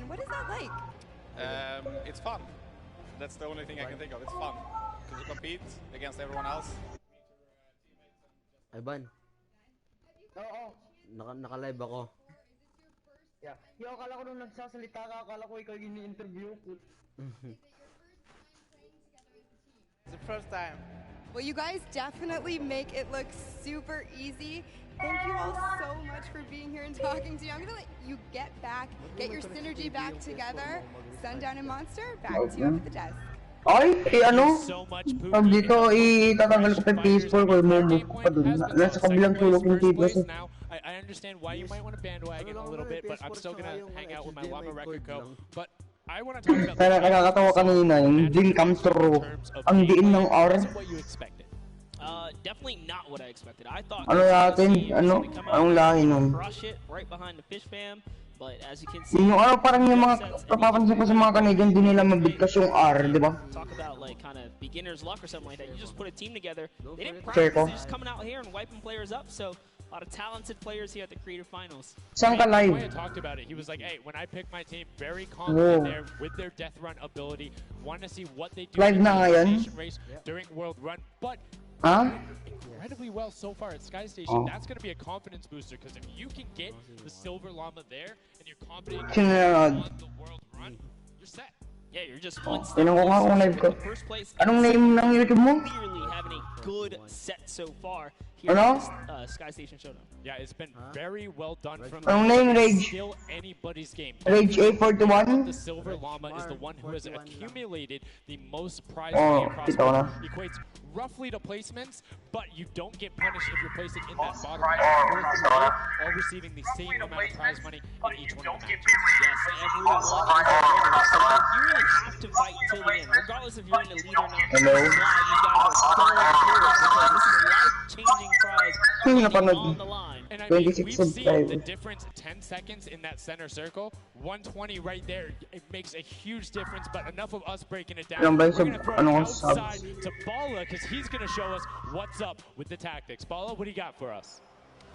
champion. What is that like? It's fun. That's the only thing I can think of. It's fun because you compete against everyone else. Ay, Ban. Oo. Naka-live ako. Yeah. Yo, akala ko nung nagsasalita ka, akala ko ikaw yung ini-interview ko. It's the first time. Well, you guys definitely make it look super easy. Thank you all so much for being here and talking to you. I'm gonna let you get back, get your synergy back together. Sundown and Monster, back to you up at the desk. Ay, ano? Pag dito, itatanggal ko pa yung PS4 ko, i-move ko pa dun. Nasa kabilang sulok yung TV kasi. I understand why you might want to bandwagon a little bit, but I'm still gonna hang out with my Llama Record Co. But I want to talk about. Kaya nakakatawa kanina, yung dream come true. Ang diin ng R. Definitely not what I expected. I thought ano natin? Ano? Anong lahi nun? Crush it right behind the fish fam, but as you can see, yung ano, parang yung mga papapansin ko sa mga Canadian, di nila mabigkas yung R, di ba? Talk about like kind of beginner's luck or something like that. You just put a team together. They didn't practice. They're just coming out here and wiping players up. So a lot of talented players here at the Creative Finals. Saan ka live? I talked about it. He was like, "Hey, when I pick my team, very confident there with their death run ability. Want to see what they do live in na ngayon? Race during World Run, but." Incredibly well so far at Sky Station. That's going to be a confidence booster because if you can get the Silver Llama there and you're confident on the World Run, you're set. Yeah, you're just one step first place. Anong name ng YouTube mo? Clearly having a good set so far here at this, Sky Station Showdown. Yeah, it's been very well done from Anong name, Rage? Still anybody's game. Rage A41? The Silver Llama is the one who has accumulated the most prize money across the board. Equates roughly to placements, but you don't get punished if you're placing in that bottom half, all receiving the same amount of prize money in each one of the matches. Yes, everyone is you really have to fight till the end, regardless if you're in the lead or not. Hello? You guys are going through it because this is life-changing prize on the line. And I mean, we've seen the difference 10 seconds in that center circle. 120 right there, it makes a huge difference, but enough of us breaking it down. We're going to throw it outside to Bala because he's going to show us what's up with the tactics. Bala, what do you got for us?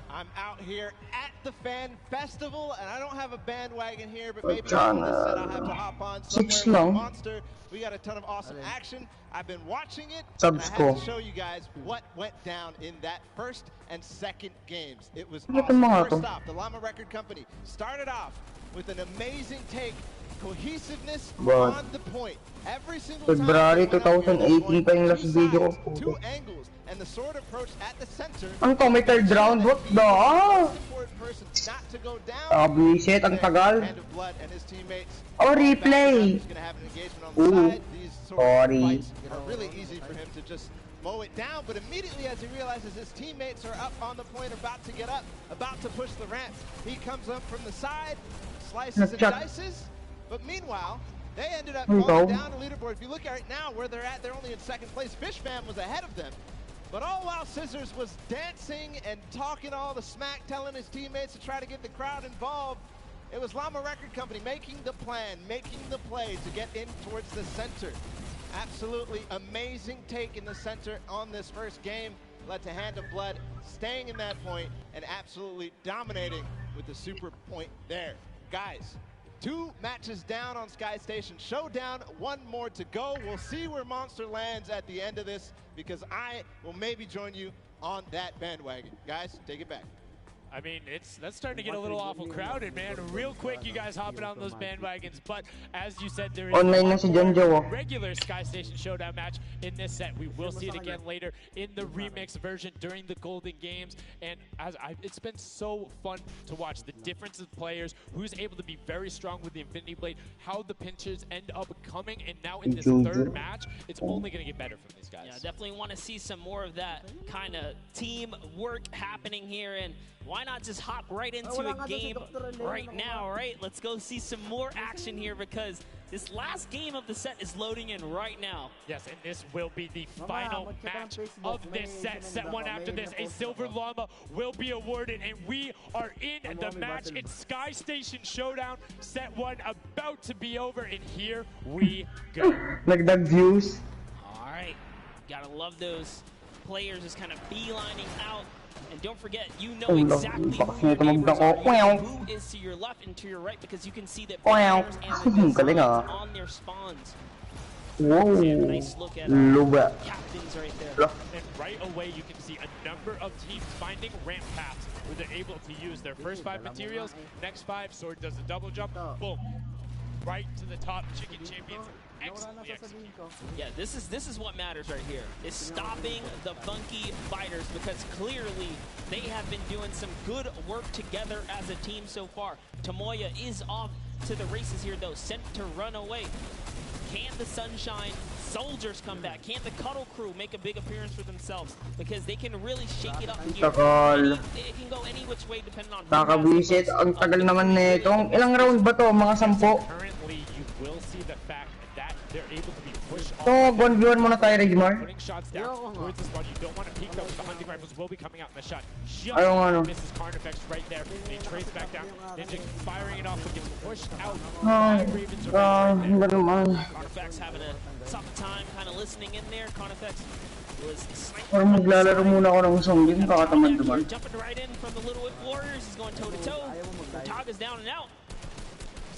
I'm out here at the Fan Festival, and I don't have a bandwagon here, but maybe after this set I'll have to hop on somewhere with Monster. We got a ton of awesome action. I've been watching it, and I have to show you guys what went down in that first and second games. It was awesome. First off, the Llama Record Company started off with an amazing take. Cohesiveness on the point. Every single time February 2018 pa yung last video ko. Two angles and the sword approach at the center. Ang may third round, what the? Person not to go down. Buisit, ang tagal. Hand of Blood and his teammates. Oh, replay. Gonna have an engagement on the side. These sort of fights are really easy for him to just mow it down, but immediately as he realizes his teammates are up on the point, about to get up, about to push the ramps, he comes up from the side, slices and dices. But meanwhile, they ended up falling down the leaderboard. If you look at it now, where they're at, they're only in second place. Fish Fam was ahead of them. But all while Scissors was dancing and talking all the smack, telling his teammates to try to get the crowd involved, it was Llama Record Company making the plan, making the play to get in towards the center. Absolutely amazing take in the center on this first game. Led to Hand of Blood staying in that point and absolutely dominating with the super point there. Guys, 2 matches down on Sky Station Showdown, 1 more to go. We'll see where Monster lands at the end of this because I will maybe join you on that bandwagon. Guys, take it back. I mean, that's starting to get a little awful crowded, man. Real quick, you guys hopping on those bandwagons. But as you said, there is a regular Sky Station Showdown match in this set. We will see it again later in the remix version during the Golden Games. And it's been so fun to watch the difference of players, who's able to be very strong with the Infinity Blade, how the pinches end up coming. And now in this third match, it's only going to get better from these guys. Yeah, definitely want to see some more of that kind of team work happening here. And why not just hop right into a game right now, right? Let's go see some more action here because this last game of the set is loading in right now. Yes, and this will be the final match of this set. Set 1 after this, a Silver Llama will be awarded, and we are in the match. It's Sky Station Showdown. Set 1 about to be over, and here we go. Like that views. All right, gotta love those players just kind of beelining out And don't forget, you know exactly who is to your left and to your right because you can see that players and the designs on their spawns. Wow. Nice look at captains right there. And right away you can see a number of teams finding ramp paths where they're able to use their first 5 materials, next 5, Sword does a double jump, boom. Right to the top, Chicken Champions excellently executed. Yeah, this is what matters right here. Is stopping the Funky Fighters because clearly they have been doing some good work together as a team so far. Tomoya is off to the races here though, sent to run away. Can the Sunshine Soldiers come back? Can the Cuddle Crew make a big appearance for themselves? Because they can really shake it up here. It can go any which way depending on who Nakabwisit, ang tagal naman nito. Ilang round ba to? Mga 10? Currently, you will see the fact that they're able to be pushed off. So, 1v1 muna tayo, Regimar. Putting shots down towards the spawn. You don't want to peek though, the hunting rifles will be coming out in the shot. Just misses Carnifex right there. They trace back down. Ninja firing it off, but gets pushed out. Ravens are right there. Carnifex having a tough time kind of listening in there. Carnifex was sniping. Parang maglalaro muna ako ng zombie, kakatamad naman. Jumping right in from the Little Whip Warriors. He's going toe to toe. Taga's down and out.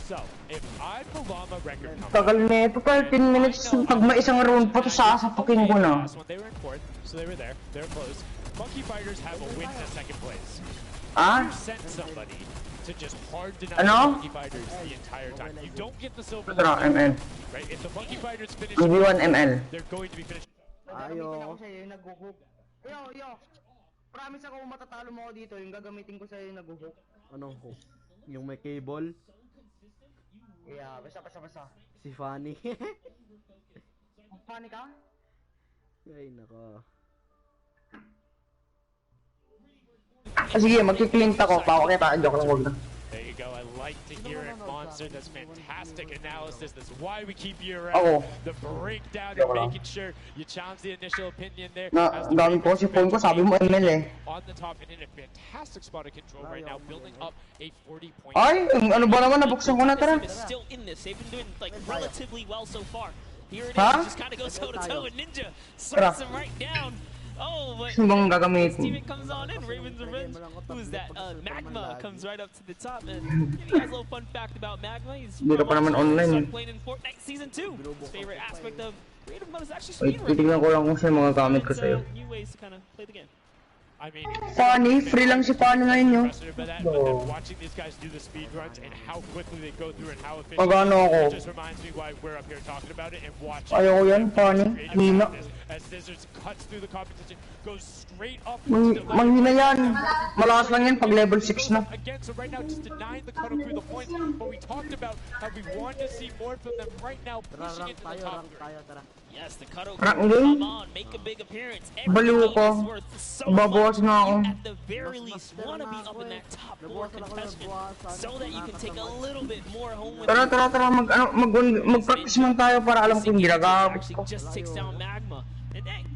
So, if I Palama record Tagal na ito, 13 minutes. Pag may isang round pa to sasapukin ko na. They were in 4th, so they were there. They're close. Monkey Fighters have a win in 2nd place. Ah? You sent somebody to just hard deny Monkey Fighters the entire time. You don't get the silver. ML. Right? If the Monkey Fighters finish, 1v1 ML. they're going to be finished. Ayo. Yo. Promise ako kung matatalo mo ako dito, yung gagamitin ko sa'yo yung nag-hook. Anong hook? Yung may cable? Yeah, basta. Si Fanny. Funny ka? Ay, nako. Sige, magkiklint ako. Pakakita, joke lang, wag na. There you go. I like to hear it, Monster. That's fantastic analysis. That's why we keep you around. The breakdown and making sure you challenge the initial opinion there. Gamit ko si phone ko, sabi mo ML eh. On the top and in a fantastic spot of control right now, building up a 40-point. Ay, ano ba naman, nabuksan ko na, tara. Still in this. They've been doing like relatively well so far. Here it is. Just kind of goes toe to toe with Ninja. Starts him right down. Oh, but his teammate comes on in, Raven's Revenge. Who's that? Magma comes right up to the top. And give you guys a little fun fact about Magma. He's started playing in Fortnite Season 2. His favorite aspect of creative mode is actually speedrunning. Titignan ko lang kung saan mga gamit ko sa'yo. New ways to kind of play the game. I mean, Funny, free lang si Funny ngayon yun. But then watching these guys do the speed runs and how quickly they go through and how efficient, it just reminds me why we're up here talking about it and watching. Ayoko yan, Funny. Hina. As Scissors cuts through the competition, goes straight up. Manghina yan. Malakas lang yan pag level 6 na. Again, so right now just denying the cuddle through the points, but we talked about how we wanted to see more from them right now, pushing into the top three. Yes, the cuddle come on, make a big appearance. Baliw ko. Babawas na ako. At the very least, want to be up in that top 4 contestant so that you can take a little bit more home with Tara, mag-practice man tayo para alam kung ginagawa ko. Just takes down Magma.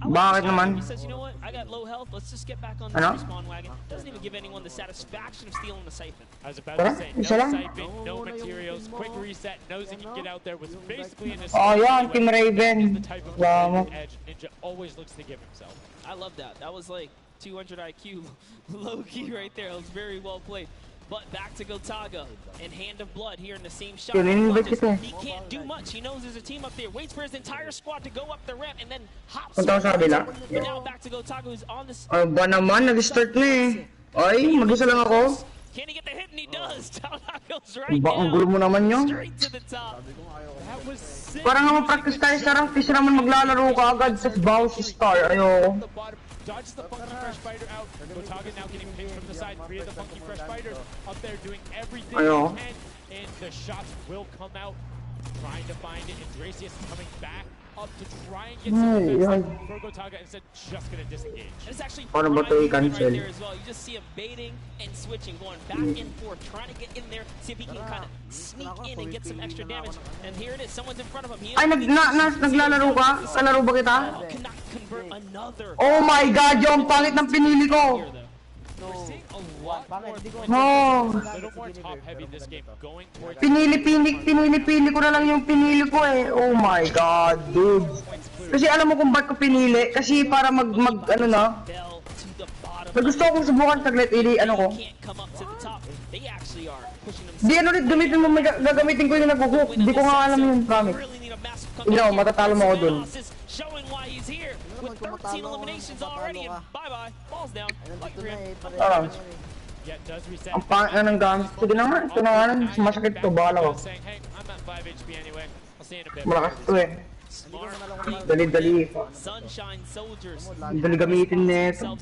Bakit naman? He says, you know what? I got low health. Let's just get back on the respawn wagon. Doesn't even give anyone the satisfaction of stealing the siphon. I was about to say, no siphon, no materials, quick reset, knows he can get out there, was basically in his Team Raven. the type of edge Ninja always looks to give himself. I love that. That was like 200 IQ low-key right there. It was very well played. But back to Gotaga and Hand of Blood here in the same shot. He can't do much. He knows there's a team up there. Waits for his entire squad to go up the ramp and then hops. But now back to Gotaga who's on this. Ba naman, nag-start na eh. Ay, mag-isa lang ako. Can he get the hit? And he does. Talon goes right Ang gulo mo naman nyo. straight to the top. That was sick. Parang nga mag-practice tayo sa rank. Kasi naman maglalaro ka agad sa bow si Star. Ayoko. Dodges the Funky Fresh Fighter out. Gotaga now getting picked from the side. 3 of the Funky Fresh Fighters up there doing everything they can. And the shots will come out. Trying to find it. And Dracius is coming back up to try and get some defense for Gotaga. Instead, just going to disengage. And it's actually right there as well. You just see him baiting and switching, going back and forth, trying to get in there, see if he can kind of sneak in and get some extra damage. And here it is. Someone's in front of him. Ay, naglalaro ka? Kalaro ba kita? Cannot convert another. Oh my God, yung pangit ng pinili ko. We're seeing a lot more No. a little more top heavy this game, going towards Pinili ko na lang yung pinili ko eh. Oh my God, dude. Kasi alam mo kung ba't ko pinili? Kasi para ano na? Gusto akong subukan saglit, ano ko. Di ano ulit, gamitin mo, gagamitin ko yung nag-hook. Di ko nga alam yung promise. Hindi ako, matatalo mo ako dun. Ang pangit na ng gamit. Sige na nga, ito na nga, masakit to, bakala ko. Malakas to eh. Dali-dali. Dali gamitin neto.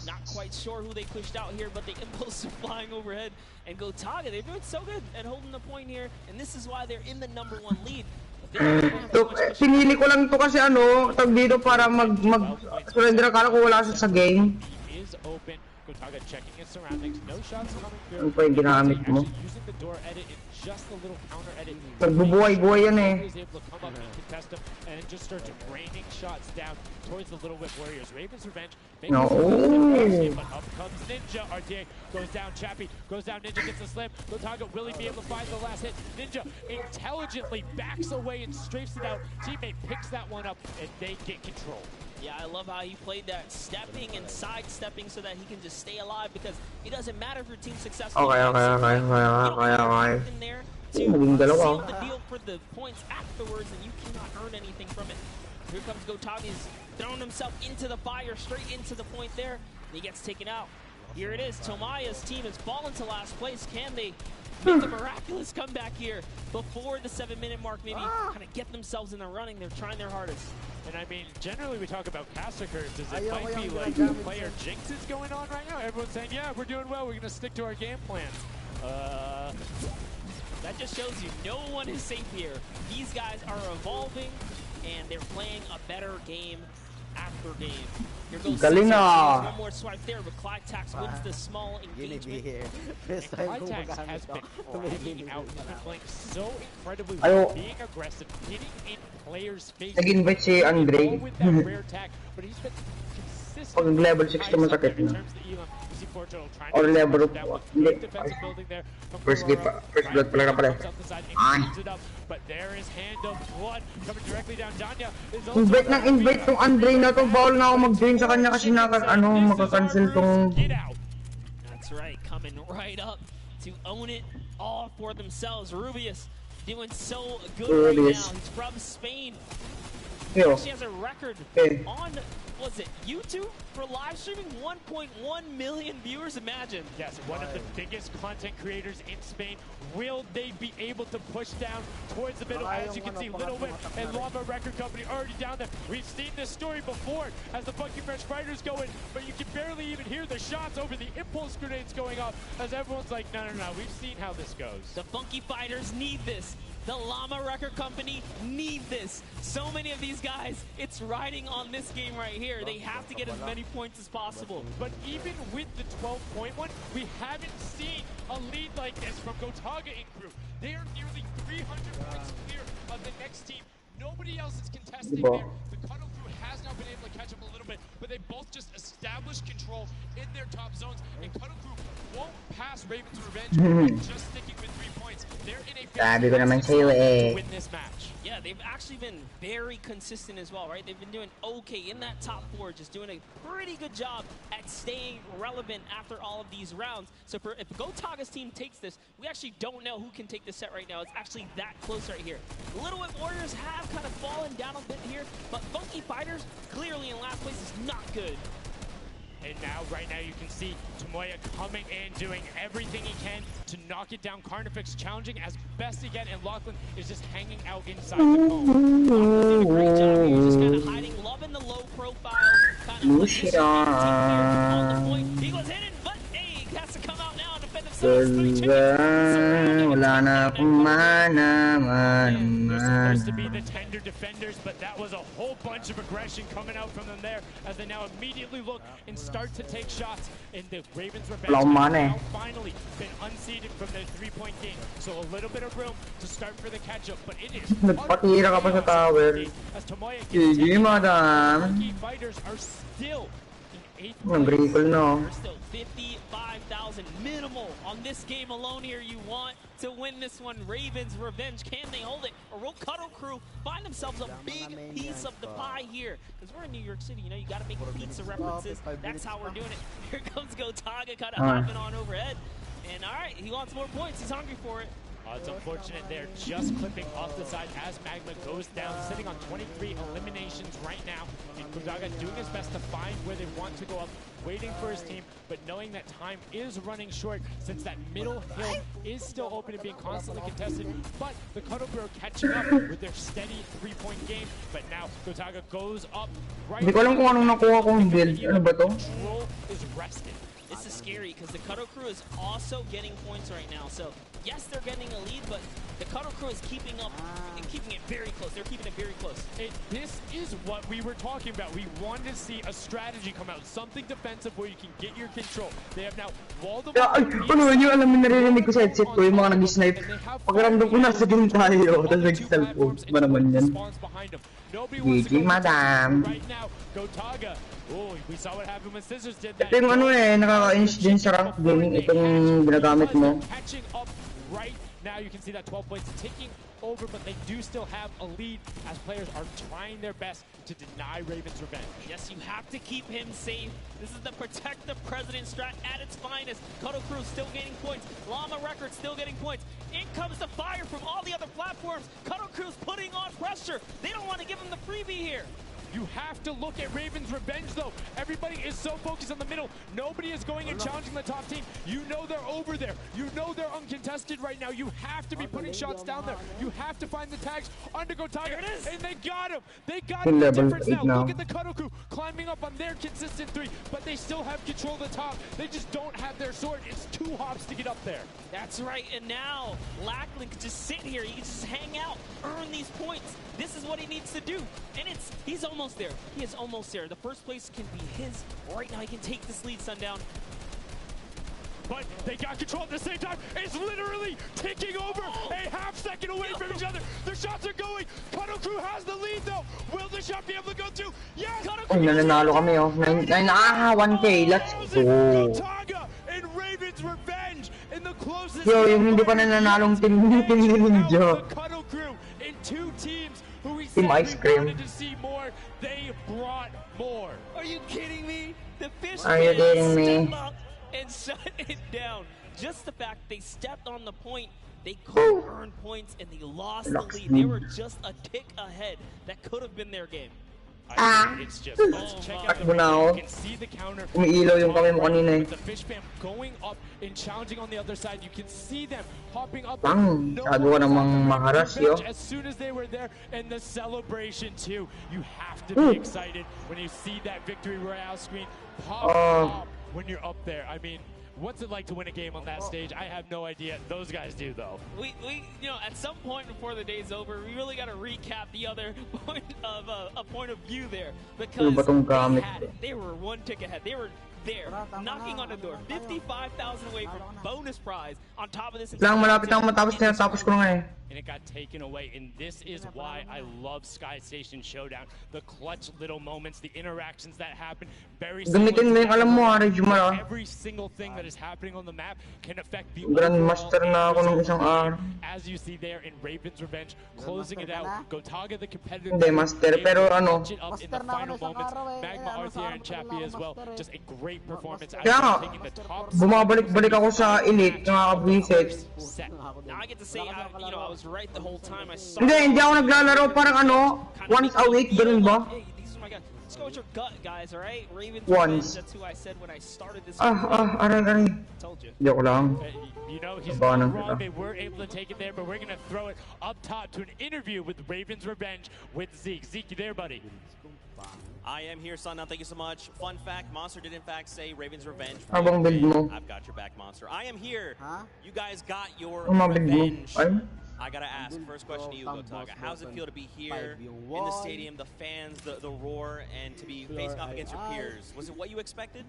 Not quite sure who they pushed out here, but the impulse are flying overhead. And Gotaga, they're doing so good at holding the point here, and this is why they're in the #1 lead. Pinili ko lang to kasi tag dito para surrender akala ko wala sa game. Gotaga checking his surroundings, no shots coming through. Ano pa yung ginamit mo? Using the door edit in just a little counter edit. Nagbubuhay-buhay yan eh. He's able to come up and contest him and just starts raining shots down towards the Little Whip Warriors. Raven's Revenge. No. But up comes Ninja. RTA goes down. Chappie goes down. Ninja gets a slam. Gotaga will he be able to find the last hit? Ninja intelligently backs away and strafes it out. Teammate picks that one up and they get control. Yeah, I love how he played that, stepping and sidestepping so that he can just stay alive, because it doesn't matter if your team's successful. Okay. In there to seal the deal for the points afterwards, and you cannot earn anything from it. Here comes Gotaga, he's thrown himself into the fire, straight into the point there, and he gets taken out. Here it is, Tomaya's team has fallen to last place. Can they make a miraculous comeback here before the 7-minute mark, maybe kind of get themselves in the running? They're trying their hardest. And I mean, generally we talk about caster curves, it might be like player jinxes going on right now. Everyone's saying, yeah, we're doing well, we're going to stick to our game plan. That just shows you no one is safe here. These guys are evolving, and they're playing a better game after game. Here goes one more swipe there, but Clytax wins the small engagement. Clytax has been cracking out. He's been playing so incredibly well, being aggressive, getting in players' faces. Nag-invite si Andre. With that rare attack, but he's been consistent. Pag level 6 naman sakit na. Or level 4. Hindi. First blood pala na pala. But there is hand of blood coming directly down. Danya is invite tong Andre na to. Bawal na ako mag-join sa kanya kasi maka-cancel tong... That's right, coming right up to own it all for themselves. Rubius doing so good right now. He's from Spain. He actually has a record on, was it YouTube for live streaming? 1.1 million viewers, imagine. Yes, one of the biggest content creators in Spain. Will they be able to push down towards the middle? As you can see, Little Whip and Lava Record Company already down there. We've seen this story before as the Funky Fresh Fighters go in, but you can barely even hear the shots over the impulse grenades going off as everyone's like, no, we've seen how this goes. The Funky Fighters need this. The Llama Record Company need this. So many of these guys, it's riding on this game right here. They have to get as many points as possible. But even with the 12-point one, we haven't seen a lead like this from Gotaga in group. They are nearly 300 points clear of the next team. Nobody else is contesting there. The Cuddle crew has now been able to catch up a little bit, but they both just established control in their top zones. And Cuddle crew won't pass Raven's Revenge just sticking with 3 points. They're in a to win this match. Yeah, they've actually been very consistent as well, right? They've been doing okay in that top 4, just doing a pretty good job at staying relevant after all of these rounds. So if Gotaga's team takes this, we actually don't know who can take this set right now. It's actually that close right here. Little Whip Warriors have kind of fallen down a bit here, but Funky Fighters clearly in last place is not good. And now, right now, you can see Tomoya coming in, doing everything he can to knock it down. Carnifex challenging as best he can, and Lachlan is just hanging out inside the cone. Lachlan did a great job here, just kind of hiding, loving the low profile, kind of positioning on the point. He was hidden, but hey, he has to come out now and defend himself. They're supposed to be the tender defenders, but that was a whole bunch of aggression coming out from them there as they now immediately look and start to take shots. And the Ravens Revenge now finally been unseated from their 3-point game. So a little bit of room to start for the catch-up, but it is nagpatira ka pa sa tower. as Tomoya gets Funky Fighters are still in 8th Green place. no. There's still 55,000 minimal on this game alone here. You want to win this one. Ravens Revenge, can they hold it? Or will Cuddle Crew find themselves a big piece of the pie here? Because we're in New York City, you know, you got to make pizza references. That's how we're doing it. Here comes Gotaga kind of hopping on overhead. And all right, he wants more points. He's hungry for it. It's unfortunate they're just clipping off the side as Magma goes down, sitting on 23 eliminations right now. And Gotaga doing his best to find where they want to go up, waiting for his team, but knowing that time is running short since that middle hill is still open and being constantly contested. But the Cuddle Crew are catching up with their steady 3-point game. But now Gotaga goes up right. Hindi ko alam kung anong nakuha kong build. Ano ba to? Control is rested. This is scary because the Cuddle Crew is also getting points right now. So yes, they're getting a lead, but the Cuddle Crew is keeping up and keeping it very close. They're keeping it very close. This is what we were talking about. We wanted to see a strategy come out, something defensive where you can get your control. They have now walled them up. Ano yun, alam mo, naririnig ko sa headset ko yung mga nag-snipe. Pagkaramdam ko nasa game tayo, tapos nag-cellphone. Ba naman yan? Gigi, madam. Right now, Gotaga. Oh, we saw what happened when Scissors did that. Ito yung ano nakaka-inch din sa rank gaming itong ginagamit mo. Catching up right now, you can see that 12 points ticking over, but they do still have a lead as players are trying their best to deny Ravens Revenge. Yes, you have to keep him safe. This is the protect the president strat at its finest. Cuddle Crew still gaining points. Llama Records still getting points. In comes the fire from all the other platforms. Cuddle Crew's putting on pressure. They don't want to give him the freebie here. You have to look at Ravens Revenge, though. Everybody is so focused on the middle. Nobody is going and challenging the top team. You know they're over there. You know they're uncontested right now. You have to be putting shots down there. You have to find the tags under Gotaga. And they got him. They got him. The difference now. Look at the Cuddle Crew climbing up on their consistent 3, but they still have control of the top. They just don't have their sword. It's 2 hops to get up there. That's right. And now Lachlan can just sit here. He can just hang out, earn these points. This is what he needs to do. And he's almost there. He is almost there. The first place can be his. Right now, he can take this lead, Sundown. But they got control at the same time. It's literally ticking over a half second away from each other. The shots are going. Cuddle Crew has the lead, though. Will the shot be able to go through? Yes! Ay, nananalo kami, oh. 1K. Let's go. Gotaga and Ravens Revenge in the closest. Yo, yung hindi pa nananalong team ni Ninja. The Cuddle Crew in 2 teams who we Team said Ice we Cream. wanted to see more. They brought more. Are you kidding me? The fish Are you kidding me? step up and shut it down. Just the fact they stepped on the point, they couldn't earn points, and they lost the lead. They were just a tick ahead. That could have been their game. It's just, check out the Takbo you can see the counter. Umiilaw yung kami mo kanina, eh. With the fish fam going up and challenging on the other side. You can see them hopping up. Bang! Sabi ko namang makaras, yo. As soon as they were there, and the celebration too. You have to be excited when you see that victory royale screen pop up when you're up there. I mean, what's it like to win a game on that stage? I have no idea. Those guys do, though. We you know, at some point before the day's over, we really got to recap the other point of a point of view there, because they had it. They were 1 tick ahead. They were there, knocking on the door. 55,000 away from bonus prize on top of this. Lang, malapit lang matapos na tapos ko nga, eh. And it got taken away, and this is why I love Sky Station Showdown. The clutch little moments, the interactions that happen, very Gamitin mo yung alam mo, Regimar. every single thing that is happening on the map can affect the Grandmaster na ako ng isang araw. As you see there in Raven's Revenge, closing it out. Gotaga, the competitor. Hindi, master, pero ano. It up in the final moments. Magma, Arthur, and Chappie as well. Just a great performance. Kaya nga, bumabalik-balik ako sa Elite, nakaka-visit. Now I get to say, you know, I was right the whole time. I saw. Hindi ako naglalaro, parang ano, once a week, ganun ba? Hey, these are my guys. Let's go with your gut, guys, all right? Ravens Once. Revenge, that's who I said when I started this. Aray. Told you. Joke lang. You know, he's Abangan not wrong. kita. They were able to take it there, but we're going to throw it up top to an interview with Ravens Revenge with Zeke. Zeke, you there, buddy? I am here, son. Now, thank you so much. Fun fact, Monster did in fact say Ravens Revenge. Abang build mo. I've got your back, Monster. I am here. You guys got your Ang mga build mo. revenge. Ay? I gotta ask, first question to you, Gotaga. How does it feel to be here in the stadium, the fans, the roar, and to be facing off against your peers? Was it what you expected?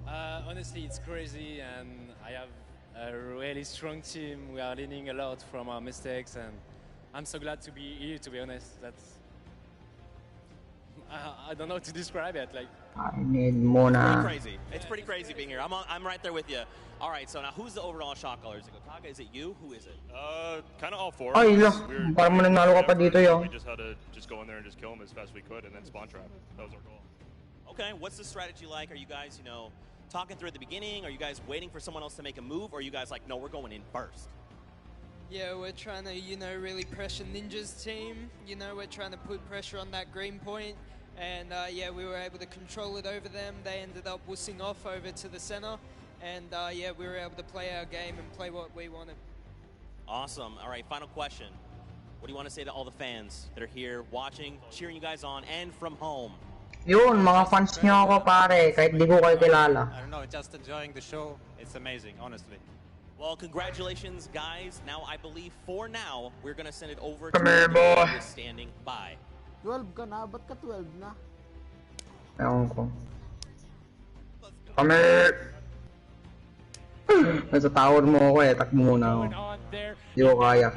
Honestly, it's crazy, and I have a really strong team. We are learning a lot from our mistakes, and I'm so glad to be here, to be honest. I don't know how to describe it. Like, I need muna. Pretty crazy. It's pretty crazy being here. I'm right there with you. All right, so now who's the overall shot caller? Is it Gotaga? Is it you? Who is it? Kind of all four. Ay, la. Parang mananalo ka pa dito, yo. We just had to go in there and just kill him as fast as we could, and then spawn trap. That was our goal. Okay, what's the strategy like? Are you guys, talking through at the beginning? Are you guys waiting for someone else to make a move? Or are you guys like, no, we're going in first? Yeah, we're trying to, really pressure Ninja's team. We're trying to put pressure on that green point. And yeah, we were able to control it over them. They ended up wussing off over to the center. And yeah, we were able to play our game and play what we wanted. Awesome. All right, final question. What do you want to say to all the fans that are here watching, cheering you guys on, and from home? Yun, mga fans nyo ako pare, kahit di ko kayo kilala. I don't know, just enjoying the show. It's amazing, honestly. Well, congratulations, guys. Now, I believe for now, we're going to send it over Come to here, boy. who is standing by. 12 ka na? Ba't ka 12 na? Ewan ko. Come here! Nasa tower mo ako eh, takbo muna ako. Di ko kaya.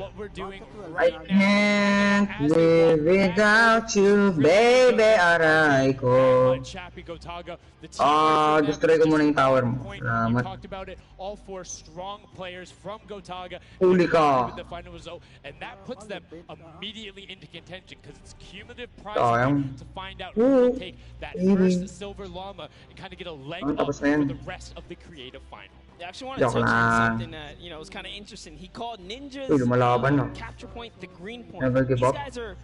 I can't live without you, baby, aray ko. Destroy ko muna yung tower mo. Salamat. All four strong players from Gotaga. Huli ka. And that puts them immediately into contention because it's cumulative prize to find out who will take that first silver llama and kind of get a leg up for the rest of the creative final. I actually want to touch on something that, was kind of interesting. He called Ninja's capture point the green point. These guys are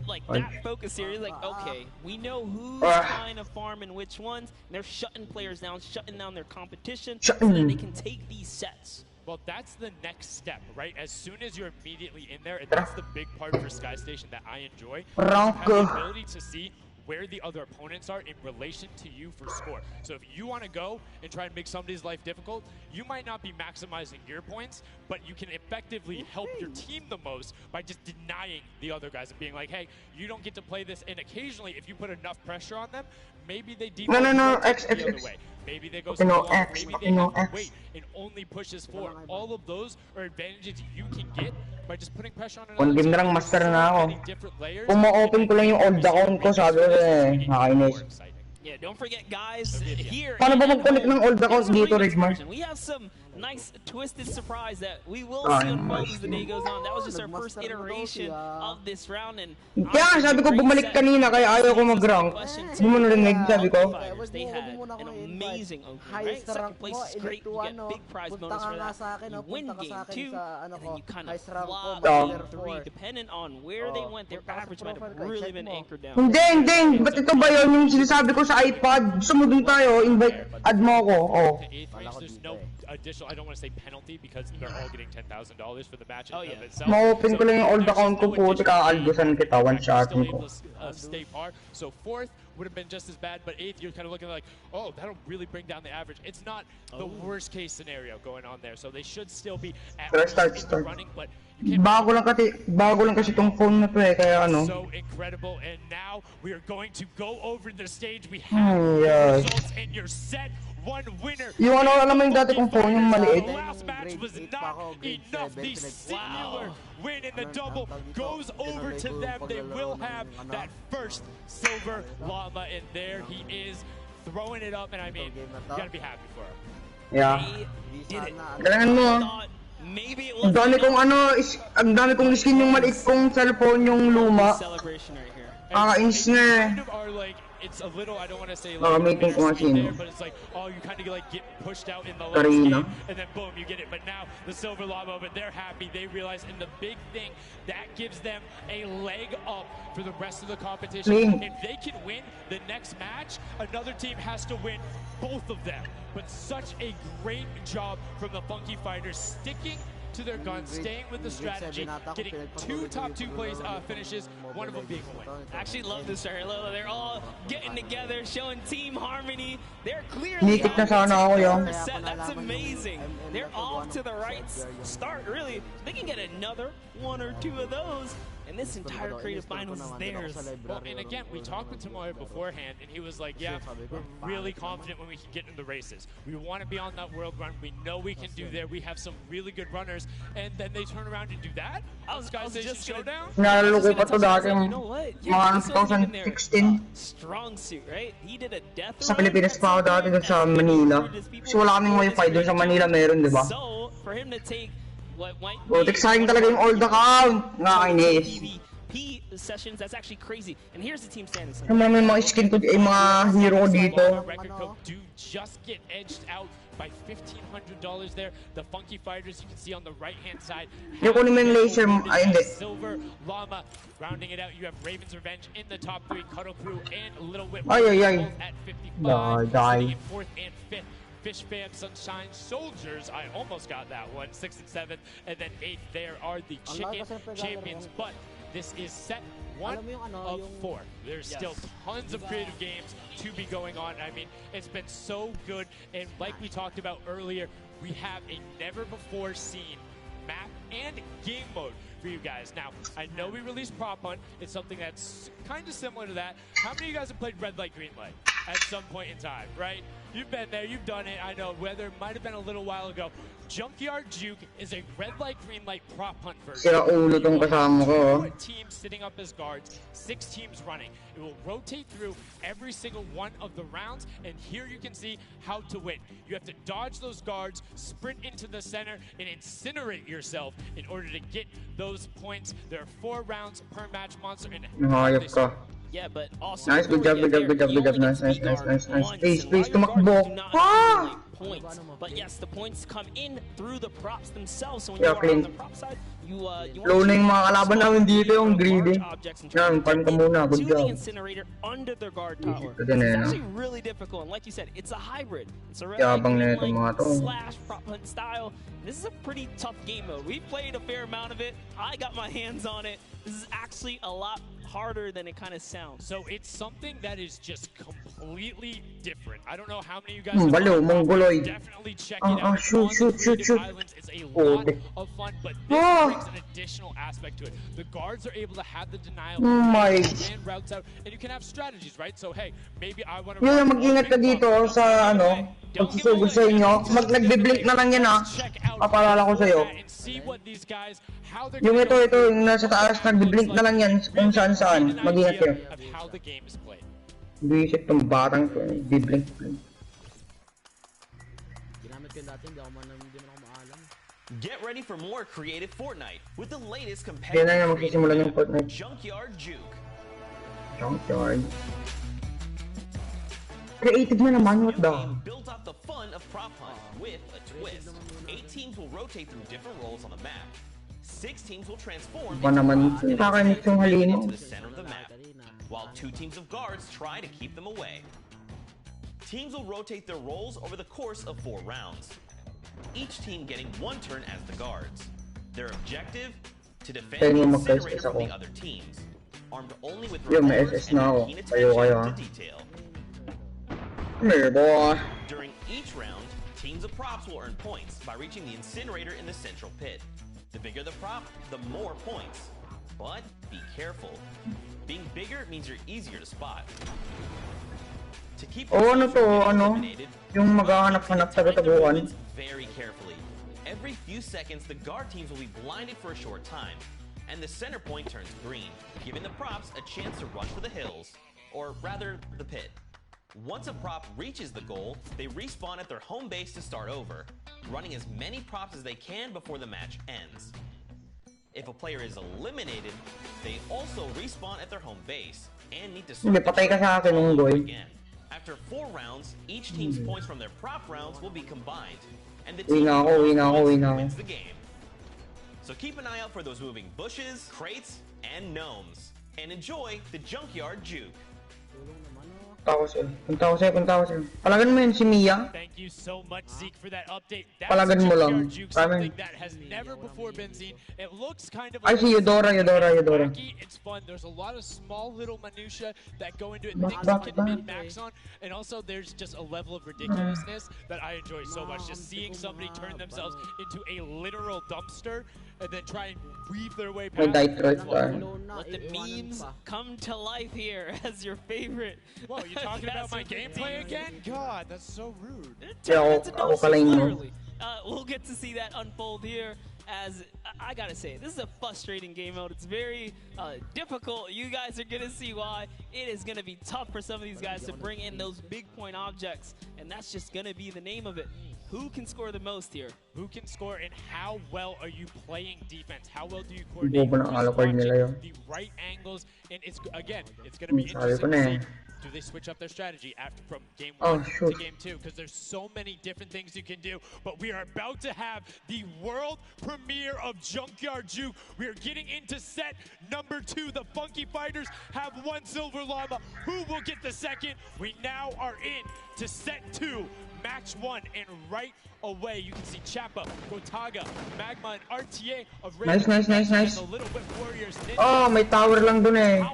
like that focused here. He's like, okay, we know who's trying to farm and which ones. And they're shutting players down, shutting down their competition so that they can take these sets. Well, that's the next step, right? As soon as you're immediately in there, and that's the big part for Sky Station that I enjoy. You have the ability to see where the other opponents are in relation to you for score. So if you want to go and try and make somebody's life difficult, you might not be maximizing your points, but you can effectively help your team the most by just denying the other guys and being like, hey, you don't get to play this. And occasionally, if you put enough pressure on them, maybe they default the other way. Maybe they go maybe they have to wait and only pushes forward. All of those are advantages you can get by just putting pressure on another game na lang master na ako. Kung ma-open ko lang yung old account ko, sabi ko nakainis. Yeah, don't forget, guys, here Paano ba mag-connect ng old account dito, Rigmar? we have some nice twisted surprise that we will see unfold as the day goes on. That was just our first iteration of this round, and kaya sabi ko bumalik kanina kaya ayaw ko mag-rank. Hindi mo narinig, sabi ko. They had an amazing opening, right? Second place is great. You get big prize bonus for that. You win game 2, and then you kind of flop game 3. Depending on where they went, their average might have really been anchored down. Hindi. Ba't ito ba yun yung sinasabi ko sa iPad? Gusto mo dun tayo, invite, add mo ako. There's no additional, I don't want to say penalty because they're all getting $10,000 for the match in itself. Ma-open ko lang yung old account ko po, tsaka albusan kita, one shot ko. Stay par. So 4th would have been just as bad, but 8th you're kind of looking like, oh, that'll really bring down the average. It's not the worst case scenario going on there, so they should still be at least in the running, but bago lang kasi tong phone na to eh, kaya ano. So incredible, and now we are going to go over the stage. We have results, and you're set. One winner. Yung ano, alam mo yung dati kong phone, yung maliit. Last match was not enough. The singular win in the double goes over to them. They will have that first silver llama, and there he is throwing it up, and I mean, you gotta be happy for him. Yeah. Did it. Galangan mo. Maybe it was. Ang dami kong skin yung maliit kong cellphone, yung luma. Celebration right here. Kakainis na eh. It's a little, I don't want to say like there, but it's like, oh, you kind of like get pushed out in the last game, and then boom, you get it. But now the silver llama, but they're happy. They realize, and the big thing that gives them a leg up for the rest of the competition. If they can win the next match, another team has to win both of them. But such a great job from the Funky Fighters, sticking to their guns, staying with the strategy, getting 2 top 2 plays finishes, one of them being a win. I actually love this right here. They're all getting together, showing team harmony. They're clearly on the set. That's amazing. They're off to the right start, really. They can get another 1 or 2 of those, and this entire creative mind was theirs. Well, and again, we talked with Tomoya beforehand, and he was like, yeah, we're really confident when we can get in the races. We want to be on that world run. We know we can do there. We have some really good runners, and then they turn around and do that? Sky Station Showdown? Nalalo ko pa to dati You know what? mga 2016. Strong suit, right? He did a death Sa Pilipinas pa ako dati doon sa Manila. Kasi wala kaming wifi doon sa Manila meron, di ba? So, for him to take what might Butik sayang talaga yung old account. Nakakainis. PvP sessions, that's actually crazy. And here's the team standings. Naman may mga skin ko, mga hero ko dito. Record code do just get edged out by $1,500 there. The Funky Fighters you can see on the right-hand side. Yung kunin mo yung laser, ay hindi. Silver Llama rounding it out. You have Raven's Revenge in the top 3, Cuddle Crew and Little Whip Ay, ay, ay. at 55. Die. Sitting in 4th and 5th. Fish Fam, Sunshine Soldiers, I almost got that one, 6th and 7th, and then 8th there are the Chicken Champions, but this is set 1 of 4. There's still tons of creative games to be going on. I mean, it's been so good, and like we talked about earlier, we have a never-before-seen map and game mode for you guys. Now, I know we released Prop Hunt. It's something that's kind of similar to that. How many of you guys have played Red Light, Green Light at some point in time, right? You've been there, you've done it. I know, whether it might have been a little while ago. Junkyard Juke is a Red Light, Green Light prop hunt version. Sira ulo tong kasama ko. 4 teams sitting up as guards, 6 teams running. It will rotate through every single one of the rounds, and here you can see how to win. You have to dodge those guards, sprint into the center, and incinerate yourself in order to get those points. There are 4 rounds per match, Monster, and Nahayop ka. Yeah, but also Nice, good job, good job, good job, good job. Nice. Please, tumakbo. Ah! Points. But yes, the points come in through the props themselves. So when you are on the prop side, you low na yung mga kalaban namin dito, yung greedy. Yan, farm ka muna, good to the job. incinerator under the guard tower. Ito It's din eh, no? actually really difficult, and like you said, it's a hybrid. It's a red Yabang na light, itong mga to. slash prop hunt style. This is a pretty tough game mode. We've played a fair amount of it. I got my hands on it. This is actually a lot harder than it kind of sounds. So it's something that is just completely different. I don't know how many of you guys Balo, mongoloid. definitely check it out. Shoot. Islands is a lot of fun, but this brings an additional aspect to it. The guards are able to have the denial and routes out, and you can have strategies, right? So hey, maybe I want to mag-ingat ka dito sa ano, pagsusugod sa inyo. Nagbe-blink na lang yan ah. Papalala ko sa'yo. Yung ito, yung nasa taas, nagbe-blink na lang yan kung saan. Mag-ingat kayo. Bisit tong batang to, nagbe-blink. Get ready for more creative Fortnite with the latest Kaya na yung magsisimula ng Fortnite. Junkyard Juke. Junkyard. Creative na naman, what the? Built off the fun of prop hunt with a twist. 8 teams will rotate through different roles on the map. 6 teams will transform into the center of the map, while 2 teams of guards try to keep them away. Teams will rotate their roles over the course of 4 rounds, each team getting 1 turn as the guards. Their objective? To defend the incinerator from the other teams, armed only with revolvers and keen attention to detail. During each round, teams of props will earn points by reaching the incinerator in the central pit. The bigger the prop, the more points. But be careful. Being bigger means you're easier to spot. To keep eliminated, yung maghahanap-hanap sa kataguan. Very carefully. Every few seconds, the guard teams will be blinded for a short time, and the center point turns green, giving the props a chance to rush for the hills, or rather, the pit. Once a prop reaches the goal, they respawn at their home base to start over, running as many props as they can before the match ends. If a player is eliminated, they also respawn at their home base and need to start over again. After 4 rounds, each team's points from their prop rounds will be combined, and the team wins the game. So keep an eye out for those moving bushes, crates, and gnomes, and enjoy the Junkyard Juke. Punta ko sa'yo. Palagan mo yun si Mia. Thank you so much, Zeke, for that update. Palagan mo lang. Something that has never before been seen. It looks kind of I see Eudora. wacky. It's fun. There's a lot of small little minutia that go into it, things you can min-max on, and also there's just a level of ridiculousness that I enjoy so much. Just seeing somebody turn themselves into a literal dumpster and then try and weave their way May past. Detroit pa. Let the memes come to life here as your favorite. Whoa, you talking about my gameplay again? God, that's so rude. Yeah, ako kalain mo. We'll get to see that unfold here. As I gotta say, this is a frustrating game mode. It's very difficult. You guys are gonna see why. It is gonna be tough for some of these guys to bring in those big point objects, and that's just gonna be the name of it. Who can score the most here? Who can score, and how well are you playing defense? How well do you coordinate the right angles? And it's again, it's gonna be interesting to see. Do they switch up their strategy after from game 1 to game 2? Because there's so many different things you can do. But we are about to have the world premiere of Junkyard Juke. We are getting into set number 2. The Funky Fighters have 1 silver llama. Who will get the second? We now are in to set 2, match 1, and right away you can see Chappa, Gotaga, Magma, and RTA of Nice. the Little Whip Warriors. Oh, may tower lang dun eh.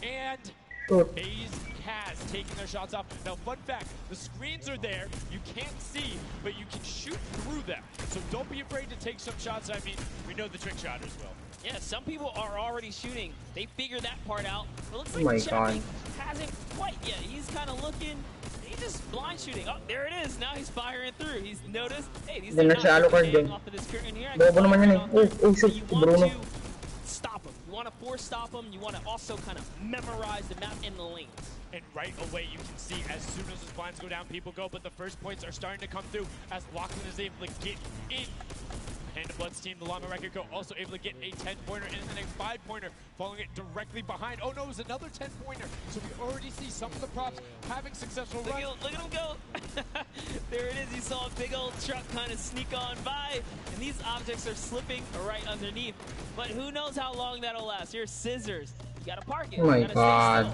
And FaZe Kaz taking their shots off. Now, fun fact, the screens are there. You can't see, but you can shoot through them. So don't be afraid to take some shots. I mean, we know the trick shotters will. Yeah, some people are already shooting. They figured that part out. It looks like Chappie hasn't quite yet. He's kind of looking. He's just blind shooting. Oh, there it is. Now he's firing through. He's noticed. Hey, these are not off of this curtain here. You want to stop him. You want to force stop him. You want to also kind of memorize the map in the lanes. And right away you can see as soon as his blinds go down, people go. But the first points are starting to come through as Lachlan is able to get in. And the Bloods team, the Llama Record Co, also able to get a 10-pointer and then a 5-pointer, following it directly behind. Oh no, it was another 10-pointer. So we already see some of the props having successful runs. Look at him go. There it is. You saw a big old truck kind of sneak on by. And these objects are slipping right underneath. But who knows how long that'll last. Here's Scissors. You gotta park it. Oh my God.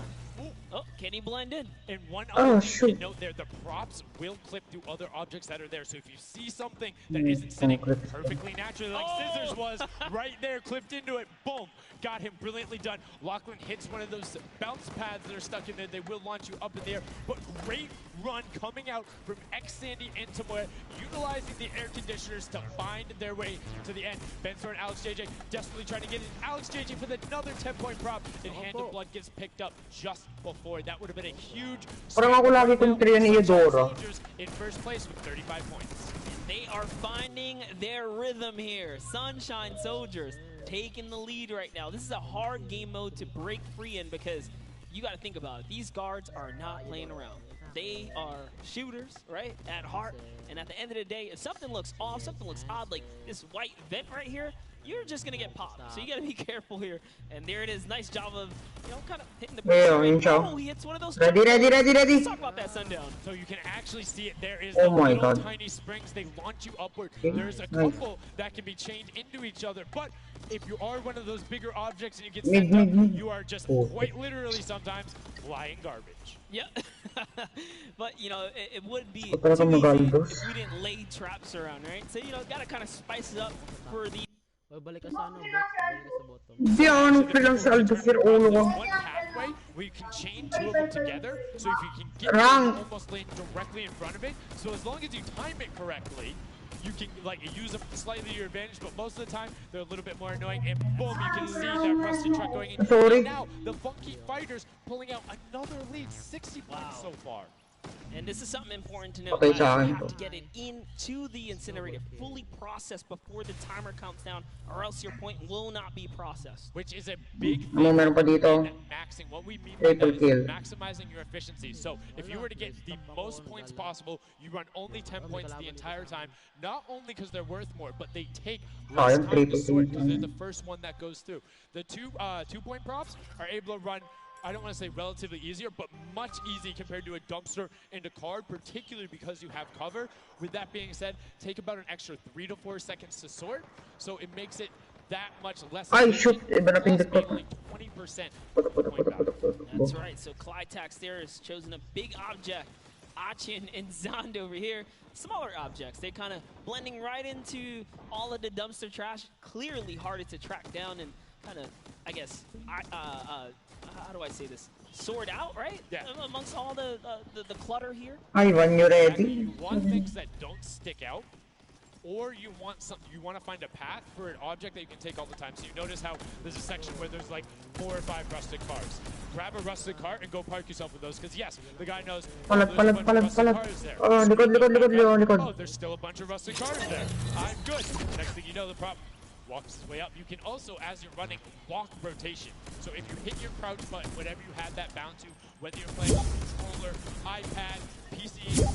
Oh, can he blend in? And one other thing to note there, the props will clip through other objects that are there. So if you see something that isn't sitting perfectly naturally like Scissors was, right there, clipped into it, boom, got him brilliantly done. Lachlan hits one of those bounce pads that are stuck in there. They will launch you up in the air, but great run coming out from X-Sandy and Tomoya, utilizing the air conditioners to find their way to the end. Bensor and Alex JJ desperately trying to get in. Alex JJ for another 10-point prop, and Hand of Blood gets picked up just before. That would have been a huge soldiers in first place with 35 points. And they are finding their rhythm here. Sunshine Soldiers taking the lead right now. This is a hard game mode to break free in because you got to think about it. These guards are not playing around. They are shooters, right, at heart. And at the end of the day, if something looks off, something looks odd, like this white vent right here, you're just going to get popped. So you got to be careful here. And there it is. Nice job of, you know, kind of hitting the pressure. Oh, he hits one of those. Ready. Let's talk about that Sundown. So you can actually see it. There is the little tiny springs. They launch you upward. There's a couple that can be chained into each other. But if you are one of those bigger objects and you get sent up, you are just quite literally sometimes flying garbage. Yeah. But, you know, it would be too easy if we didn't lay traps around, right? So, you know, got to kind of spice it up for the... Balik ka sa ano, bot. Balik ka sa bottom. Hindi ako lang sa Aldosir ulo ko. One pathway where you can chain 2 of them together, so if you can get them almost laying directly in front of it, so as long as you time it correctly, you can like use them slightly to your advantage, but most of the time they're a little bit more annoying. And boom, you can see that rusty truck going in. And now the Funky Fighters pulling out another lead, 60 points so far. And this is something important to know. You have to get it into the incinerator, fully processed before the timer counts down, or else your point will not be processed. Which is a big thing meron pa dito. Maxing. What we mean by that is maximizing your efficiency. So if you were to get the most points possible, you run only 10 points the entire time. Not only because they're worth more, but they take less time to sort because they're the first one that goes through. The two-point props are able to run, I don't want to say relatively easier, but much easier compared to a dumpster and a card, particularly because you have cover. With that being said, take about an extra 3 to 4 seconds to sort, so it makes it that much less. Ay, shoot! Iba na pindot ko. 20%. That's right, so Clytax there has chosen a big object. Achin and Zond over here, smaller objects. They're kind of blending right into all of the dumpster trash. Clearly harder to track down and kind of, I guess, how do I say this? Sort out, right? Yeah. Amongst all the clutter here. Ay, when you ready. You want things that don't stick out, or you want to find a path for an object that you can take all the time. So you notice how there's a section where there's like 4 or 5 rustic cars. Grab a rustic car and go park yourself with those, because yes, the guy knows there's a bunch of rustic cars there. Oh, there's still a bunch of rustic cars there. I'm good. Next thing you know, the prop walks his way up. You can also, as you're running, walk rotation. So if you hit your crouch button, whatever you have that bound to, whether you're playing on controller, iPad, PC,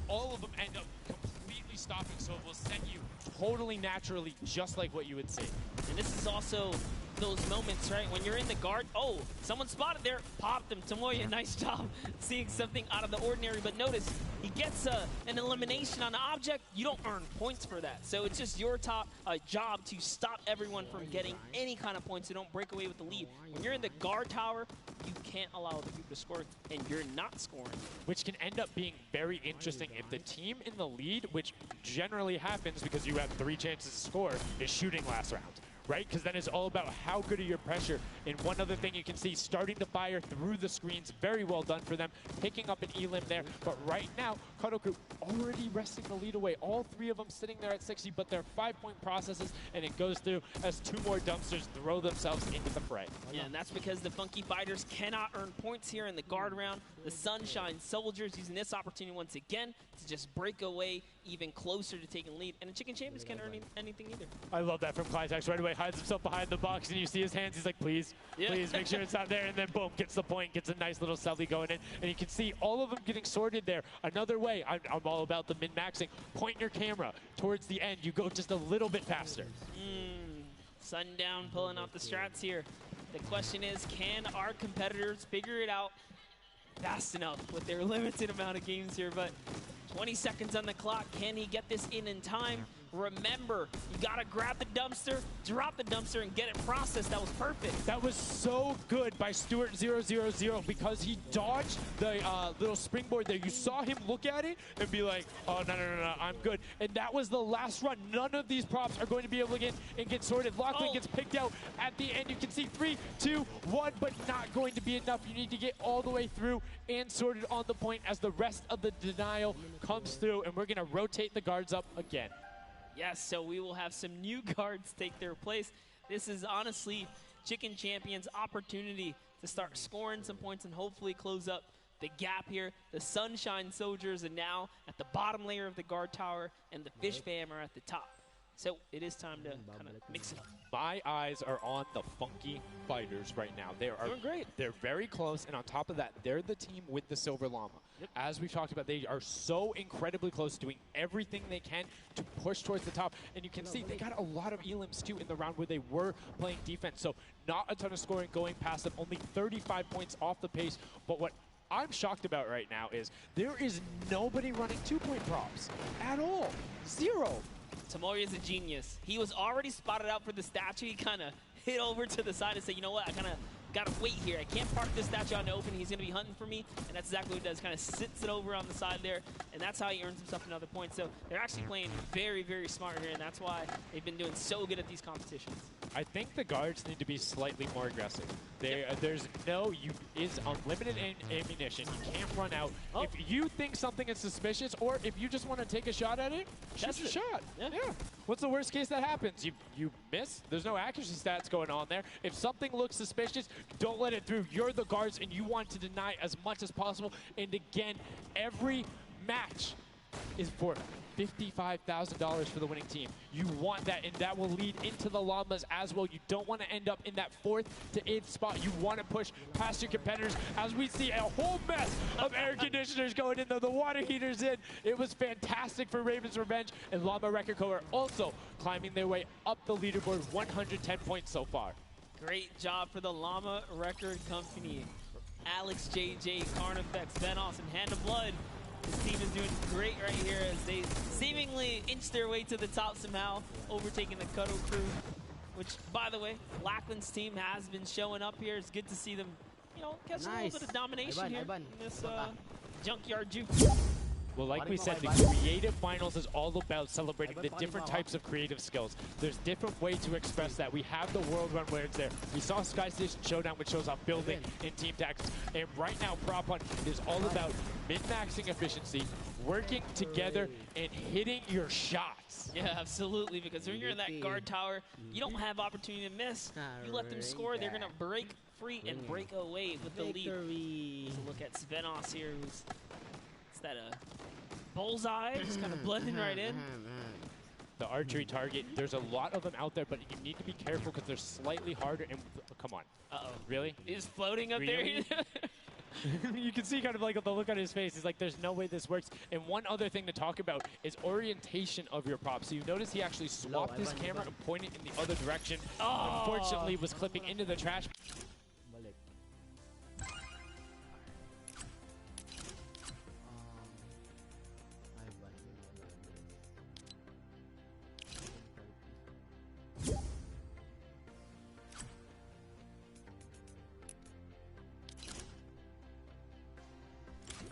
all of them end up completely stopping, so it will send you totally naturally, just like what you would see. And this is also those moments, right, when you're in the guard. Oh, someone spotted there, popped him. Tamoya, nice job seeing something out of the ordinary, but notice he gets an elimination on the object. You don't earn points for that, so it's just your job to stop everyone from getting any kind of points, so don't break away with the lead. When you're in the guard tower, you can't allow other people to score, and you're not scoring. Which can end up being very interesting if the team in the lead, which generally happens because you have 3 chances to score, is shooting last round. Right? Because then it's all about how good are your pressure. And one other thing you can see, starting to fire through the screens, very well done for them, picking up an elim there. But right now, Kadoku already wresting the lead away. All 3 of them sitting there at 60, but they're 5-point processes, and it goes through as 2 more dumpsters throw themselves into the fray. Yeah, and that's because the Funky Fighters cannot earn points here in the guard round. The Sunshine Soldiers using this opportunity once again to just break away even closer to taking lead. And the Chicken Champions can't earn anything either. I love that from Clitex. Right away, hides himself behind the box, and you see his hands. He's like, please, please make sure it's not there. And then boom, gets the point, gets a nice little selfie going in. And you can see all of them getting sorted there. Another way, I'm all about the min-maxing. Point your camera towards the end. You go just a little bit faster. Sundown pulling out the strats here. The question is, can our competitors figure it out fast enough with their limited amount of games here? But 20 seconds on the clock. Can he get this in time? Remember, you gotta grab the dumpster, drop the dumpster, and get it processed. That was perfect. That was so good by Stuart000 because he dodged the little springboard there. You saw him look at it and be like, oh, no, I'm good. And that was the last run. None of these props are going to be able to get sorted. Lachlan gets picked out at the end. You can see 3, 2, 1, but not going to be enough. You need to get all the way through and sorted on the point as the rest of the denial comes through, and we're gonna rotate the guards up again. Yes, so we will have some new guards take their place. This is honestly Chicken Champions' opportunity to start scoring some points and hopefully close up the gap here. The Sunshine Soldiers are now at the bottom layer of the guard tower, and the Fish Fam are at the top. So it is time to kind of mix it up. My eyes are on the Funky Fighters right now. They are doing great. They're very close, and on top of that, they're the team with the Silver Llama. Yep. As we've talked about, they are so incredibly close, doing everything they can to push towards the top. And you can see they got a lot of elims too in the round where they were playing defense. So not a ton of scoring going past them, only 35 points off the pace. But what I'm shocked about right now is there is nobody running 2-point props at all. 0. Tamoya's a genius. He was already spotted out for the statue. He kind of hit over to the side and said, you know what, I kind of got to wait here. I can't park this statue on the open. He's going to be hunting for me. And that's exactly what he does. Kind of sits it over on the side there. And that's how he earns himself another point. So they're actually playing very, very smart here. And that's why they've been doing so good at these competitions. I think the guards need to be slightly more aggressive. There's is unlimited ammunition. You can't run out. If you think something is suspicious, or if you just want to take a shot at it, shoot your shot. Yeah. What's the worst case that happens? You miss. There's no accuracy stats going on there. If something looks suspicious, don't let it through. You're the guards, and you want to deny as much as possible. And again, every match is for $55,000 for the winning team. You want that, and that will lead into the Llamas as well. You don't want to end up in that 4th to 8th spot. You want to push past your competitors as we see a whole mess of air conditioners going in, the water heaters in. It was fantastic for Raven's Revenge, and Llama Record Co. are also climbing their way up the leaderboard, 110 points so far. Great job for the Llama Record Company. Alex, JJ, Carnifex, Venos, and Hand of Blood. This team is doing great right here as they seemingly inch their way to the top somehow, overtaking the Cuddle crew, which, by the way, Lachlan's team has been showing up here. It's good to see them, catch a little bit of domination here in this junkyard juke. Well, like we said, the creative finals is all about celebrating the different types of creative skills. There's different ways to express that. We have the world run where it's there. We saw Sky Station Showdown, which shows off building and team tactics. And right now, Prop Hunt is all about min-maxing efficiency, working together and hitting your shots. Yeah, absolutely, because when you're in that guard tower, you don't have opportunity to miss. You let them score, they're going to break free and break away with the lead. Let's look at Svenos here, who's that bullseye, just kind of blending right in. The archery target, there's a lot of them out there, but you need to be careful because they're slightly harder. And come on. Uh-oh. Really? He's floating up there. You can see kind of like the look on his face. He's like, there's no way this works. And one other thing to talk about is orientation of your props. So you notice he actually swapped his camera and pointed in the other direction. Oh. Unfortunately, was clipping into the trash.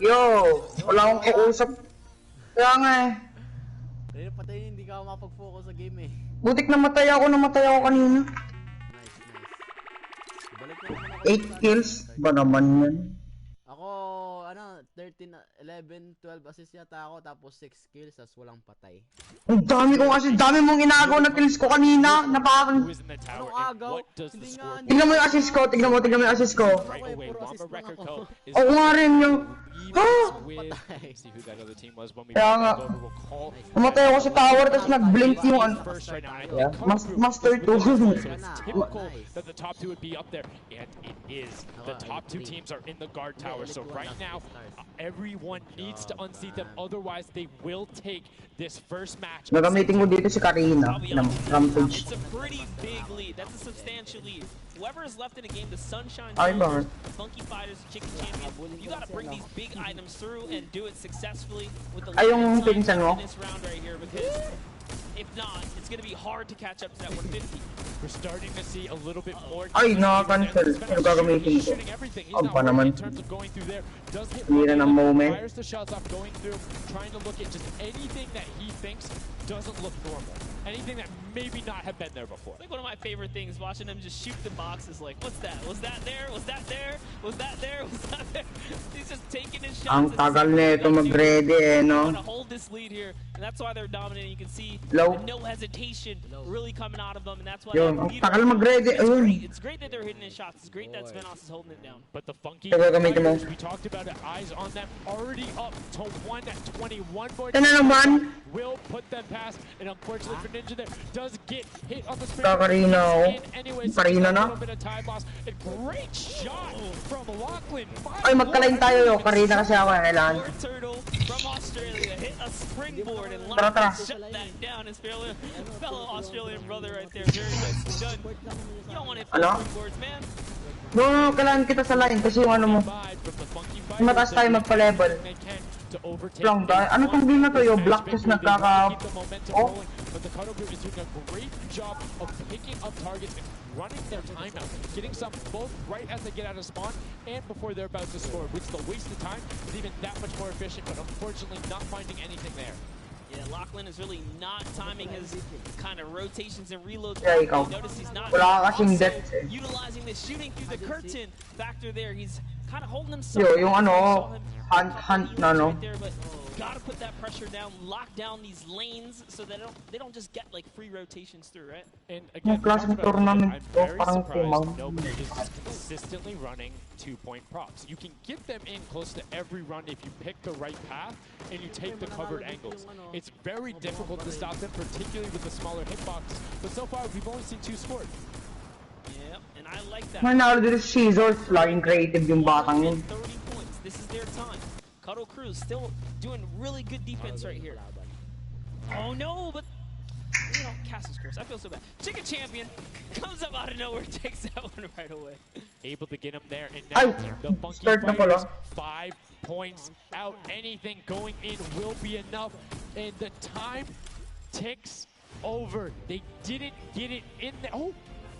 Yo! Wala akong kausap. Kaya nga eh. Dahil patayin, hindi ka mapag-focus sa game eh. Butik namatay ako kanina. Balik na naman ako. 8 kills? Ba naman yan? Ako, 13, 11, 12 assists yata ako, tapos 6 kills, tas walang patay. Ang dami kong assist, dami mong inagaw na kills ko kanina. Napaka... Anong agaw? Hindi nga... Tignan mo yung assist ko, tignan mo yung assist ko. Oo nga rin yung... Kaya nga, namatay ako sa tower, tapos nag-blink yung ano. Yeah, Master 2. Typical that the top 2 would be up there, and it is. The top 2 teams are in the guard tower, so right now, everyone needs to unseat them, otherwise they will take this first match. Nagamitin ko dito si Karina ng Rampage. It's a pretty big lead. That's a substantial lead. Whoever is left in the game, the Sunshine, the Funky Fighters, Chicken Champion, you gotta bring these big items through and do it successfully with the yung pinsan mo? in this round right here, because if not, it's gonna be hard to catch up to that 150. We're starting to see a little bit more. Ay, naka-cancel. Ano gagamitin ko? Ang pa naman. Mira ng moment. Fires the shots off going through, trying to look at just anything that he thinks doesn't look normal. Anything that maybe not have been there before. Like one of my favorite things, watching him just shoot the boxes like, what's that? Was that there? Was that there? Was that there? Was that there? He's just taking his shots. Ang tagal nito mag-ready eh, no? To hold this lead here, and that's why they're dominating. You can see Low. no hesitation really coming out of them, and that's why Yun, ang tagal mag-ready. it's great that they're hitting his shots. It's great that Svenos is holding it down. But the Funky gagamitin mo. Fighters, we talked about it, eyes on them, already up to 1 at 21. Yan na naman. Will put them past, and unfortunately for Ninja there, does get hit on the sprint. Kakarina ako. Anyways, Karina na. a little bit of time loss. A great shot from Lachlan. Ay, magkalain tayo yo. Karina kasi ako kailangan. Turtle from Australia hit a springboard and Tara, tara. shut that down. His fellow Australian brother right there. Very nicely done. You don't want to hit springboards, man. No, kailangan kita sa line kasi yung ano mo. Mataas tayo magpa-level. Lang tayo. Ano tong game na to yo? Black test nagkaka... Oh? But the Cuddle Group is doing a great job of picking up targets and running their timeout, getting some both right as they get out of spawn and before they're about to score, which the waste of time is even that much more efficient, but unfortunately not finding anything there. Yeah, Lachlan is really not timing his kind of rotations and reloads. Yeah, ikaw. Notice he's not Wala kasing depth eh. utilizing the shooting through the curtain factor there. He's kind of holding himself. Yo, yung ano, hunt na no. Right there, but gotta put that pressure down, lock down these lanes so that they don't just get like free rotations through, right? And again, klaseng tournament I'm to, very parang surprised nobody is consistently running 2-point props. You can get them in close to every run if you pick the right path and you take the covered angles. It's very difficult to stop them, particularly with the smaller hitboxes. But so far, we've only seen 2 scored. Yeah, and I like that. Manalo dito si Caesar, flying creative yung batang yun. 30 points. This is their time. Cuddle Cruz still doing really good defense right here. Oh no, but you know, Castle's curse. I feel so bad. Chicken Champion comes up out of nowhere, takes that one right away. Able to get him there, and now the Funky Fighters 5 points out. Anything going in will be enough, and the time ticks over. They didn't get it in there. Oh!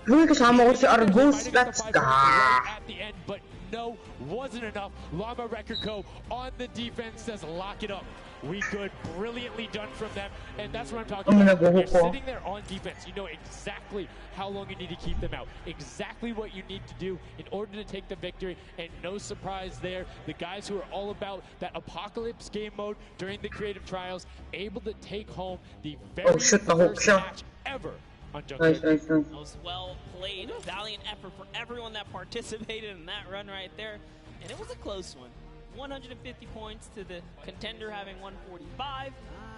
Uy, kasama ko si Argus. Let's go! At the end, but no, wasn't enough. Llama Record Co. on the defense says lock it up. We good, brilliantly done from them, and that's what I'm talking about. When you're sitting there on defense, you know exactly how long you need to keep them out, exactly what you need to do in order to take the victory, and no surprise there, the guys who are all about that apocalypse game mode during the creative trials, able to take home the very first match ever on Junkyard. Nice. That was well played, a valiant effort for everyone that participated in that run right there, and it was a close one. 150 points to the contender having 145.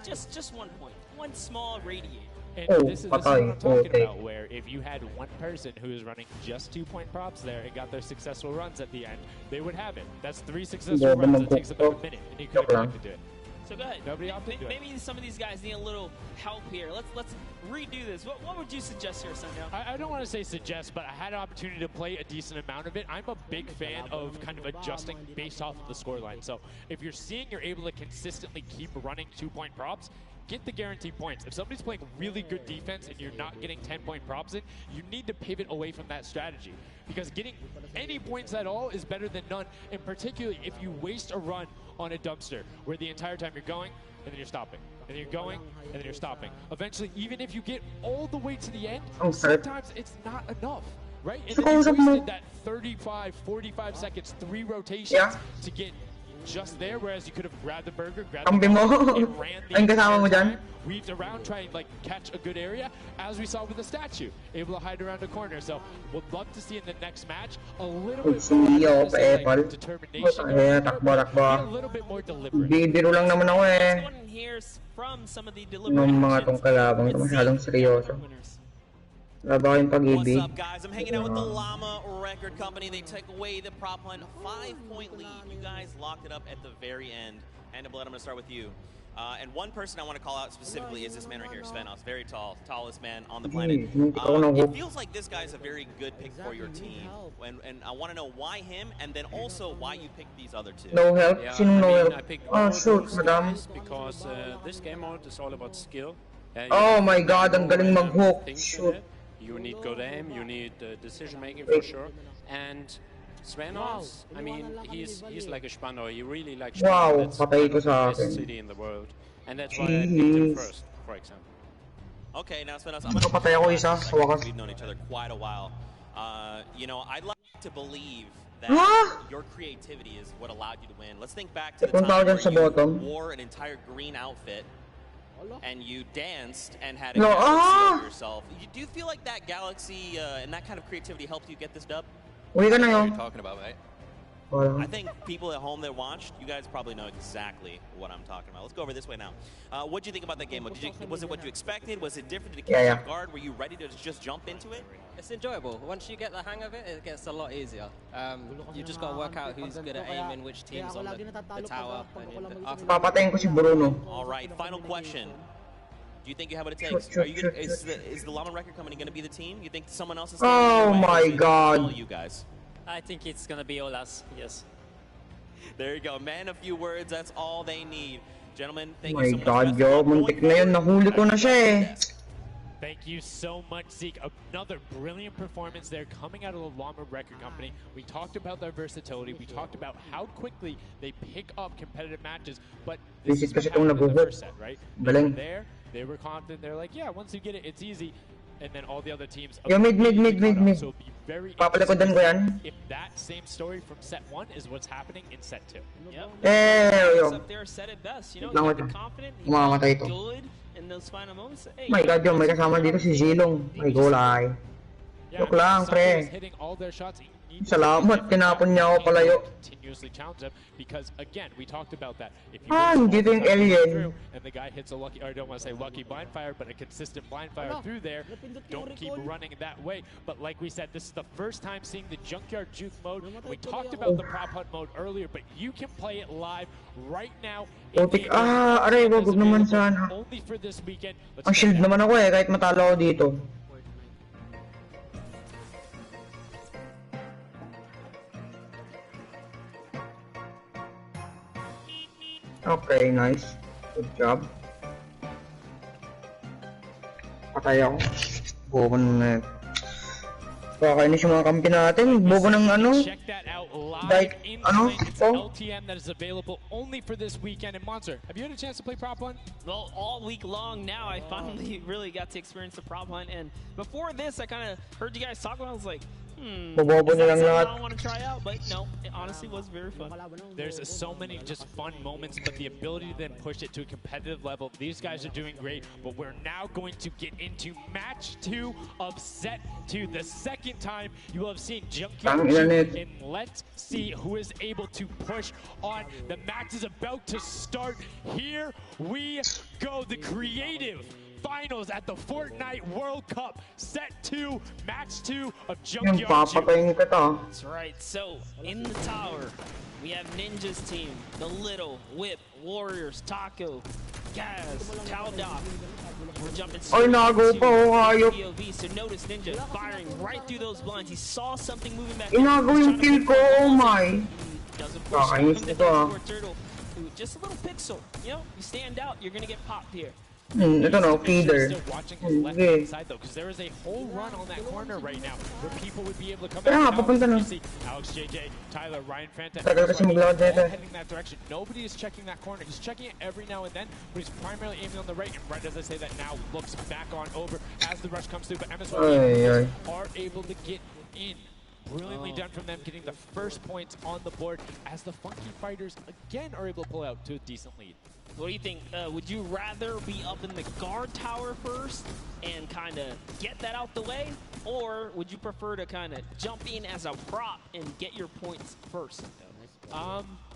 Just 1 point. One small radiator. And this is what I'm talking about, where if you had one person who is running just 2-point props there and got their successful runs at the end, they would have it. That's 3 successful runs. It takes about a minute, and you could have connected to it. So go ahead. Nobody opted to Maybe some of these guys need a little help here. Let's redo this. What would you suggest here, Sundown? I don't want to say suggest, but I had an opportunity to play a decent amount of it. I'm a big fan of kind of adjusting based off of the scoreline. So if you're seeing you're able to consistently keep running 2-point props, get the guaranteed points. If somebody's playing really good defense and you're not getting 10-point props in, you need to pivot away from that strategy. Because getting any points at all is better than none, and particularly if you waste a run on a dumpster where the entire time you're going and then you're stopping, and then you're going and then you're stopping. Eventually, even if you get all the way to the end, sometimes it's not enough, right? And then you wasted that 35, 45 seconds, 3 rotations to get just there, whereas you could have grabbed the burger, grabbed the ball, and ran the entire time, weaved around, trying to like catch a good area, as we saw with the statue, able to hide around the corner. So would love to see in the next match a little bit more determination, a little bit more deliberate. Bibiro lang naman ako eh. This one hears from some of the deliberate Nung mga tong kalabang ito masyadong seryoso. What's up, guys? I'm hanging out with the Llama Record Company. They took away the prop hunt, 5-point lead. You guys locked it up at the very end. And Blood, I'm going to start with you. And one person I want to call out specifically is this man right here, Svenos. Very tall, tallest man on the planet. It feels like this guy's a very good pick for your team. And I want to know why him, and then also why you picked these other two. No help? I picked shoot, madam. Because this game mode is all about skill. Oh my god, ang galing mag-hook. Shoot. You need good aim, you need decision making for sure. And Svenos, I mean, he's like a Spano. He really likes Spano. That's the best city in the world. And that's why I picked him first, for example. Okay, now Svenos, I'm gonna we've known each other quite a while. You know, I'd like to believe that your creativity is what allowed you to win. Let's think back to the time where you wore an entire green outfit and you danced and had a galaxy of yourself. Do you feel like that galaxy and that kind of creativity helped you get this dub? What are you talking about, mate? I think people at home that watched, you guys probably know exactly what I'm talking about. Let's go over this way now. What did you think about that game? Was it what you expected? Was it different? Did it catch you off guard? Were you ready to just jump into it? It's enjoyable. Once you get the hang of it, it gets a lot easier. You just got to work out who's good at aiming, which team's on the tower. Papatayin ko si Bruno. All right, final question. Do you think you have what it takes? Is the Llama Record Company going to be the team? You think someone else is going to Oh my god. All you guys? I think it's going to be all us, yes. There you go, man. A few words, that's all they need. Gentlemen, thank you so much. My god, yo. Muntik na yun. Nahuli ko na siya eh. Thank you so much, Zeke. Another brilliant performance there coming out of the Llama Record Company. We talked about their versatility. We talked about how quickly they pick up competitive matches. But this is what happened in the first set, right? They were there. They were confident. They're like, yeah, once you get it, it's easy. And then all the other teams. Yo, mid. So be very Papalikodan ko yan. If that same story from set 1 is what's happening in set 2. Yep. Yo. Up there said it best. You know, be confident. Umamatay ito. Good in those final moments. Hey, my god, yo, may kasama dito si Zilong. May goal ay. Joke lang, pre. Hitting all their shots. Salamat, tinapon niya ako palayo. Continuously challenge them because again, we talked about that. If you I'm giving alien. And the guy hits a lucky, or I don't want to say lucky blind fire, but a consistent blind fire through there. Don't keep running that way. But like we said, this is the first time seeing the Junkyard Juke mode. We talked about the prop hunt mode earlier, but you can play it live right now. Aray, wag naman sana. Only for this weekend. Ang shield naman ako eh, kahit matalo ako dito. Okay, nice. Good job. Patay ako. Bobo na. Kakainis yung mga kampi natin. Bobo ng ano. Check that out live. live incline. It's an LTM that is available only for this weekend. And Monster, have you had a chance to play prop hunt? Well, all week long now, I finally really got to experience the prop hunt. And before this, I kind of heard you guys talk about it. I was like, is that something I want to try out? But no, it honestly was very fun. There's so many just fun moments, but the ability to then push it to a competitive level. These guys are doing great, but we're now going to get into match 2 of set 2. The second time you will have seen Junkyard, and let's see who is able to push on. The match is about to start. Here we go. The creative finals at the Fortnite World Cup, set 2, match 2 of Junkyard. That's right. So in the tower, we have Ninja's team, the Little, Whip, Warriors, Taco, Gaz, Taldoff. We're jumping straight into POV. So notice Ninja firing right through those blinds. He saw something moving back. Oh my. Doesn't push him to Turtle. Just a little pixel. You know, you stand out, you're gonna get popped here. Ito no, feeder. Okay. Because there is a whole run on that corner right now where people would be able to come out. You see Alex, JJ, Tyler, Ryan Fanta, all heading that direction. Nobody is checking that corner. He's checking it every now and then, but he's primarily aiming on the right. And right as I say that now, looks back on over as the rush comes through. But MSY are able to get in. Brilliantly done from them, getting the first points on the board as the Funky Fighters again are able to pull out to a decent lead. What do you think? Would you rather be up in the guard tower first and kind of get that out the way? Or would you prefer to kind of jump in as a prop and get your points first?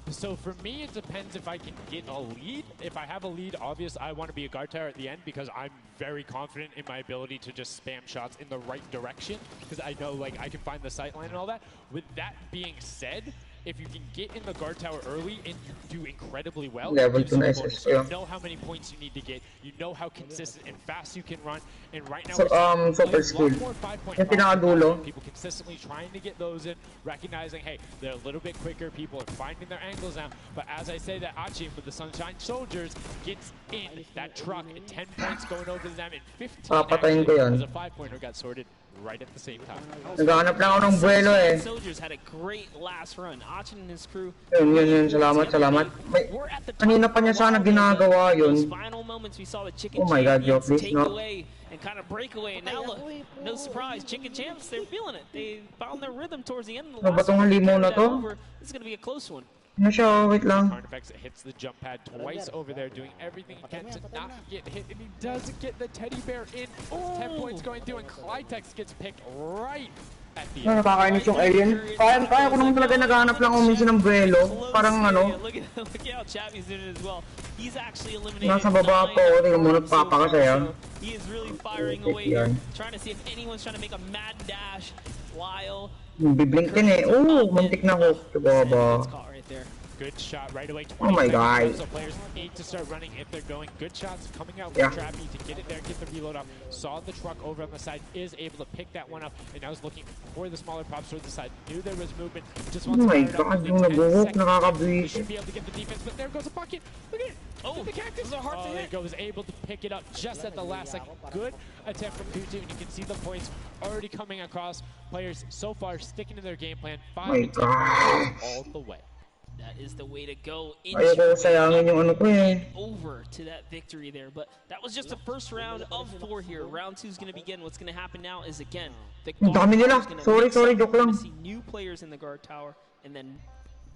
So for me, it depends if I can get a lead. If I have a lead, obviously I want to be a guard tower at the end because I'm very confident in my ability to just spam shots in the right direction because I know like I can find the sight line and all that. With that being said, if you can get in the guard tower early and you do incredibly well, you know how many points you need to get, you know how consistent and fast you can run, and right now we're super skill. People consistently trying to get those in, recognizing, hey, they're a little bit quicker, people are finding their angles now, but as I say that Achim with the Sunshine Soldiers gets in that truck, and 10 points going over to them, and 15 actually, as a 5-pointer got sorted right at the same time. Naghanap lang ako ng buwelo eh. Soldiers had a great last run. Achin and his crew. Yun. Salamat. Kanina pa niya sana ginagawa yun. Final moments we saw the Chicken Oh my God, yo, please take no. away and kind of break away. And now look, no surprise, Chicken Champs, they're feeling it. They found their rhythm towards the end of the last one. This is going to be a close one. Ano siya? Wait lang. Carnifex hits the jump pad twice over there, doing everything he can to not get hit, and he does get the teddy bear in. 10 points going through, and Clytex gets picked right at the end. Nakakainis yung alien. Kaya ko naman talaga naghahanap lang kung minsan ng buwelo. Parang ano. Look at how Chappy's doing it as well. He's actually eliminated. Nasa baba po. Tingnan mo, nagpapakasaya. He is really firing away here, trying to see if anyone's trying to make a mad dash while... Biblink din eh. Oh, mantik na hook. Baba. Good shot right away. Oh my God. So players need to start running if they're going. Good shots coming out from Trappy to get it there, get the reload off. Saw the truck over on the side, is able to pick that one up, and now is looking for the smaller props towards the side. Knew there was movement. Just wants oh my to God, yung nabuhok, nakakabwis. He should be able to get the defense, but there goes a bucket. Look at it. Oh, the cactus. are hard to hit. There goes, able to pick it up just at the last second. Good attempt from Tutu, and you can see the points already coming across. Players so far sticking to their game plan. 5 and 10 all the way. That is the way to go. Over to that victory there. But that was just the first round of 4 here. Round 2 is going to begin. What's going to happen now is, again, the guard tower is going to see new players in the guard tower, and then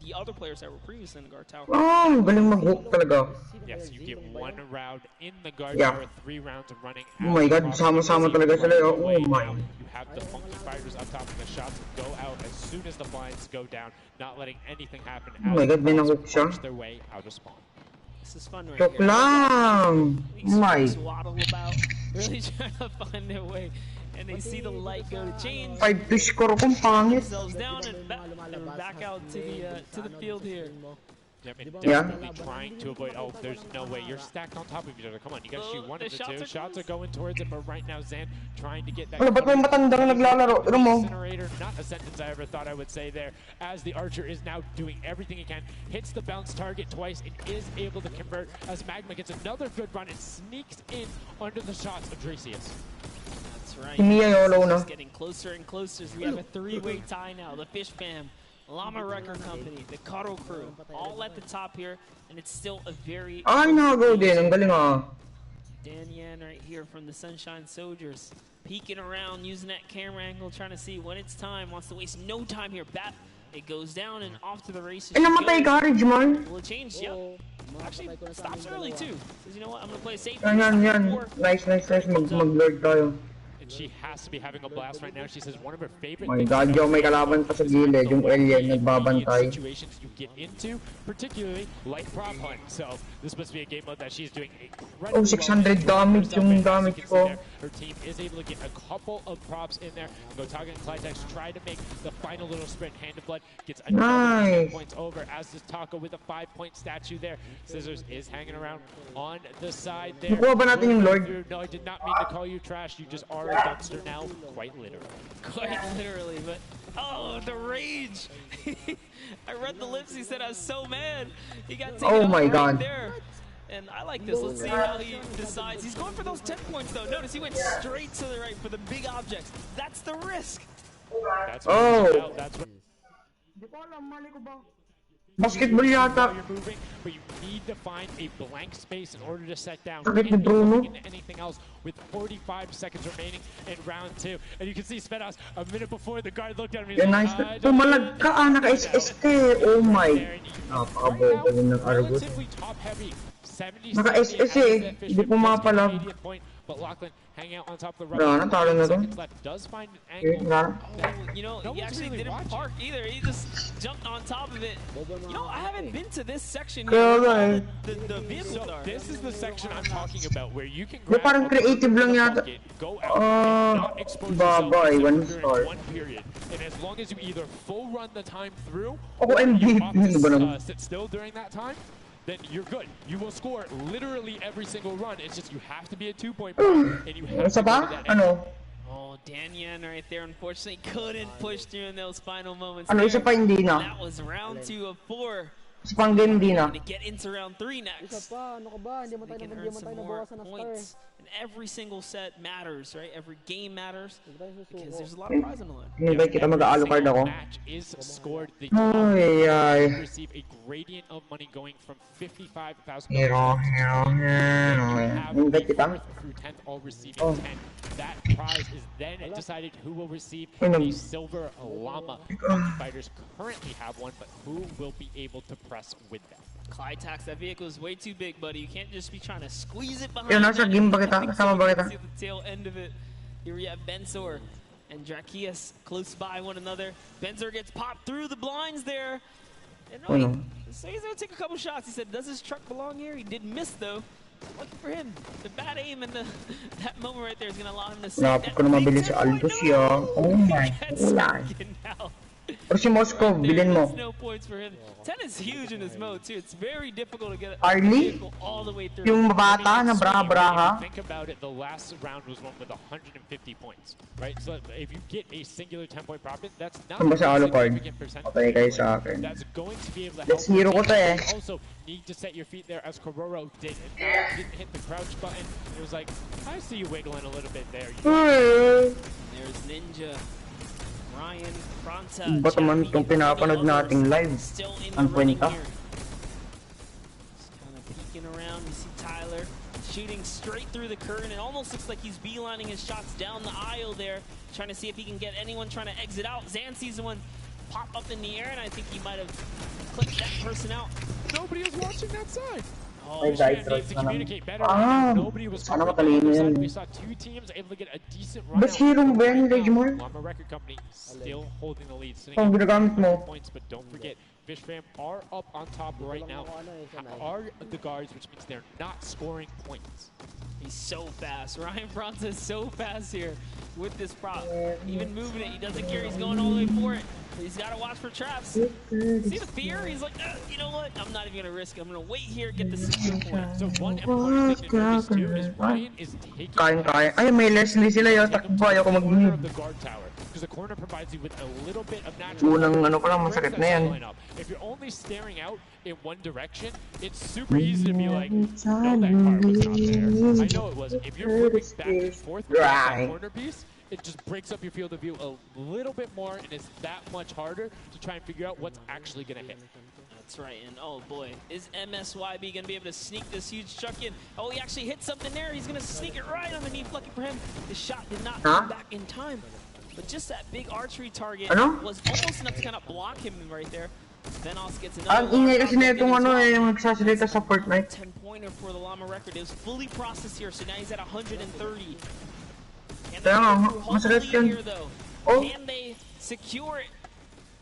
the other players that were previously in the guard tower. Galing mag-hook talaga. Yes, you get 1 round in the guard tower, 3 rounds of running. Oh my God, sama-sama talaga sila. Oh my. You have the Funky Fighters up top, and the shots go out as soon as the blinds go down, not letting anything happen. Oh my God, may na-hook siya. Their way out of spawn. This is fun right Joke here. lang. My. Waddle about, really trying to find their way. And they see the light go to change. 5 to score kung pangit. Themselves down and back out to the field here. Yeah, I mean, definitely trying to avoid. Oh, there's no way. You're stacked on top of each other. Come on, you gotta shoot one of the two. Shots are going towards it, but right now Zan trying to get that. Ba't may matandang naglalaro? Ano mo? Incinerator, not a sentence I ever thought I would say there. As the Archer is now doing everything he can, hits the bounce target twice and is able to convert. As Magma gets another good run and sneaks in under the shots of Dracius. That's right. It's getting closer and closer as we have a 3-way tie now. The Fish Fam Llama Record Company, the Cuddle Crew, all at the top here, and it's still a very... Ay, nagaw din. Ang galing ah. Dan Yan right here from the Sunshine Soldiers, peeking around, using that camera angle, trying to see when it's time, wants to waste no time here. Bat, it goes down and off to the races. Namatay ka, Ridgemar. Will it change? Yep. Actually, stops early too. Says, you know what, I'm going to play safe. Yan. Nice. Mag-lord tayo. She has to be having a blast right now. She says one of her favorite My God, yung may kalaban pa sa gilid, yung alien nagbabantay. situations you get into, particularly like prop hunt. So this must be a game mode that she's doing incredibly Oh, 600 damage yung damage ko. Her team is able to get a couple of props in there. Go target and Clydex, try to make the final little sprint. Hand of Blood gets another 10 points over, as does Taco with a 5-point statue there. Scissors is hanging around on the side there. Nakuha ba natin yung Lord? No, I did not mean to call you trash. You just are a dumpster now, quite literally. Quite literally, but oh, the rage! I read the lips. He said, "I was so mad." He got taken out right there. And I like this. Let's see how he decides. He's going for those 10 points, though. Notice he went straight to the right for the big objects. That's the risk. That's what that's what. Basketball yata. You're moving, but you need to find a blank space in order to set down. Sakit ni Bruno. Into anything else with 45 seconds remaining in round 2. And you can see Svenos a minute before the guard looked at him. Yeah, nice. Pumalag ka, naka-SS ka eh. Oh my. Napakaboga din ng Argus. Naka-SS eh. Hindi pumapalag. But Lachlan hanging out on top of the Wala na, talo na to. does find an Okay, angle. wala. You know, he actually didn't park either. He just jumped on top of it. You know, I haven't been to this section here. The vehicles are. This is the section I'm talking about, where you can Di grab parang creative lang yata. go out and not expose yourself Babay, to one during star. one period. And as long as you either full run the time through, Ako or you MVP opt ba to naman? sit still during that time, then you're good. You will score literally every single run. It's just you have to be a 2-point player, and you have Isa to go pa? to that Ano? Oh, Dan Yan right there, unfortunately, couldn't push through in those final moments. Ano, isa pa hindi na? That was round 2 of 4. Isa pang game hindi na. To get into round 3 next. Isa pa, ano ka ba? Hindi mo tayo nabawasan ng star eh. And every single set matters, right? Every game matters because there's a lot of prize on the line. Invite kita, mag-aalocard ako. Match is scored. The Ay. receive a gradient of money going from 55,000 Hero. Invite kita. through 10th, all receiving Oh. 10. That prize is then decided who will receive Ano? the silver llama. Fighters currently have one, but who will be able to press with them? Clyde tax, that vehicle is way too big, buddy. You can't just be trying to squeeze it behind. Yun, nasa game ba kita? Kasama ba kita? See the tail end of it. Here we have Bensor and Drakias close by one another. Bensor gets popped through the blinds there. And no, so he's gonna take a couple shots. He said, "Does his truck belong here?" He did miss though. Lucky for him, the bad aim and that moment right there is gonna allow him to see that Napit ko na mabili si Aldous yun. Oh my God. Pero si Moscow, bilhin mo. No points for him. 10 is huge in this mode too. It's very difficult to get Arlie? all the way through. Yung bata na braha-braha. Think about it, the last round was one with 150 points, right? So if you get a singular 10-point profit, that's not Saan ba sa a Alucard? significant percentage. Patay kayo sa akin. That's going to be able to Let's help. hero ko to eh. You also need to set your feet there as Kororo did. And now didn't hit the crouch button. It was like, I see you wiggling a little bit there. There's Ninja. Ryan Fronta. Ba naman itong pinapanood nating live? Ang kwenta. Just kind of peeking around. You see Tyler shooting straight through the curtain. It almost looks like he's beelining his shots down the aisle there, trying to see if he can get anyone trying to exit out. Zan sees one pop up in the air, and I think he might have clipped that person out. Nobody is watching that side. Oh, Ay, Michigan dive needs to throw communicate better. Ah, Nobody was sana covering the matalino other side. yan. We saw two teams able to get a decent run. Ba't hero mo ba yan, Regimore? Llama Record Company still holding the lead. Sitting Ang at ginagamit mo? points, but don't forget, Fish Fam are up on top right now. Are the guards, which means they're not scoring points. He's so fast. Ryan Fronta is so fast here with this prop. Even moving it, he doesn't care. He's going all the way for it. He's got to watch for traps. See the fear? He's like, you know what? I'm not even going to risk it. I'm going to wait here, get the 60 point. So one important thing to notice too is Ryan is taking Kaya. Ay, may Leslie sila yun. Takbo ayoko mag-move. the guard tower because the corner provides you with a little bit of natural. Unang ano pa lang, masakit na yan. If you're only staring out in one direction, it's super easy to be like, no, that car was not there. I know it was. If you're moving back and forth with that corner piece, it just breaks up your field of view a little bit more, and it's that much harder to try and figure out what's actually going to hit. That's right, and oh boy, is MSYB going to be able to sneak this huge chuck in? Oh, he actually hit something there. He's going to sneak it right underneath. Lucky for him, the shot did not come back in time. But just that big archery target was almost enough to kind of block him right there. Venos gets another. Ang ingay kasi na itong ano eh, yung nagsasalita sa Fortnite. 10-pointer for the Llama record. It was fully processed here, so now he's at 130. Kaya nga, masakit yan. Oh. Can they secure it?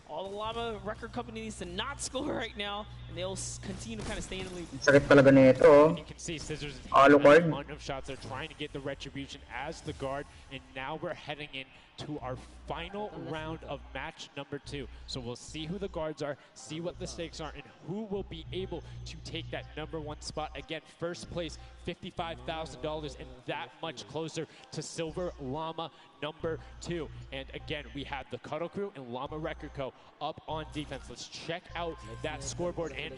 All the Llama record company needs to not score right now, and they'll continue to kind of stay in the lead. Sakit talaga nito. You can see Scissors is Alucard. a ton of shots. They're trying to get the retribution as the guard, and now we're heading in to our final round of match number 2. So we'll see who the guards are, see what the stakes are, and who will be able to take that #1 spot. Again, first place, $55,000, and that much closer to Silver Llama #2. And again, we have the Cuddle Crew and Llama Record Co. up on defense. Let's check out that scoreboard. And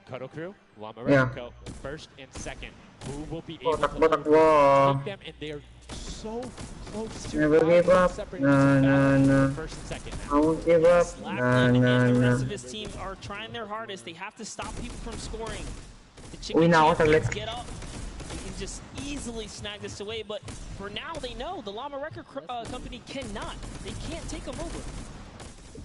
Cuddle Crew, Llama Record Co. first and second. Who will be able to take them? And they are so close to Never give up. No. first and second. I won't give up. And the rest of his team are trying their hardest. They have to stop people from scoring. The Chicken Champions get up. They can just easily snag this away, but for now they know the Llama Record Company cannot. They can't take them over.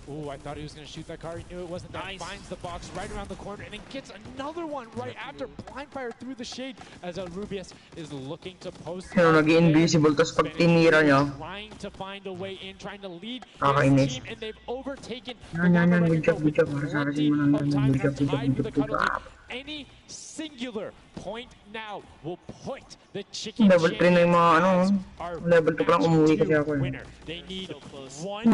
Ooh, I thought he was going to shoot that car. He knew it wasn't there. Nice. Finds the box right around the corner and then gets another one right after. Blind fire through the shade as Rubius is looking to post. Nag-invisible, tas pag tinira niya. Trying to find a way in, trying to lead his team, and they've overtaken. Good job. Any singular point now will put the Chicken Level 3 na yung mga ano. Level 2 pa lang umuwi kasi ako. They need one.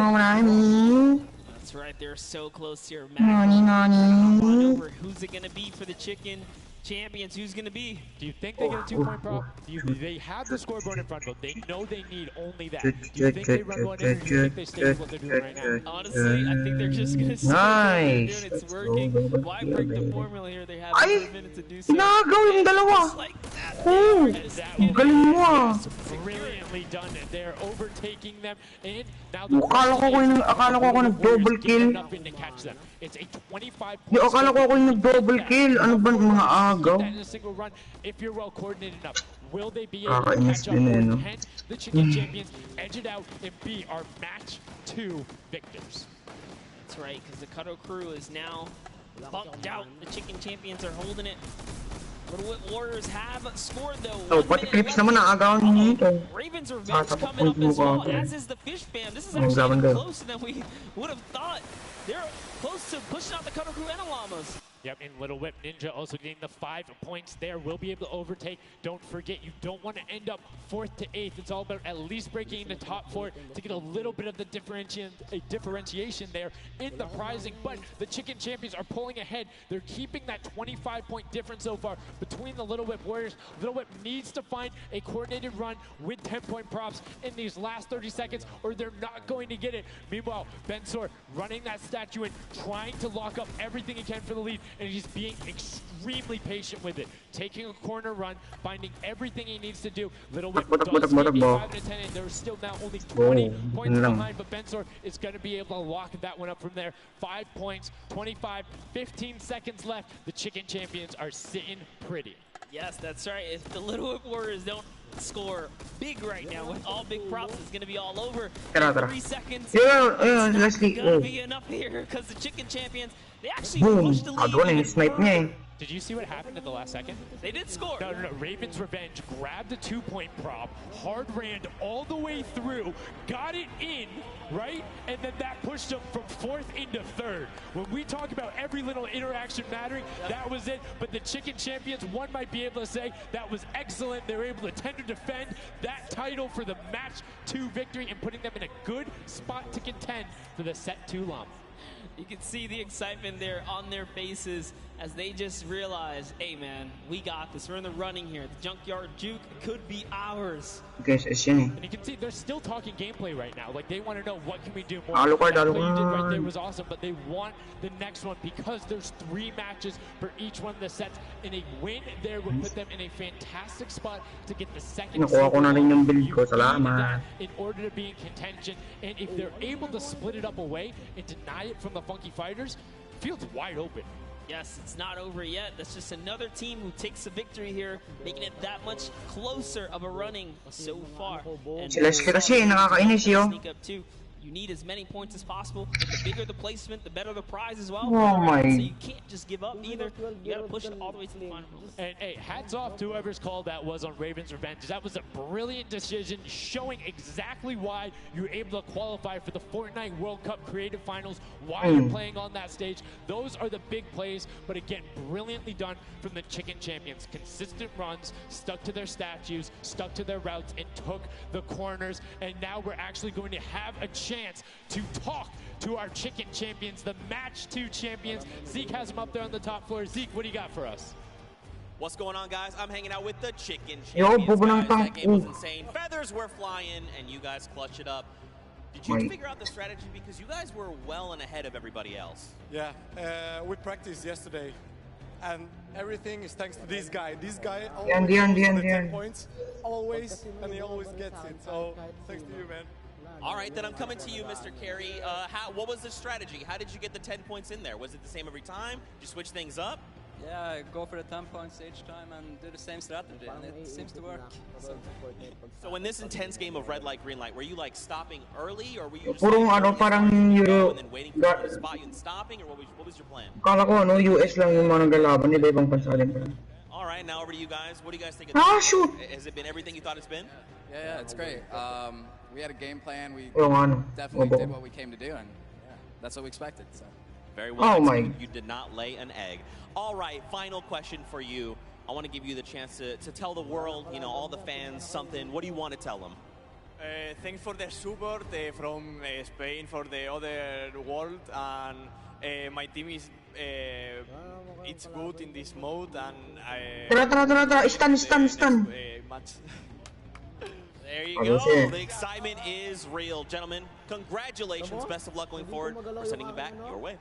That's right, they're so close here. Over. Who's it going to be for the Chicken Champions? Who's going to be? Do you think they get a 2-point prop? They have the scoreboard in front of them. They know they need only that. Do you think they run one in, or do you think they stay with what they're doing right now? Honestly, I think they're just going to stay with what they're doing. It's working. Why break the formula here? They have a minute to do so. Inagaw yung dalawa! Oh! Galing mo ah! Brilliantly done. They're overtaking them, and now akala ko ako nag-double kill. It's a 25 Di, akala ko ako yung nag-double kill. Ano ba mga agaw? In a single run, if you're well coordinated enough, will they be able to catch up, or can the Chicken Champions edge it out and be our match 2 victors? That's right, because the Cuddle Crew is now bumped out. The Chicken Champions are holding it. Little Whip Warriors have scored though. Pati clips naman naagawan nito. Ravens Revenge coming up as well, as is the Fish Fam. This is actually closer than we would have thought. They're close to pushing out the Cuddle Crew and the Llamas. Yep, and Little Whip Ninja also getting the 5 points there. Will be able to overtake. Don't forget, you don't want to end up 4th to 8th. It's all about at least breaking into top 4 to get a little bit of the differentiation there in the prizing. But the Chicken Champions are pulling ahead. They're keeping that 25-point difference so far between the Little Whip Warriors. Little Whip needs to find a coordinated run with 10-point props in these last 30 seconds, or they're not going to get it. Meanwhile, Bensor running that statue and trying to lock up everything he can for the lead. And he's being extremely patient with it. Taking a corner run, finding everything he needs to do. Little Whip does take a 5 to 10, and there's still now only 20 points behind, but Bensor is going to be able to lock that one up from there. 5 points, 25, 15 seconds left. The Chicken Champions are sitting pretty. Yes, that's right. If the Little Whip Warriors don't score big right now with all big props, it's going to be all over in 3 seconds. It's not going to be enough here because the Chicken Champions, they actually pushed the lead. Did you see what happened at the last second? They did score. No. Ravens Revenge grabbed a 2-point prop, hard ran all the way through, got it in, right? And then that pushed them from 4th into 3rd. When we talk about every little interaction mattering, that was it. But the Chicken Champions, one might be able to say that was excellent. They were able to tend to defend that title for the match 2 victory and putting them in a good spot to contend for the set 2 Llama. You can see the excitement there on their faces as they just realize, hey man, we got this. We're in the running here. The Junkyard Juke could be ours. Guys, yun eh. And you can see they're still talking gameplay right now. Like they want to know what can we do more. Alucard, That play you did right Alucard. there was awesome, but they want the next one because there's 3 matches for each one of the sets. And a win there would put them in a fantastic spot to get the second Nakuha ko na rin yung build ko. You need Salamat. that in order to be in contention. And if they're able to split it up away and deny it from the Funky Fighters, field's wide open. Yes, it's not over yet. That's just another team who takes the victory here, making it that much closer of a running so far. And Sila kasi nakakainis yun. sneak up too. You need as many points as possible. The bigger the placement, the better the prize as well. Oh my. So you can't just give up either. You gotta push it all the way to the final. And hey, hats off to whoever's call that was on Raven's Revenge. That was a brilliant decision, showing exactly why you're able to qualify for the Fortnite World Cup Creative Finals, why you're playing on that stage. Those are the big plays, but again, brilliantly done from the Chicken Champions. Consistent runs, stuck to their statues, stuck to their routes, and took the corners. And now we're actually going to have a chance to talk to our Chicken Champions, the Match 2 champions. Zeke has them up there on the top floor. Zeke, what do you got for us? What's going on, guys? I'm hanging out with the Chicken Yo, Champions, bobo ng guys. That game was tank. insane. Feathers were flying, and you guys clutched it up. Did you figure out the strategy? Because you guys were well and ahead of everybody else. Yeah, we practiced yesterday, and everything is thanks to this guy. This guy always Yan, goes yan, for the yan. 10 points, always, and he always gets it. So thanks to you, man. All right, then I'm coming to you, Mr. Carey. What was the strategy? How did you get the 10 points in there? Was it the same every time? Did you switch things up? Yeah, go for the 10 points each time and do the same strategy, and it seems to work. So in this intense game of red light, green light, were you like stopping early, or were you just Purong like, ano, parang Euro. and then waiting for someone to spot you and stopping, or what was your plan? Kala ko ano, US lang yung mga naglalaban nila, ibang bansa din pala. All right, now over to you guys. What do you guys think of Ah, this? shoot! Has it been everything you thought it's been? Yeah, it's great. We had a game plan. We Oo nga, no. definitely Opo. did what we came to do, and that's what we expected. So. Very well. Oh my. You did not lay an egg. All right, final question for you. I want to give you the chance to tell the world, you know, all the fans something. What do you want to tell them? Thanks for the support from Spain for the other world, and my team is it's good in this mode, and Tara, stun. match. There you Ano go. siya? The excitement is real, gentlemen. Congratulations. Best of luck going forward. We're sending you back your way.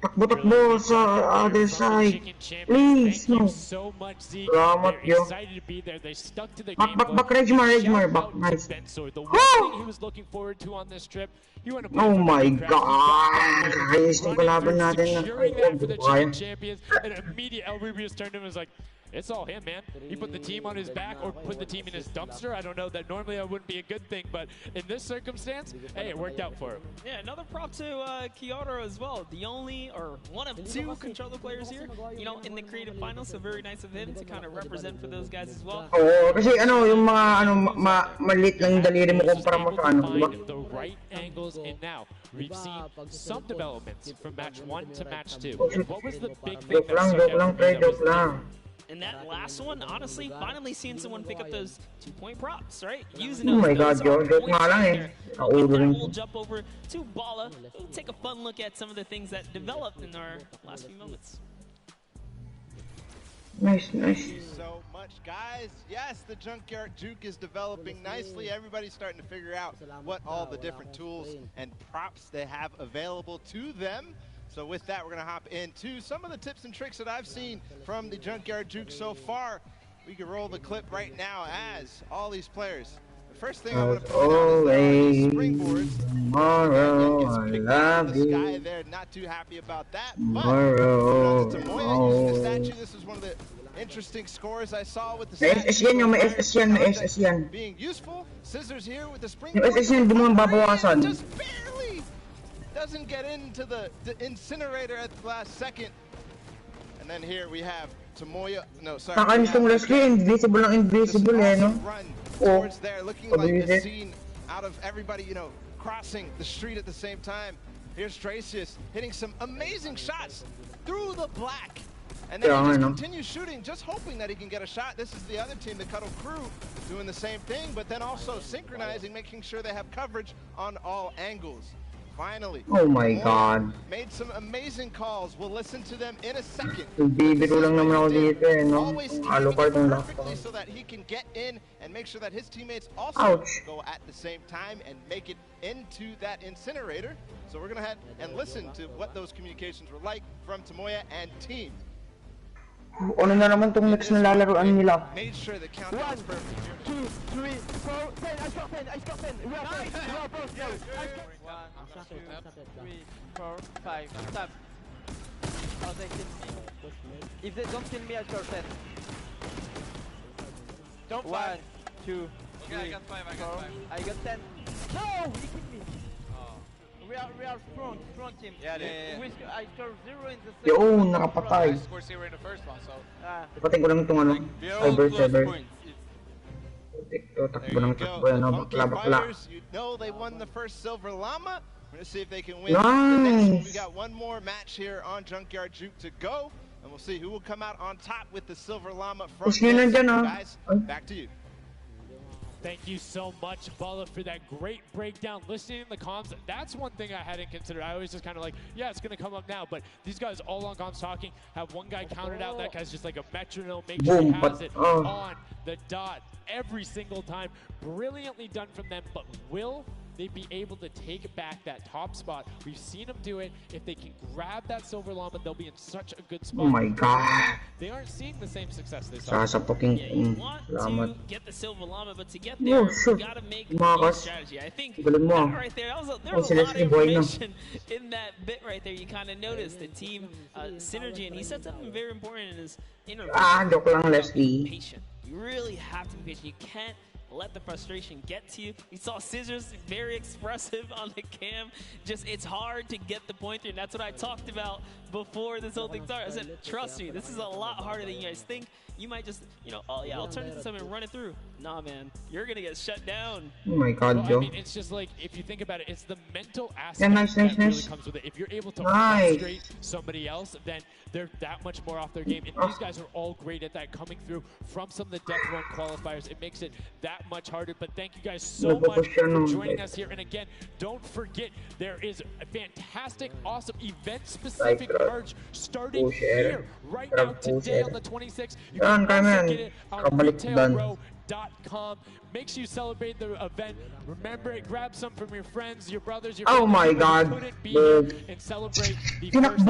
Takbo sa other side. Please, no. So much, Zeke. Salamat, They're yo. excited to be there. They stuck to the Back, game. back, Regmar, back, nice. The one thing he was looking forward to on this trip, he went to play Oh for my the crowd. God! Ayos ng kalaban natin. Securing that for the Chicken Champions, and immediate El Rubius turned to him and was like, it's all him, man. He put the team on his back or put the team in his dumpster. I don't know. That normally that wouldn't be a good thing, but in this circumstance, hey, it worked out for him. Yeah, another prop to Kyoto as well. The only, or one of 2 controller players here, you know, in the creative finals. So very nice of him to kind of represent for those guys as well. Oo, kasi ano, yung mga ano, malit lang yung daliri mo kumpara mo sa ano, diba? Find the right angles, and now we've seen some developments from match 1 to match 2. What was the big thing that stuck out for you that was different? And that last one, honestly, finally seeing someone pick up those 2-point props, right? Using Oh those, my those God, yo, joke nga lang eh. Naulo rin. We'll jump over to Bala and take a fun look at some of the things that developed in our last few moments. Nice. Thank you so much, guys. Yes, the Junkyard Juke is developing nicely. Everybody's starting to figure out what all the different tools and props they have available to them. So with that, we're going to hop into some of the tips and tricks that I've seen from the Junkyard Juke so far. We can roll the clip right now as all these players. The first thing I want to point out is there are these springboards. Tomorrow, I love This you. guy there, not too happy about that. Tomorrow, But Tamoya using the statue. This is one of the interesting scores I saw with the May SS yan yung, may SS yan, may SS yan. being useful. Scissors here with the spring. Yung SS yan, di mo mababawasan. Just barely doesn't get into the incinerator at the last second. And then here we have Tamoya. No, sorry. Kakainis tong Leslie, invisible lang invisible eh, no? Run Oh, towards there, looking like a pabilis. scene out of everybody, you know, crossing the street at the same time. Here's Tracius hitting some amazing shots through the black. And then Yeah, he I just know. continues shooting, just hoping that he can get a shot. This is the other team, the Cuddle Crew, doing the same thing, but then also synchronizing, making sure they have coverage on all angles. Finally. Oh my God. Made some amazing calls. We'll listen to them in a second. Bibiro lang naman ako dito eh, no? Always Alucard ng perfectly so that he can get in and make sure that his teammates also go at the same time and make it into that incinerator. So we're gonna head and listen to what those communications were like from Tamoya and team. Ano na naman tong next na lalaroan nila? Made sure the countdown was perfect. 2, 3, 4, 10. I shot 10. I shot 10. We are both. We are both. 1, 2, 3, 4, 5. Stop. Oh, they kill me. If they don't kill me, I score 10. Don't 1, 2, 3, I got 5. 4. I got 10. No, he killed me. We are strong team. Yeah, I scored 0 in the second. Yo, nakapatay. I scored 0 in the first one, so. Patay ko lang itong ano, cyber. Takbo ng takbo yan, no? Bakla. You know they won the first Silver Llama. We're gonna see if they can win Nice. the next one. We got one more match here on Junkyard Juke to go, and we'll see who will come out on top with the Silver Llama from Push nyo this. nandyan, ah. Guys, back to you. Thank you so much, Bala, for that great breakdown. Listening to the comms, that's one thing I hadn't considered. I always just kind of like, yeah, it's going to come up now. But these guys all on comms talking, have one guy counted out. That guy's just like a metronome, make sure he has it on the dot every single time. Brilliantly done from them, but will they be able to take back that top spot? We've seen them do it. If they can grab that Silver Llama, they'll be in such a good spot. Oh my God. They aren't seeing the same success they saw. You want to get the Silver Llama, but to get there, you got to make a strategy. I think that right there, there was a lot of information in that bit right there. You kind of noticed the team synergy, and he said something very important in his interview. Joke lang, Leslie. Patient. You really have to be patient. You can't let the frustration get to you. We saw Scissors very expressive on the cam. Just, it's hard to get the pointer, and that's what I talked about before this whole thing started. I said, trust me, this is a lot harder than you guys think. You might just, you know, oh yeah, I'll turn it to something and run it through. Nah, man, you're gonna get shut down. Oh my God, well, Joe. I mean, it's just like, if you think about it, it's the mental aspect that really comes with it. If you're able to frustrate somebody else, then they're that much more off their game. And these guys are all great at that, coming through from some of the Death Run qualifiers. It makes it that much harder. But thank you guys so much for joining us here. And again, don't forget, there is a fantastic, awesome event-specific merch starting here right now today on the 26th. You can also get it on retailrow.com. Make sure you celebrate the event. Remember it. Grab some from your friends, your brothers, your oh my God, couldn't be here and celebrate the first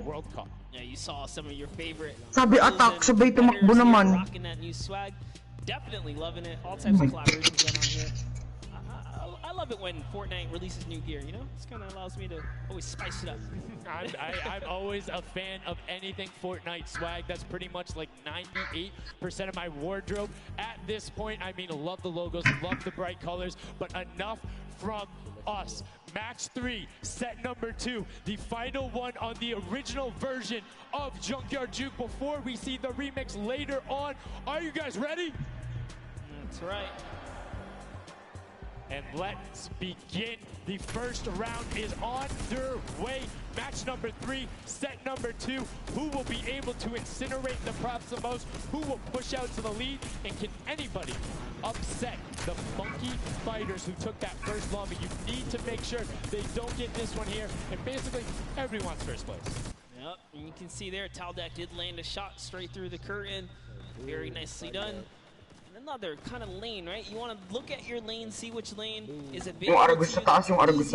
World Cup. Yeah, you saw some of your favorite. Sabi attack, sabay tumakbo naman. Rocking that new swag. Definitely loving it. All types of collaborations going on here. I love it when Fortnite releases new gear, you know? This kind of allows me to always spice it up. I'm always a fan of anything Fortnite swag. That's pretty much like 98% of my wardrobe. At this point, I mean, love the logos, love the bright colors, but enough from us. Match 3, set number 2, the final one on the original version of Junkyard Juke before we see the remix later on. Are you guys ready? That's right. And let's begin. The first round is underway. Match number 3, set number 2. Who will be able to incinerate the props the most? Who will push out to the lead? And can anybody upset the Monkey Fighters who took that first llama? You need to make sure they don't get this one here. And basically, everyone's first place. Yep, and you can see there, Taldeck did land a shot straight through the curtain. Very nicely done. Another kind of lane, right? You want to look at your lane, see which lane is available. Easy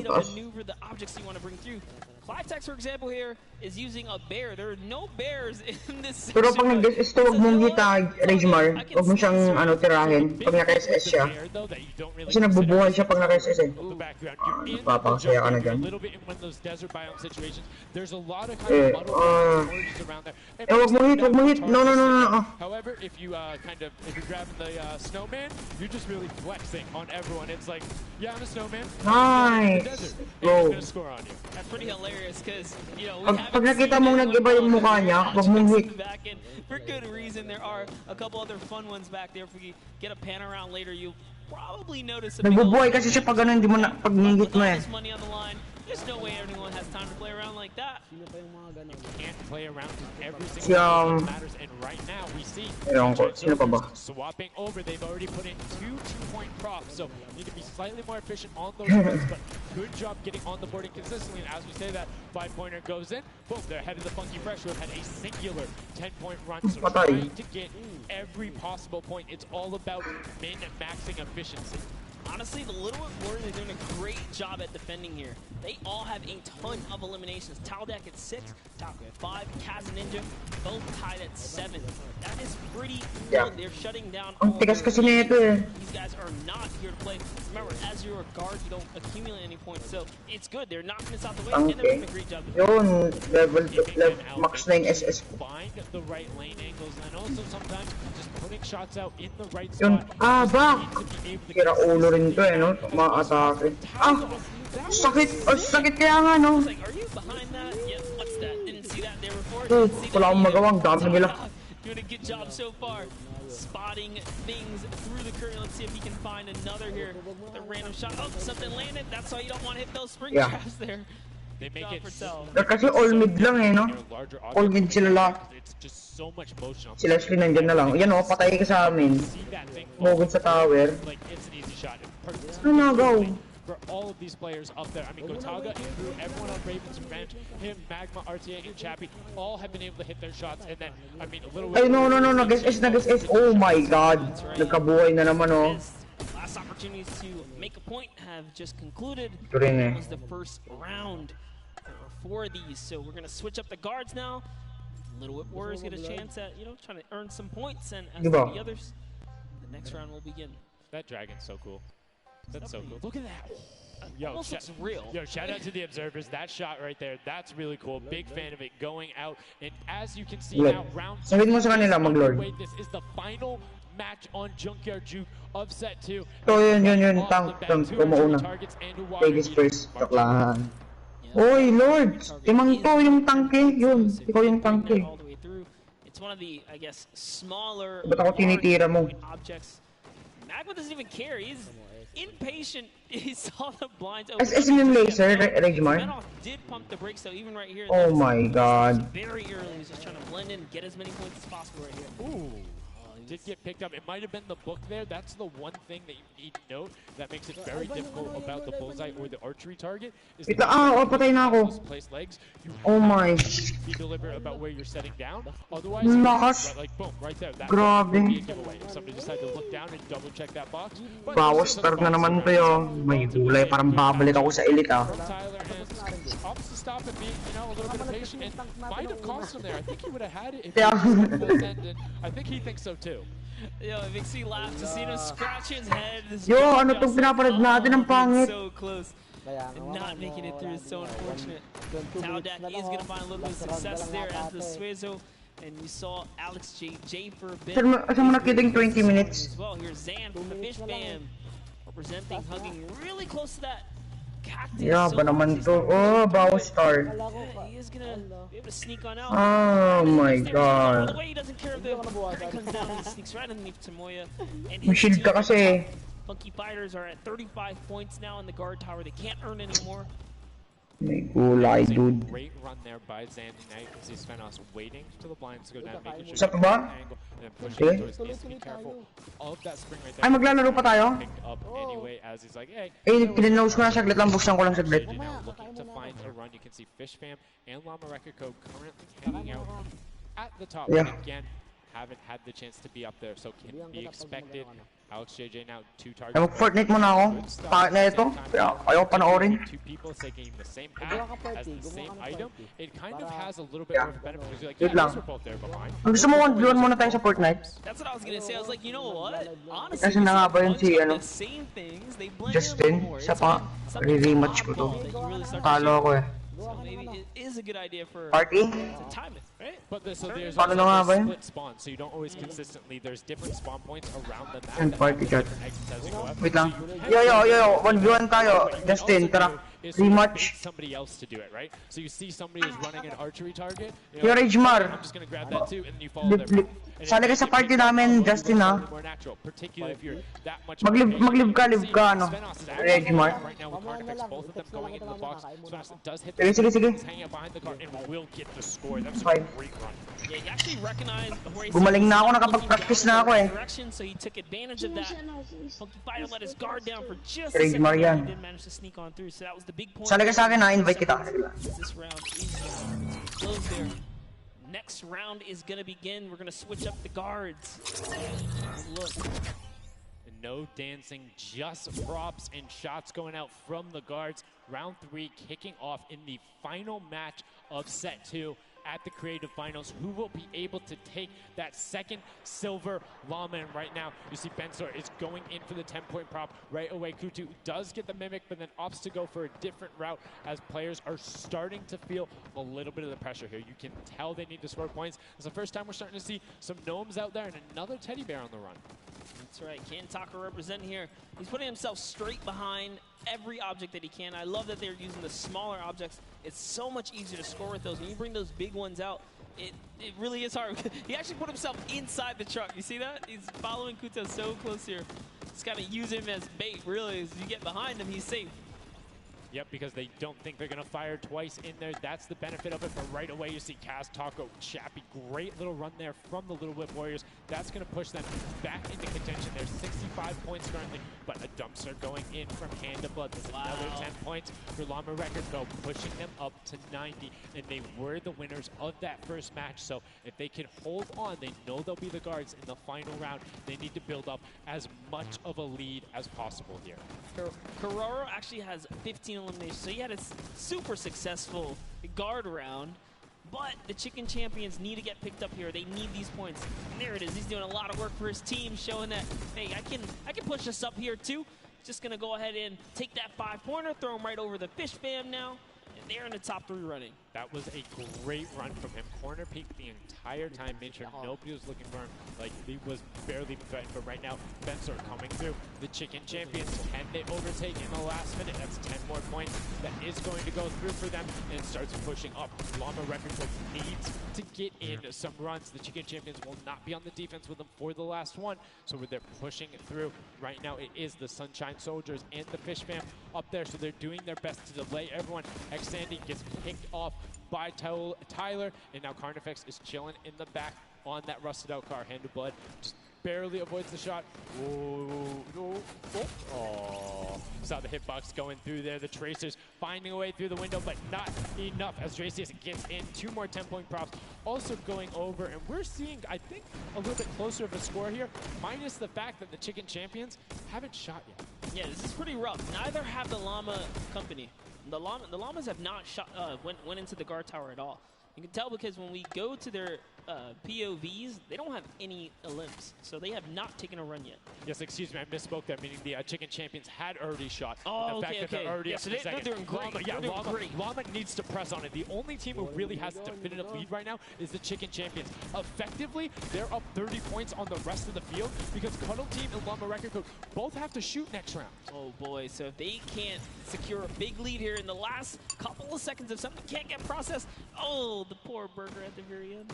to maneuver the objects you want to bring through. Clitex, for example, here is using a bear. There are no bears in this section. Pero pag nag-SS to, huwag mong hita, Regmar. Huwag mo siyang tirahin pag naka-SS siya. Kasi nabubuhay siya pag naka-SS eh. Papakasaya ka na dyan. Huwag mong hit, huwag mong hit. No. However, if you're grabbing the snowman, you're just really flexing on everyone. It's like, yeah, I'm a snowman. Nice. Go. Gonna score on you. That's pretty hilarious because, you know, pag nakita mong nag-iba yung mukha niya, huwag mong hit. For good reason, there are a couple other fun ones back there. If we get a pan around later, you'll probably notice. Nagbubuhay kasi siya pag ganun, hindi mo na, pag hit mo eh. Money on the line. There's no way anyone has time to play around like that. You can't play around every single thing that matters, and right now we see swapping over. They've already put in 2 2-point props, so need to be slightly more efficient on those runs, but good job getting on the boarding consistently. And as we say that 5-pointer goes in, boom, they're ahead of the Funky Fresh, who have had a singular 10-point run, so trying to get every possible point. It's all about min-maxing efficiency. Honestly, the Little Warriors are doing a great job at defending here. They all have a ton of eliminations. Taldeck at 6, Taco at 5, Kaz and Ninja both tied at 7. That is pretty good. They're shutting down all These guys are not here to play. Remember, as you're a guard, you don't accumulate any points, so it's good. They're knocking this out the way, and they're doing a great job. Yun, level max na yung SS. Find the right lane angles, and also sometimes just putting shots out in the right Yun, spot. back! Kira ulo rin to no? Mga-atake. Sakit! Sakit kaya nga, no? Are you behind that? Yeah, what's that? Didn't see that there before. Wala akong magawang, dami nila. Doing a good job so far. Spotting things through the curtain. Let's see if he can find another here. The random shot. Oh, something landed. That's why you don't want to hit those spring traps there. They make it kasi all mid lang no? All mid sila lahat. It's just so much motion. Si Leslie nandiyan na lang. Yan patay ka sa amin. Mugod sa tower. Like, it's an easy shot. Go. For all of these players up there, I mean, Gotaga, Andrew, everyone on Raven's bench, him, Magma, RTA, and Chappie, all have been able to hit their shots, and then, I mean, a little bit... No, nag-S. Oh my god. Nagkabuhay na naman, Last opportunities to make a point have just concluded. That was the first round for these, so we're going to switch up the guards now. Little Whip Warriors get a chance at, trying to earn some points, and as for the others, the next round will begin. That dragon's so cool. That's so cool. Look at that. Almost looks real. Yo, shout out to the observers. That shot right there, that's really cool. Big fan of it going out. And as you can see now, round 2. This is the final match on Junkyard Juke of set 2. Yun. Tank. Kumauna. Ladies first. Taklaan. Oy, Lord! Timang to yung tanke. Yun. Ikaw yung tanke. It's one of the, I guess, smaller objects. Magma doesn't even care. He's impatient. He saw the blinds open. As in laser, Regmar. Menoff did pump the brakes, though, even right here. Oh my god. Very early. He's just trying to blend in and get as many points as possible right here. Ooh. Did get picked up. It might have been the book there. That's the one thing that you need to note that makes it very difficult about the bullseye or the archery target. Is patay na ako. Place legs. Oh my. Be deliberate about where you're setting down. Otherwise, like boom, right there. That would be a giveaway. If somebody decided to look down and double check that box. Bawas start na naman to yun. May gulay, parang babalik ako sa elite Tyler opts to stop and be, a little bit of patient, and might have cost him there. I think he would have had it if he was ended. I think he thinks so too. Yo, it makes me laugh to see him scratch his head. Yo, ano itong pinapanood natin ang pangit? So close. And not making it through is so unfortunate. Taldeck is going to find a little bit of success there as the Suezo. And you saw Alex J for a bit. Saan mo nakiting 20 minutes? As well, here's Zan from the Fish Fam. Representing, hugging really close to that cactus. Yeah, ba naman to? Oh, bawas star. He is gonna be able to sneak on out. Oh my god. By the way, he doesn't care if the curtain comes down. He sneaks right underneath Tamoya. And shield ka kasi. Funky Fighters are at 35 points now in the guard tower. They can't earn anymore. May gulay, dude. Great run there by Zandy Knight as he's Svenos waiting to the blinds to go down, making sure Sa ba? Okay. Be careful of that spring right there. Ay, maglalaro pa tayo? Picked up anyway as he's like, hey. Pininouse ko na saglit lang, buksan ko lang saglit. Looking to find a run. You can see Fish Fam and Llama Record Code currently hanging out at the top. Yeah. But again, haven't had the chance to be up there, so can be expected. Alex JJ now 2 targets. Ay, mag-Fortnite muna ako. Pakit na ito. Ayaw panoorin. 2 people taking the same path as the same item. It kind of has a little bit more of a benefit because you're like, yeah, those are both there behind. Gusto mo 1v1 muna tayo sa Fortnite? That's what I was gonna say. I was like, you know what? Honestly, kasi na nga ba yun si, Justin, siya pa. Re-rematch ko to. Talo ako eh. So maybe it is a good idea for party to time it, right? But so there's also split spawn, so you don't always consistently. There's different spawn points around the map. And party chat. Wait lang. Yo, 1v1 tayo. Justin, tara. is Pretty sort of much. bait somebody else to do it, right? So you see somebody who's running an archery target. You Yo, know, Rage Mar. I'm just gonna grab that too, and then you follow them. Sali ka sa party namin, Justin, ha? More natural, particularly if you're that much. Maglib ka, ano? Rage Mar. Right now with Carnifex, both of them going into the box. Svenos does hit Sige, sige, sige. He's hanging out behind the car and will get the score. That's a great run. Yeah, he actually recognized where Gumaling na ako, nakapag-practice na ako eh. direction, so he took advantage of that. Funky Fire let his guard down for just Rage a second. Mar He yan. didn't manage to sneak on through, so that was the big point. Sali ka sa akin, ha? Invite kita. This round is close there. Next round is gonna begin. We're gonna switch up the guards. Look. No dancing, just props and shots going out from the guards. Round 3 kicking off in the final match of set 2 at the Creative Finals. Who will be able to take that second silver llama? And right now, you see Bensor is going in for the 10-point prop right away. Kutu does get the Mimic, but then opts to go for a different route as players are starting to feel a little bit of the pressure here. You can tell they need to score points. It's the first time we're starting to see some gnomes out there and another teddy bear on the run. That's right, Kantaka represent here. He's putting himself straight behind every object that he can. I love that they're using the smaller objects. It's so much easier to score with those. When you bring those big ones out, it really is hard. He actually put himself inside the truck. You see that? He's following Kuta so close here. Just kind of use him as bait, really. As you get behind him, he's safe. Yep, because they don't think they're going to fire twice in there. That's the benefit of it. But right away, you see Kaz, Taco, Chappie. Great little run there from the Little Whip Warriors. That's going to push them back into contention. There's 65 points currently, but a dumpster going in from Hand of Blood. There's another 10 points for Llama Record Go, pushing them up to 90. And they were the winners of that first match. So if they can hold on, they know they'll be the guards in the final round. They need to build up as much of a lead as possible here. Carraro actually has 15 eliminations, so he had a super successful guard round. But the Chicken Champions need to get picked up here. They need these points. And there it is. He's doing a lot of work for his team, showing that, hey, I can push us up here too. Just gonna go ahead and take that 5-pointer, throw him right over the fish fam now. And they're in the top 3 running. That was a great run from him. Corner peeked the entire time, made sure nobody was looking for him. Like, he was barely threatened, but right now, Bensor coming through. The Chicken Champions, can they overtake in the last minute? That's 10 more points. That is going to go through for them, and it starts pushing up. Llama Record needs to get in some runs. The Chicken Champions will not be on the defense with them for the last one, so they're pushing it through. Right now, it is the Sunshine Soldiers and the Fish Fam up there, so they're doing their best to delay everyone. Sandy gets picked off by Tyler, and now Carnifex is chilling in the back on that rusted out car. Hand of Blood just barely avoids the shot. Oh, saw the hitbox going through there. The Tracers finding a way through the window, but not enough as Dracius gets in. 2 more 10-point props also going over, and we're seeing, I think, a little bit closer of a score here, minus the fact that the Chicken Champions haven't shot yet. Yeah, this is pretty rough. Neither have the Llama Company. The Llamas have not shot, went into the guard tower at all. You can tell because when we go to their POVs, they don't have any elims, so they have not taken a run yet. Yes, excuse me, I misspoke there, meaning the Chicken Champions had already shot. Oh, the fact that they're already up so to they're doing great. Llama needs to press on it. The only team who really has a definitive lead right now is the Chicken Champions. Effectively, they're up 30 points on the rest of the field because Cuddle Team and Llama Record Code both have to shoot next round. Oh boy, so if they can't secure a big lead here in the last couple of seconds, if something can't get processed, oh, the poor Burger at the very end.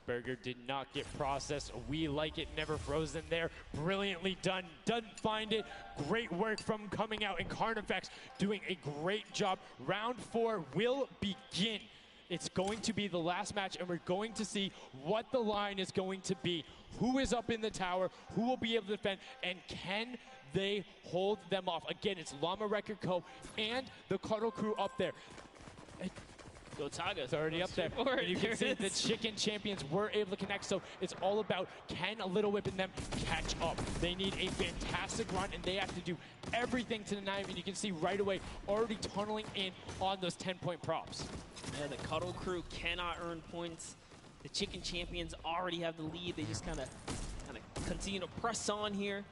Burger did not get processed. We like it, never frozen there. Brilliantly done. Doesn't find it. Great work from coming out, and Carnifex doing a great job. Round 4 will begin. It's going to be the last match, and we're going to see what the line is going to be. Who is up in the tower? Who will be able to defend? And can they hold them off? Again, it's Llama Record Co. and the Cuddle Crew up there. Go Taga. It's already up there. And you can see the Chicken Champions were able to connect, so it's all about can a Little Whip and them catch up. They need a fantastic run, and they have to do everything to deny him, and you can see right away already tunneling in on those 10-point props. Yeah, the Cuddle Crew cannot earn points. The Chicken Champions already have the lead. They just kind of continue to press on here.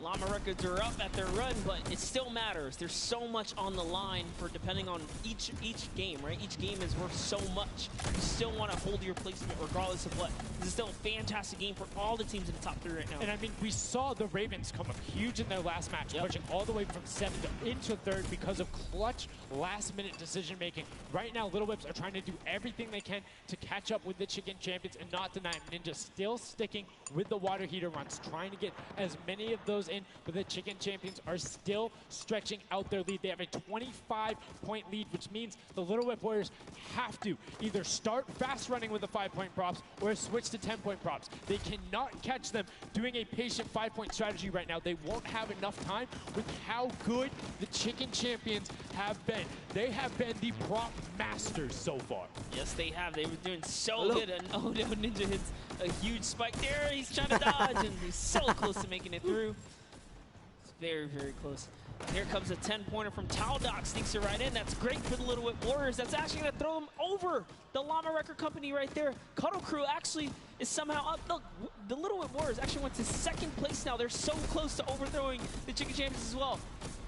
Llama Records are up at their run, but it still matters. There's so much on the line for depending on each game, right? Each game is worth so much. You still want to hold your placement regardless of what. This is still a fantastic game for all the teams in the top 3 right now. And I mean, we saw the Ravens come up huge in their last match, pushing all the way from 7th into 3rd because of clutch last-minute decision-making. Right now, Little Whips are trying to do everything they can to catch up with the Chicken Champions and not deny them. Ninja still sticking with the water heater runs, trying to get as many of those in, but the Chicken Champions are still stretching out their lead. They have a 25-point lead, which means the Little Whip Warriors have to either start fast running with the 5-point props or switch to 10-point props. They cannot catch them doing a patient 5-point strategy right now. They won't have enough time with how good the Chicken Champions have been. They have been the prop masters so far. Yes, they have. They were doing so good, and oh no, Ninja hits a huge spike there. He's trying to dodge, and he's so close to making it through. It's very, very close. And here comes a 10-pointer from Taldoc, sneaks it right in. That's great for the Little Whip Warriors. That's actually going to throw them over the Llama Record Company right there. Cuddle Crew actually is somehow up. Look, the Little Whip Warriors actually went to 2nd place now. They're so close to overthrowing the Chicken Champions as well.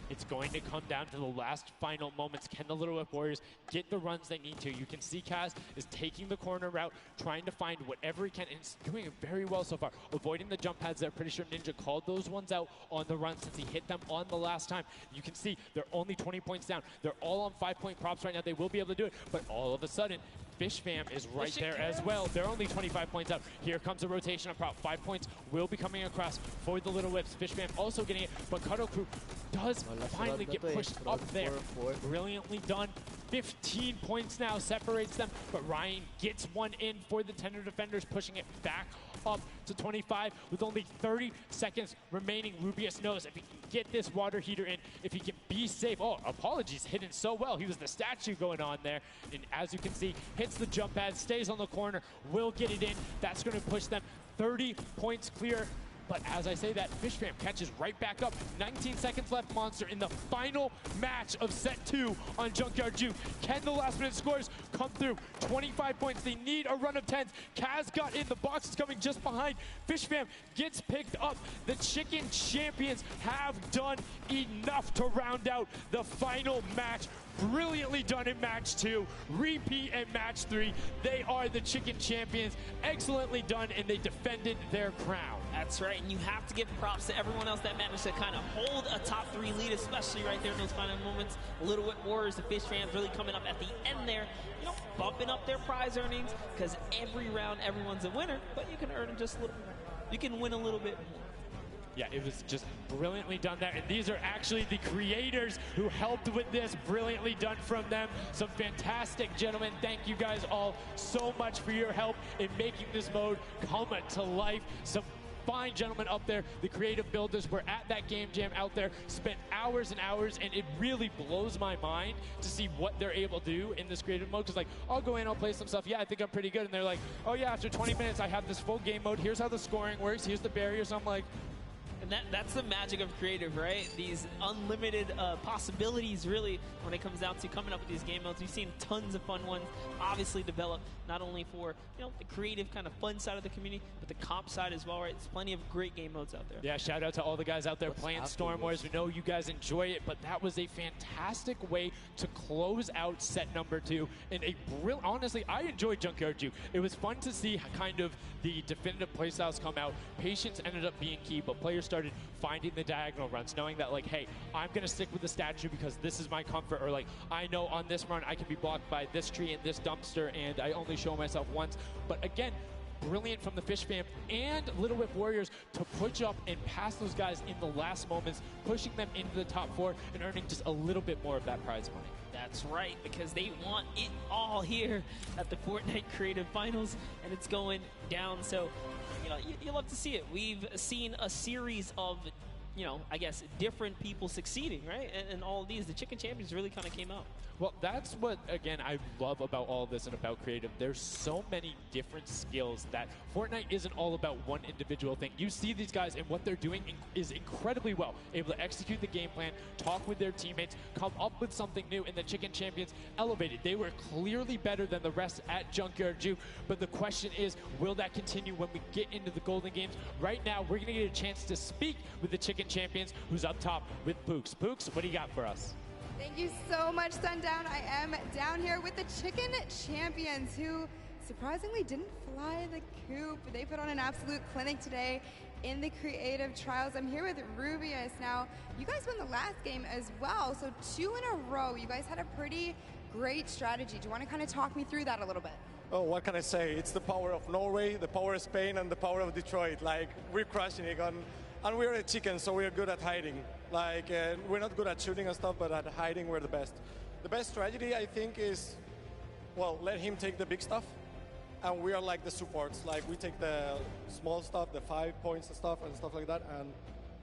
It's going to come down to the last final moments. Can the Little Whip Warriors get the runs they need to? You can see Kaz is taking the corner route, trying to find whatever he can, and he's doing it very well so far. Avoiding the jump pads there. Pretty sure Ninja called those ones out on the run since he hit them on the last time. You can see they're only 20 points down. They're all on 5-point props right now. They will be able to do it, but all of a sudden, Fish Fam is right there as well. They're only 25 points out. Here comes a rotation of prop. 5 points will be coming across for the Little Whips. Fish Fam also getting it, but Cuddle Crew does finally get pushed up there. Brilliantly done. 15 points now separates them, but Ryan gets one in for the Tender Defenders, pushing it back up to 25 with only 30 seconds remaining. Rubius knows if he can get this water heater in, if he can be safe. Oh, apologies, hidden so well. He was the statue going on there. And as you can see, hits the jump pad, stays on the corner, will get it in. That's going to push them 30 points clear. But as I say that, Fish Fam catches right back up. 19 seconds left, Monster, in the final match of set 2 on Junkyard Juke. Can the last-minute scores come through? 25 points. They need a run of 10s. Kaz got in. The box is coming just behind. Fish Fam gets picked up. The Chicken Champions have done enough to round out the final match. Brilliantly done in match 2, repeat at match 3. They are the Chicken Champions. Excellently done, and they defended their crown. That's right, and you have to give props to everyone else that managed to kind of hold a top 3 lead, especially right there in those final moments. Little Whip Warriors, the Fish Fans really coming up at the end there, you know, bumping up their prize earnings, because every round everyone's a winner, but you can earn just a little bit. You can win a little bit more. Yeah, it was just brilliantly done there. And these are actually the creators who helped with this. Brilliantly done from them. Some fantastic gentlemen. Thank you guys all so much for your help in making this mode come to life. Some fine gentlemen up there, the creative builders were at that game jam out there, spent hours and hours, and it really blows my mind to see what they're able to do in this creative mode. Because like, I'll go in, I'll play some stuff, yeah, I think I'm pretty good, and they're like, oh yeah, after 20 minutes I have this full game mode, here's how the scoring works, here's the barriers. I'm like, and that's the magic of creative, right? These unlimited possibilities, really, when it comes down to coming up with these game modes. We've seen tons of fun ones obviously develop, not only for, you know, the creative kind of fun side of the community, but the comp side as well, right? There's plenty of great game modes out there. Yeah, shout out to all the guys out there playing Storm Wars. We know you guys enjoy it, but that was a fantastic way to close out set number 2. And a brilliant, honestly, I enjoyed Junkyard Juke. It was fun to see kind of the definitive playstyles come out. Patience ended up being key, but players started finding the diagonal runs, knowing that like, hey, I'm gonna stick with the statue because this is my comfort, or like, I know on this run I can be blocked by this tree and this dumpster, and I only show myself once. But again, brilliant from the Fish Fam and Little Whip Warriors to push up and pass those guys in the last moments, pushing them into the top 4 and earning just a little bit more of that prize money. That's right, because they want it all here at the Fortnite Creative Finals, and it's going down. So, you know, you love to see it. We've seen a series of, you know, I guess, different people succeeding, right? And all of these, the Chicken Champions really kind of came out. Well, that's what, again, I love about all of this and about creative. There's so many different skills that Fortnite isn't all about one individual thing. You see these guys, and what they're doing is incredibly well. Able to execute the game plan, talk with their teammates, come up with something new, and the Chicken Champions elevated. They were clearly better than the rest at Junkyard Juke, but the question is, will that continue when we get into the Golden Games? Right now, we're going to get a chance to speak with the Chicken Chicken Champions, who's up top with Pooks. Pooks, what do you got for us? Thank you so much, Sundown. I am down here with the Chicken Champions, who surprisingly didn't fly the coop. They put on an absolute clinic today in the creative trials. I'm here with Rubius. Now, you guys won the last game as well, so 2 in a row. You guys had a pretty great strategy. Do you want to kind of talk me through that a little bit? Oh, what can I say? It's the power of Norway, the power of Spain, and the power of Detroit. Like, we're crushing it, and we're a chicken, so we're good at hiding. Like, we're not good at shooting and stuff, but at hiding, we're the best. The best strategy, I think, is, well, let him take the big stuff, and we are like the supports. Like, we take the small stuff, the 5 points and stuff like that, and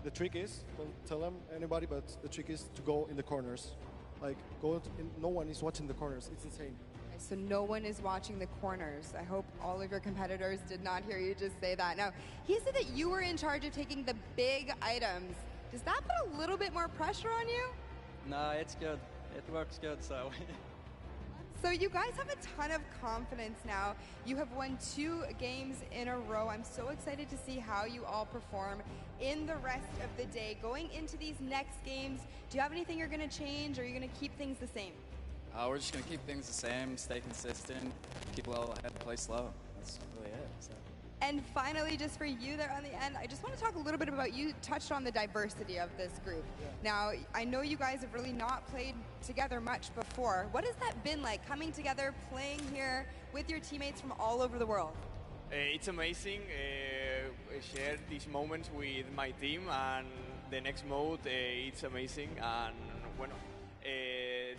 the trick is, don't tell them anybody, but the trick is to go in the corners. Like, no one is watching the corners. It's insane. So no one is watching the corners. I hope all of your competitors did not hear you just say that. Now, he said that you were in charge of taking the big items. Does that put a little bit more pressure on you? No, it's good. It works good, so. So you guys have a ton of confidence now. You have won 2 games in a row. I'm so excited to see how you all perform in the rest of the day. Going into these next games, do you have anything you're going to change, or are you going to keep things the same? We're just going to keep things the same, stay consistent, keep a level ahead, play slow. That's really it. So. And finally, just for you there on the end, I just want to talk a little bit about, you touched on the diversity of this group. Yeah. Now, I know you guys have really not played together much before. What has that been like, coming together, playing here with your teammates from all over the world? It's amazing. Share these moments with my team, and the next mode, it's amazing. And bueno,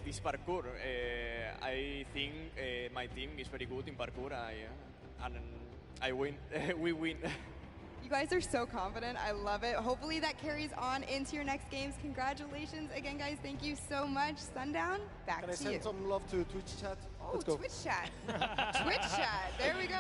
this parkour, I think my team is very good in parkour, and I win. We win. You guys are so confident. I love it. Hopefully that carries on into your next games. Congratulations again, guys. Thank you so much. Sundown, back to you. Can I send some love to Twitch chat? Oh, Let's go. Twitch chat. Twitch chat. There we go.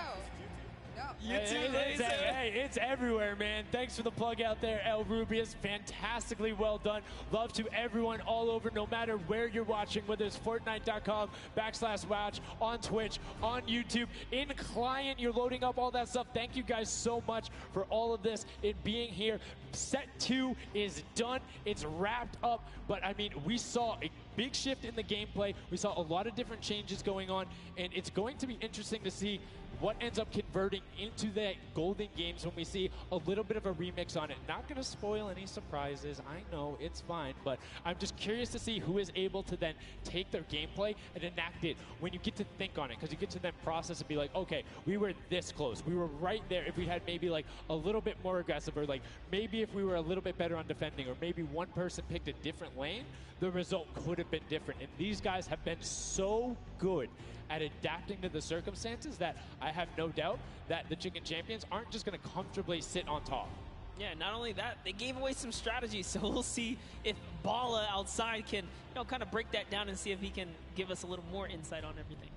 It's everywhere, man. Thanks for the plug out there, El Rubius. Fantastically well done. Love to everyone all over, no matter where you're watching, whether it's Fortnite.com/watch, on Twitch, on YouTube, in client, you're loading up all that stuff. Thank you guys so much for all of this, it being here. Set 2 is done. It's wrapped up. But, I mean, we saw a big shift in the gameplay. We saw a lot of different changes going on, and it's going to be interesting to see what ends up converting into the Golden Games when we see a little bit of a remix on it. Not going to spoil any surprises. I know, it's fine. But I'm just curious to see who is able to then take their gameplay and enact it when you get to think on it. Because you get to then process and be like, okay, we were this close. We were right there. If we had maybe like a little bit more aggressive, or like maybe if we were a little bit better on defending, or maybe one person picked a different lane, the result could have been different. And these guys have been so good at adapting to the circumstances that I have no doubt that the Chicken Champions aren't just going to comfortably sit on top. Yeah, not only that, they gave away some strategies, so we'll see if Bala outside can, kind of break that down and see if he can give us a little more insight on everything.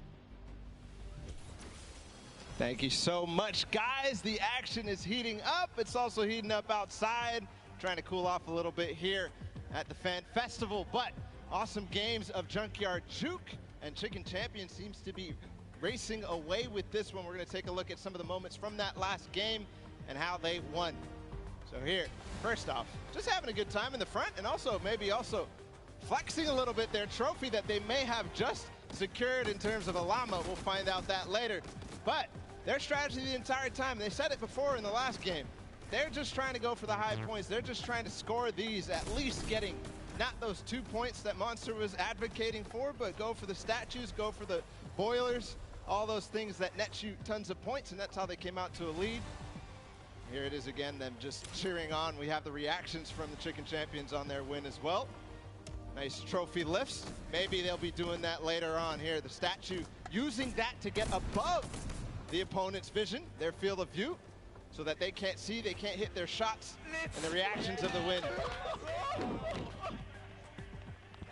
Thank you so much, guys. The action is heating up. It's also heating up outside. Trying to cool off a little bit here at the Fan Festival, but awesome games of Junkyard Juke, and Chicken Champion seems to be racing away with this one. We're going to take a look at some of the moments from that last game and how they won. So here, first off, just having a good time in the front, and also maybe flexing a little bit their trophy that they may have just secured in terms of a llama. We'll find out that later. But their strategy the entire time, they said it before in the last game, they're just trying to go for the high points. They're just trying to score these, at least getting not those 2 points that Monster was advocating for, but go for the statues, go for the boilers, all those things that net you tons of points, and that's how they came out to a lead. Here it is again, them just cheering on. We have the reactions from the Chicken Champions on their win as well. Nice trophy lifts. Maybe they'll be doing that later on here. The statue using that to get above the opponent's vision, their field of view, so that they can't see, they can't hit their shots, and the reactions of the win.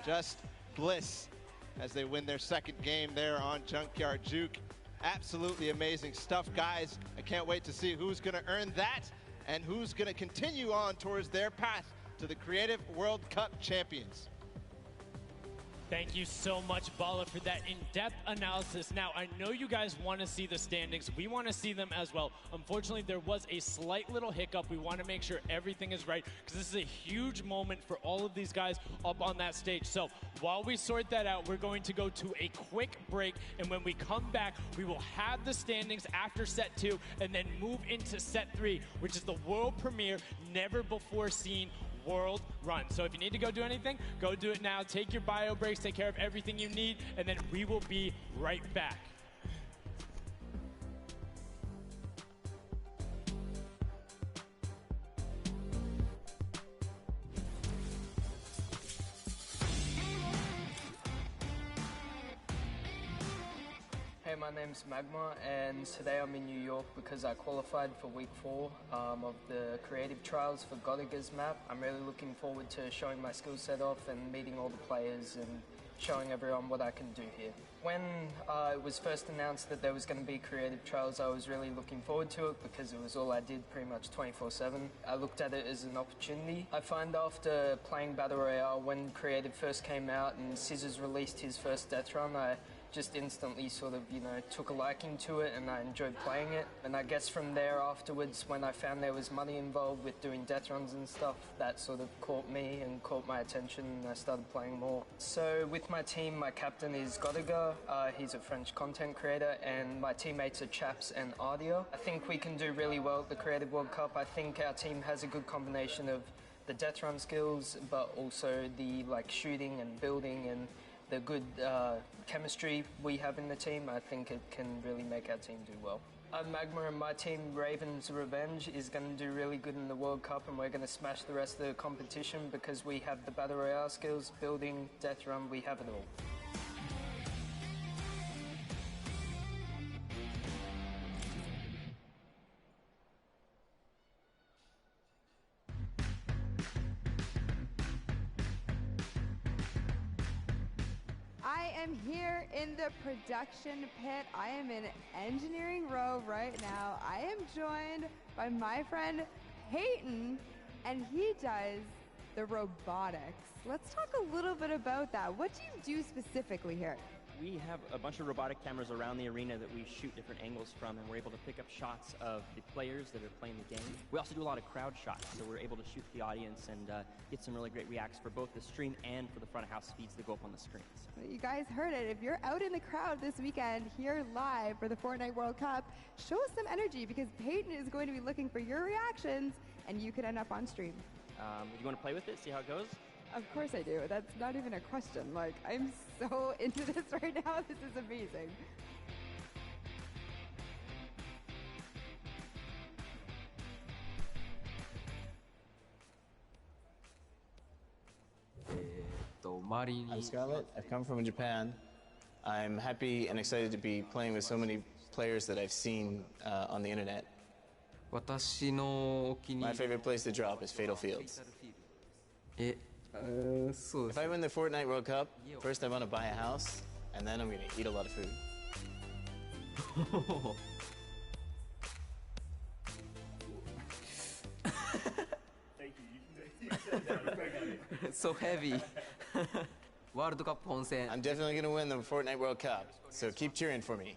Just bliss as they win their second game there on Junkyard Juke. Absolutely amazing stuff, guys. I can't wait to see who's going to earn that and who's going to continue on towards their path to the Creative World Cup champions. Thank you so much, Bala, for that in-depth analysis. Now, I know you guys want to see the standings. We want to see them as well. Unfortunately, there was a slight little hiccup. We want to make sure everything is right because this is a huge moment for all of these guys up on that stage. So while we sort that out, we're going to go to a quick break. And when we come back, we will have the standings after set 2 and then move into set 3, which is the world premiere, never before seen World Run. So if you need to go do anything, go do it now. Take your bio breaks, take care of everything you need, and then we will be right back. Hey, my name's Magma, and today I'm in New York because I qualified for week 4 of the creative trials for Godiga's map. I'm really looking forward to showing my skill set off and meeting all the players and showing everyone what I can do here. When it was first announced that there was going to be creative trials, I was really looking forward to it because it was all I did pretty much 24/7. I looked at it as an opportunity. I find after playing Battle Royale, when creative first came out and Scissors released his first death run, I just instantly sort of, took a liking to it and I enjoyed playing it. And I guess from there afterwards, when I found there was money involved with doing death runs and stuff, that sort of caught me and caught my attention and I started playing more. So with my team, my captain is Godiga. He's a French content creator and my teammates are Chaps and Ardia. I think we can do really well at the Creative World Cup. I think our team has a good combination of the death run skills, but also the shooting and building and the good chemistry we have in the team. I think it can really make our team do well. Magma and my team, Raven's Revenge, is going to do really good in the World Cup and we're going to smash the rest of the competition because we have the Battle Royale skills, building, death run, we have it all. I am here in the production pit. I am in engineering row right now. I am joined by my friend Peyton, and he does the robotics. Let's talk a little bit about that. What do you do specifically here? We have a bunch of robotic cameras around the arena that we shoot different angles from, and we're able to pick up shots of the players that are playing the game. We also do a lot of crowd shots, so we're able to shoot the audience and get some really great reacts for both the stream and for the front of house feeds that go up on the screens. You guys heard it. If you're out in the crowd this weekend here live for the Fortnite World Cup, show us some energy because Peyton is going to be looking for your reactions and you could end up on stream. You want to play with it, see how it goes? Of course I do. That's not even a question. I'm so into this right now. This is amazing. I'm Scarlett. I've come from Japan. I'm happy and excited to be playing with so many players that I've seen on the internet. My favorite place to drop is Fatal Fields. If I win the Fortnite World Cup, first I want to buy a house, and then I'm going to eat a lot of food. Thank you. So heavy. WORLDCUP Ponsen. I'm definitely going to win the Fortnite World Cup, so keep cheering for me.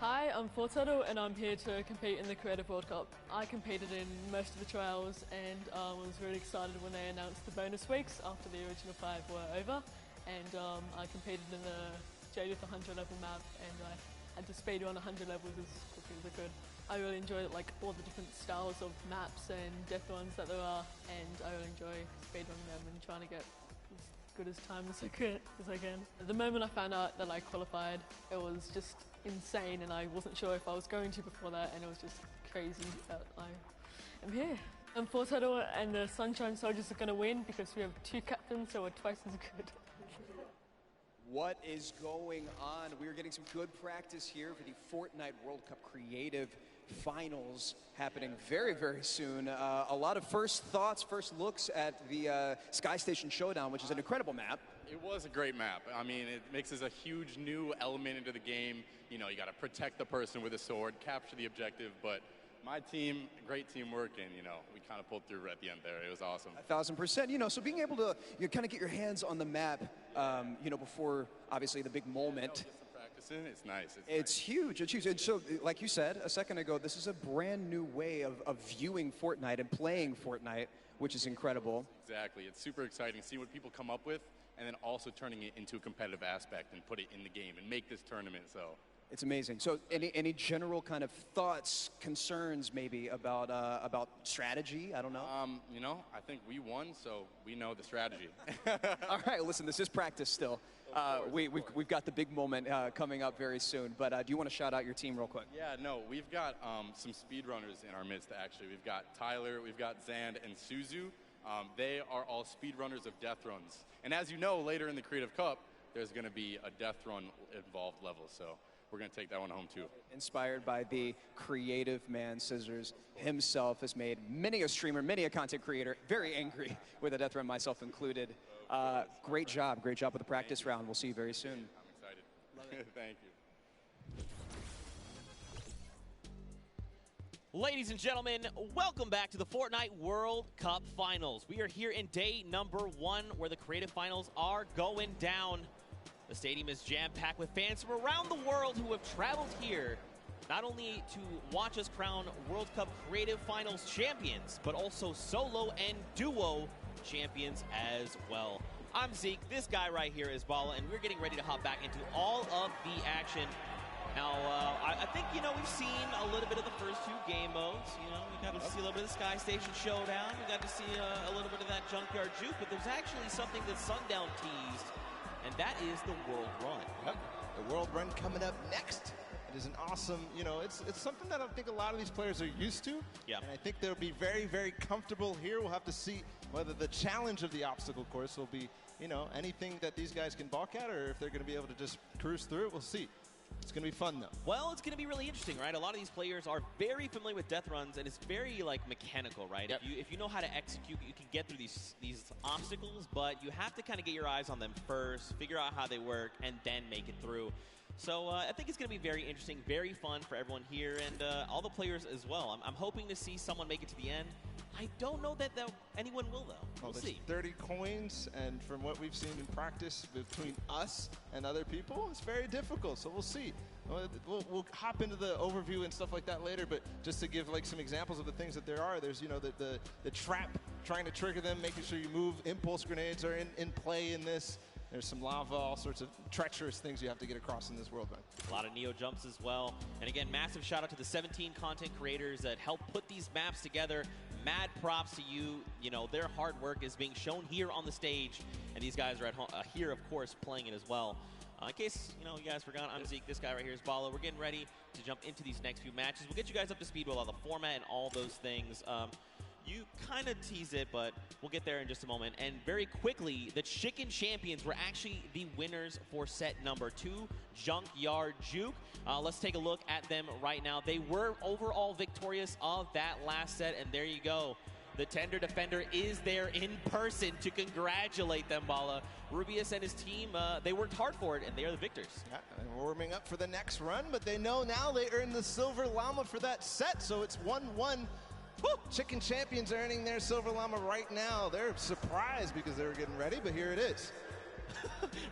Hi, I'm Fortnite and I'm here to compete in the Creative World Cup. I competed in most of the trials and was really excited when they announced the bonus weeks after the original 5 were over. And I competed in the Jadith 100 level map and I had to speedrun 100 levels as quickly as I could. I really enjoy all the different styles of maps and death runs that there are, and I really enjoy speedrunning them and trying to get as good as time as I can. The moment I found out that I qualified, it was just insane and I wasn't sure if I was going to before that, and it was just crazy that I am here. And Fortnite and the Sunshine Soldiers are going to win because we have 2 captains, so we're twice as good. What is going on? We're getting some good practice here for the Fortnite World Cup Creative Finals happening very, very soon. A lot of first thoughts, first looks at the Sky Station Showdown, which is an incredible map. It was a great map. I mean, it mixes a huge new element into the game. You know, you got to protect the person with a sword, capture the objective, but my team, great teamwork, and, you know, we kind of pulled through at the end there. It was awesome. 1,000%. You know, so being able to kind of get your hands on the map, you know, before, obviously, the big moment. Practicing, it's nice. It's huge. It's huge. And so, like you said a second ago, this is a brand new way of viewing Fortnite and playing Fortnite, which is incredible. Exactly. It's super exciting to see what people come up with, and then also turning it into a competitive aspect and put it in the game and make this tournament. So it's amazing. So any general kind of thoughts, concerns maybe about strategy? I don't know. You know, I think we won, so we know the strategy. All right, listen, this is practice still. We've got the big moment coming up very soon, but do you want to shout out your team real quick? Yeah, no, we've got some speedrunners in our midst, actually. We've got Tyler, we've got Zand, and Suzu. They are all speedrunners of death runs. And as you know, later in the Creative Cup, there's going to be a death run involved level, so we're going to take that one home, too. Inspired by the creative man, Scissors himself has made many a streamer, many a content creator very angry with a death run, myself included. Great job with the practice round. We'll see you very soon. I'm excited. Love it. Thank you. Ladies and gentlemen, welcome back to the Fortnite World Cup Finals. We are here in day number 1 where the creative finals are going down. The stadium is jam-packed with fans from around the world who have traveled here not only to watch us crown World Cup Creative Finals champions, but also solo and duo champions as well. I'm Zeke, this guy right here is Bala, and we're getting ready to hop back into all of the action. Now, I think, you know, we've seen a little bit of the first 2 game modes. You know, we got to see a little bit of the Sky Station Showdown. We got to see a little bit of that Junkyard Juke, but there's actually something that Sundown teased, and that is the World Run. Yep. The World Run coming up next. It is an awesome, you know, it's something that I think a lot of these players are used to. Yeah. And I think they'll be very, very comfortable here. We'll have to see whether the challenge of the obstacle course will be, you know, anything that these guys can balk at, or if they're going to be able to just cruise through it. We'll see. It's going to be fun, though. Well, it's going to be really interesting, right? A lot of these players are very familiar with death runs, and it's very, like, mechanical, right? Yep. If you know how to execute, you can get through these obstacles, but you have to kind of get your eyes on them first, figure out how they work, and then make it through. So I think it's going to be very interesting, very fun for everyone here, and all the players as well. I'm hoping to see someone make it to the end. I don't know that anyone will, though. We'll see. 30 coins, and from what we've seen in practice between us and other people, it's very difficult, so we'll see. We'll hop into the overview and stuff like that later, but just to give like some examples of the things that there are, there's, you know, the trap, trying to trigger them, making sure you move. Impulse grenades are in play in this. There's some lava, all sorts of treacherous things you have to get across in this world run. A lot of Neo jumps as well. And again, massive shout out to the 17 content creators that helped put these maps together. Mad props to you. You know, their hard work is being shown here on the stage. And these guys are at home, here, of course, playing it as well. In case, you know, you guys forgot, I'm Zeke. This guy right here is Bala. We're getting ready to jump into these next few matches. We'll get you guys up to speed with all the format and all those things. You kind of tease it, but we'll get there in just a moment. And very quickly, the Chicken Champions were actually the winners for set number 2, Junkyard Juke. Let's take a look at them right now. They were overall victorious of that last set, and there you go. The Tender Defender is there in person to congratulate them, Bala. Rubius and his team, they worked hard for it, and they are the victors. Yeah, and warming up for the next run, but they know now they earned the Silver Llama for that set, so it's 1-1. Woo! Chicken Champions are earning their Silver Llama right now. They're surprised because they were getting ready, but here it is.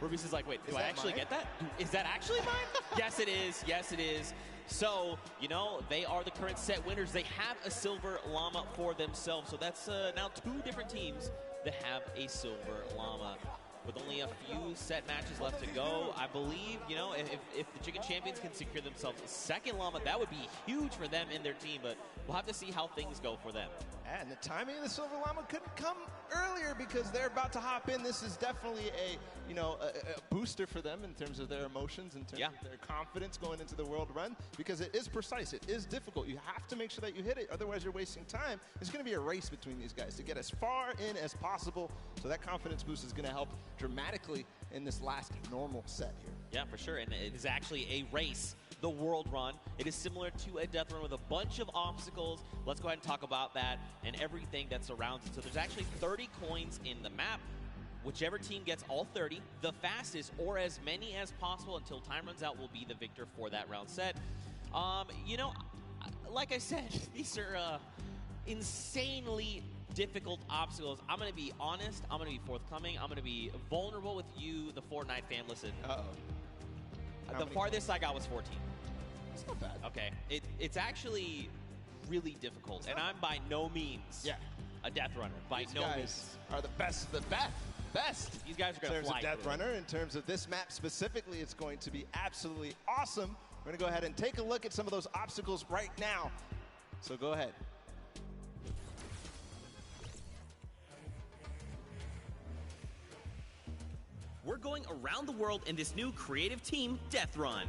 Rubius is like, wait, do I actually get that? Is that actually mine? Yes, it is. Yes, it is. So, you know, they are the current set winners. They have a Silver Llama for themselves. So that's now 2 different teams that have a Silver Llama. With only a few set matches left to go, I believe, you know, if the Chicken Champions can secure themselves a second Llama, that would be huge for them and their team, but we'll have to see how things go for them. And the timing of the Silver Llama couldn't come earlier because they're about to hop in. This is definitely a booster for them in terms of their emotions, in terms of their confidence going into the World Run, because it is precise, it is difficult. You have to make sure that you hit it, otherwise you're wasting time. It's going to be a race between these guys to get as far in as possible, so that confidence boost is going to help dramatically in this last normal set here. Yeah, for sure, and it is actually a race. The World Run. It is similar to a death run with a bunch of obstacles. Let's go ahead and talk about that and everything that surrounds it. So there's actually 30 coins in the map. Whichever team gets all 30, the fastest, or as many as possible until time runs out, will be the victor for that round set. You know, like I said, these are insanely difficult obstacles. I'm going to be honest. I'm going to be forthcoming. I'm going to be vulnerable with you, the Fortnite fan. Listen. Uh-oh. The farthest I got was 14. It's not bad. Okay. It's actually really difficult, and I'm by no means a death runner. By These no guys means. are the best of the best. These guys are going to fly In terms of death through. runner, in terms of this map specifically, it's going to be absolutely awesome. We're going to go ahead and take a look at some of those obstacles right now. So go ahead. We're going around the world in this new creative team, Death Run.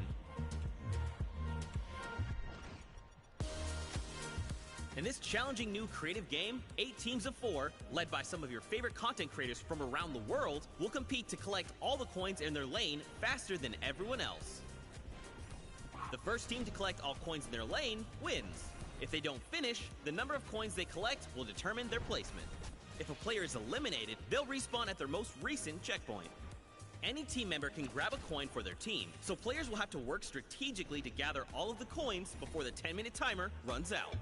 In this challenging new creative game, 8 teams of 4, led by some of your favorite content creators from around the world, will compete to collect all the coins in their lane faster than everyone else. The first team to collect all coins in their lane wins. If they don't finish, the number of coins they collect will determine their placement. If a player is eliminated, they'll respawn at their most recent checkpoint. Any team member can grab a coin for their team, so players will have to work strategically to gather all of the coins before the 10-minute timer runs out.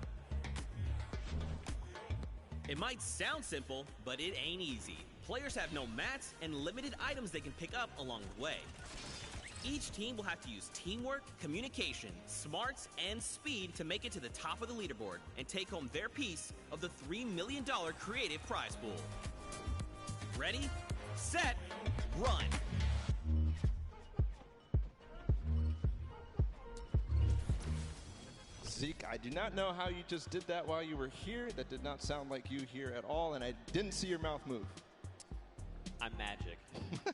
It might sound simple, but it ain't easy. Players have no mats and limited items they can pick up along the way. Each team will have to use teamwork, communication, smarts, and speed to make it to the top of the leaderboard and take home their piece of the $3 million creative prize pool. Ready, set, run! Zeke, I do not know how you just did that while you were here. That did not sound like you here at all, and I didn't see your mouth move. I'm magic.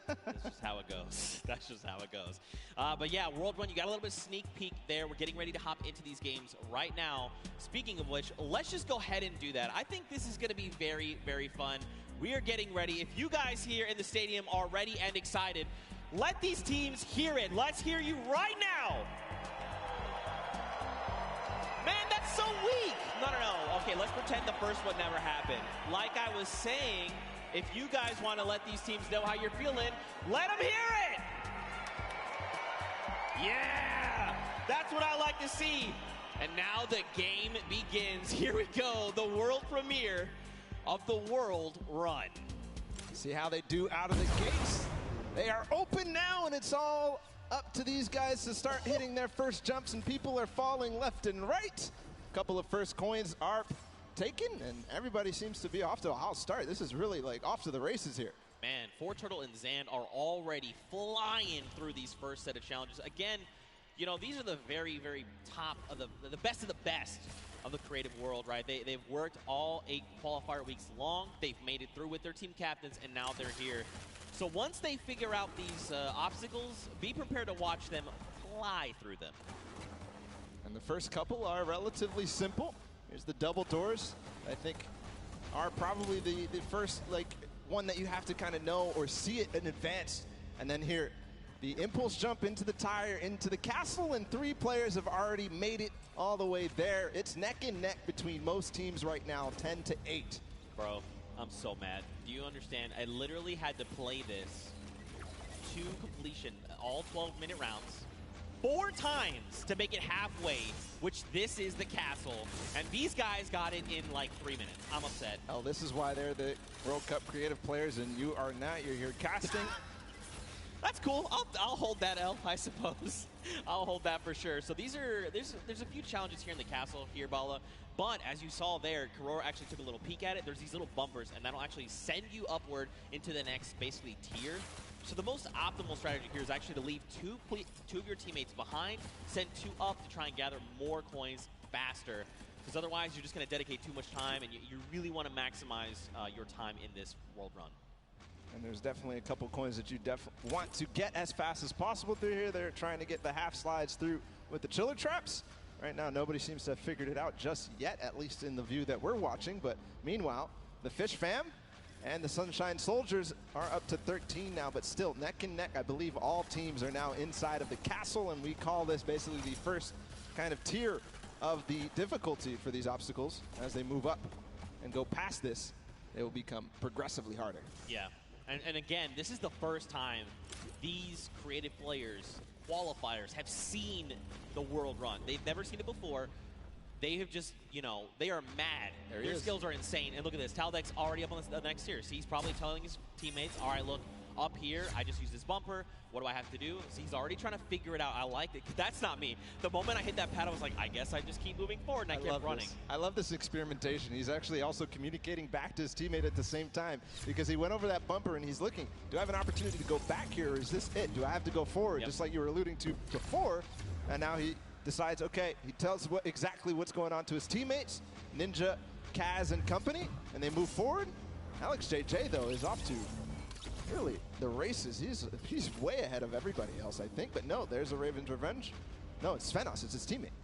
That's just how it goes. That's just how it goes. But yeah, World Run, you got a little bit of sneak peek there. We're getting ready to hop into these games right now. Speaking of which, let's just go ahead and do that. I think this is going to be very, very fun. We are getting ready. If you guys here in the stadium are ready and excited, let these teams hear it. Let's hear you right now. Man, that's so weak. No. Okay, let's pretend the first one never happened. Like I was saying, if you guys want to let these teams know how you're feeling, let them hear it. Yeah, that's what I like to see. And now the game begins. Here we go, the world premiere of the World Run. See how they do out of the gates. They are open now, and it's all up to these guys to start hitting their first jumps, and people are falling left and right. A couple of first coins are taken, and everybody seems to be off to a hot start. This is really like off to the races here. Man, Turtle and Zan are already flying through these first set of challenges. Again, you know, these are the very, very top of the best of the best of the creative world, right? They've worked all 8 qualifier weeks long. They've made it through with their team captains, and now they're here. So once they figure out these obstacles, be prepared to watch them fly through them. And the first couple are relatively simple. Here's the double doors. I think are probably the first like one that you have to kind of know or see it in advance. And then here, the impulse jump into the tire, into the castle, and 3 players have already made it all the way there. It's neck and neck between most teams right now, 10-8. Bro, I'm so mad. Do you understand? I literally had to play this to completion, all 12-minute rounds, 4 times to make it halfway, which this is the castle. And these guys got it in like 3 minutes. I'm upset. Oh, this is why they're the World Cup creative players, and you are not. You're here casting. That's cool. I'll hold that L, I suppose. I'll hold that for sure. So there's a few challenges here in the castle here, Bala. But as you saw there, Karora actually took a little peek at it. There's these little bumpers, and that'll actually send you upward into the next, basically, tier. So the most optimal strategy here is actually to leave two of your teammates behind, send 2 up to try and gather more coins faster. Because otherwise, you're just going to dedicate too much time, and you really want to maximize your time in this World Run. And there's definitely a couple coins that you want to get as fast as possible through here. They're trying to get the half slides through with the chiller traps. Right now, nobody seems to have figured it out just yet, at least in the view that we're watching. But meanwhile, the Fish Fam and the Sunshine Soldiers are up to 13 now, but still neck and neck. I believe all teams are now inside of the castle, and we call this basically the first kind of tier of the difficulty for these obstacles. As they move up and go past this, they will become progressively harder. Yeah. And again, this is the first time these creative players, qualifiers, have seen the world run. They've never seen it before. They have just, you know, they are mad. Their skills are insane. And look at this. Taldeck's already up on the next tier. So he's probably telling his teammates, all right, look, up here, I just use this bumper. What do I have to do? So he's already trying to figure it out. I like it. That's not me. The moment I hit that pad, I was like, I guess I just keep moving forward, and I kept running. I love this experimentation. He's actually also communicating back to his teammate at the same time, because he went over that bumper and he's looking, do I have an opportunity to go back here, or is this it? Do I have to go forward, just like you were alluding to before? And now he decides, okay, he tells exactly what's going on to his teammates, Ninja, Kaz, and company, and they move forward. Alex JJ, though, is off to really the races. He's way ahead of everybody else, I think. But no, there's a Raven's Revenge. No, it's Svenos. It's his teammate.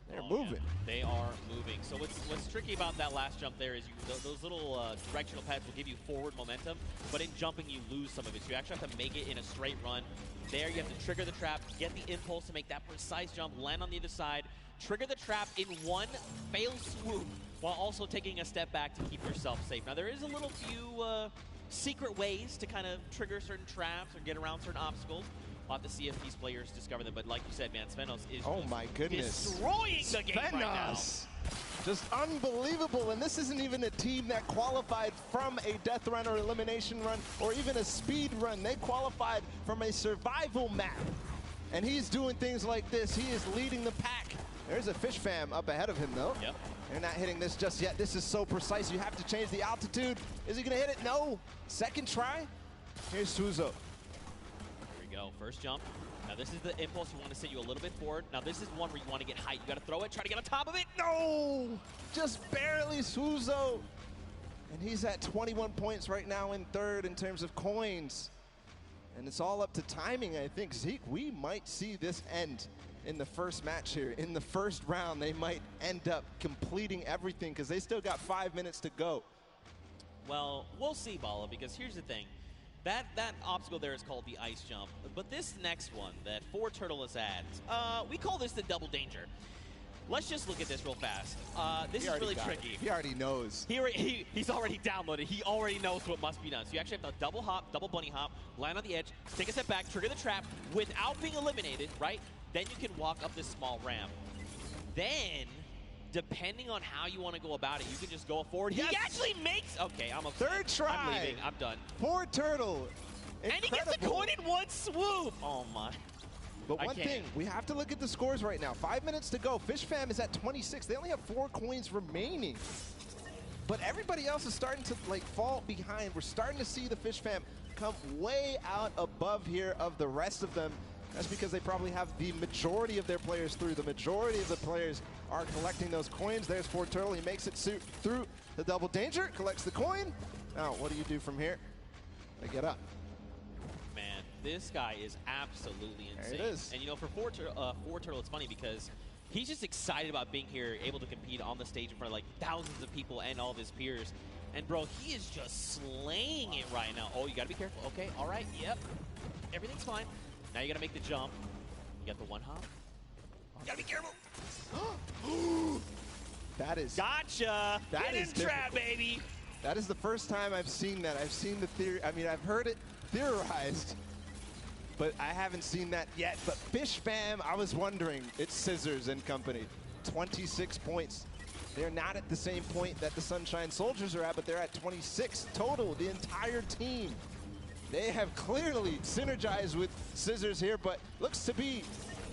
They're moving. Yeah, they are moving. So what's tricky about that last jump there is those little directional pads will give you forward momentum, but in jumping you lose some of it. So you actually have to make it in a straight run. There you have to trigger the trap, get the impulse to make that precise jump, land on the other side, trigger the trap in one fail swoop, while also taking a step back to keep yourself safe. Now there is a little few secret ways to kind of trigger certain traps or get around certain obstacles. We'll have to see if these players discover them. But like you said, man, Svenos is destroying the game right now. Just unbelievable. And this isn't even a team that qualified from a death run or elimination run or even a speed run. They qualified from a survival map. And he's doing things like this. He is leading the pack. There's a Fish Fam up ahead of him, though. Yep. They're not hitting this just yet. This is so precise. You have to change the altitude. Is he going to hit it? No. Second try. Here's Suzo. Here we go. First jump. Now, this is the impulse. You want to set you a little bit forward. Now, this is one where you want to get height. You got to throw it, try to get on top of it. No! Just barely, Suzo. And he's at 21 points right now in third in terms of coins. And it's all up to timing, I think. Zeke, we might see this end in the first match here. In the first round, they might end up completing everything because they still got 5 minutes to go. Well, we'll see, Bala, because here's the thing. That obstacle there is called the ice jump. But this next one that Turtle is at, we call this the double danger. Let's just look at this real fast. This is really tricky. He already knows. He's already downloaded. He already knows what must be done. So you actually have to double hop, double bunny hop, land on the edge, take a step back, trigger the trap without being eliminated, right? Then you can walk up this small ramp. Then, depending on how you want to go about it, you can just go forward. Yes. He actually makes... Okay, I'm upset. Third try. I'm leaving. I'm done. Turtle. And he gets the coin in one swoop. Oh, my. But one thing, we have to look at the scores right now. 5 minutes to go. Fish Fam is at 26. They only have 4 coins remaining. But everybody else is starting to fall behind. We're starting to see the Fish Fam come way out above here of the rest of them. That's because they probably have the majority of their players through. The majority of the players are collecting those coins. There's Turtle. He makes it through the double danger, collects the coin. Now, what do you do from here? They get up. Man, this guy is absolutely insane. There it is. And you know, for Turtle, it's funny because he's just excited about being here, able to compete on the stage in front of thousands of people and all of his peers. And bro, he is just slaying it right now. Oh, you gotta be careful. Okay, all right, yep. Everything's fine. Now you gotta make the jump. You got the one hop. You gotta be careful. That is... Gotcha! That is trap, baby! That is the first time I've seen that. I've seen the theory. I mean, I've heard it theorized, but I haven't seen that yet. But Fish Fam, I was wondering. It's Scissors and company. 26 points. They're not at the same point that the Sunshine Soldiers are at, but they're at 26 total, the entire team. They have clearly synergized with Scissors here, but looks to be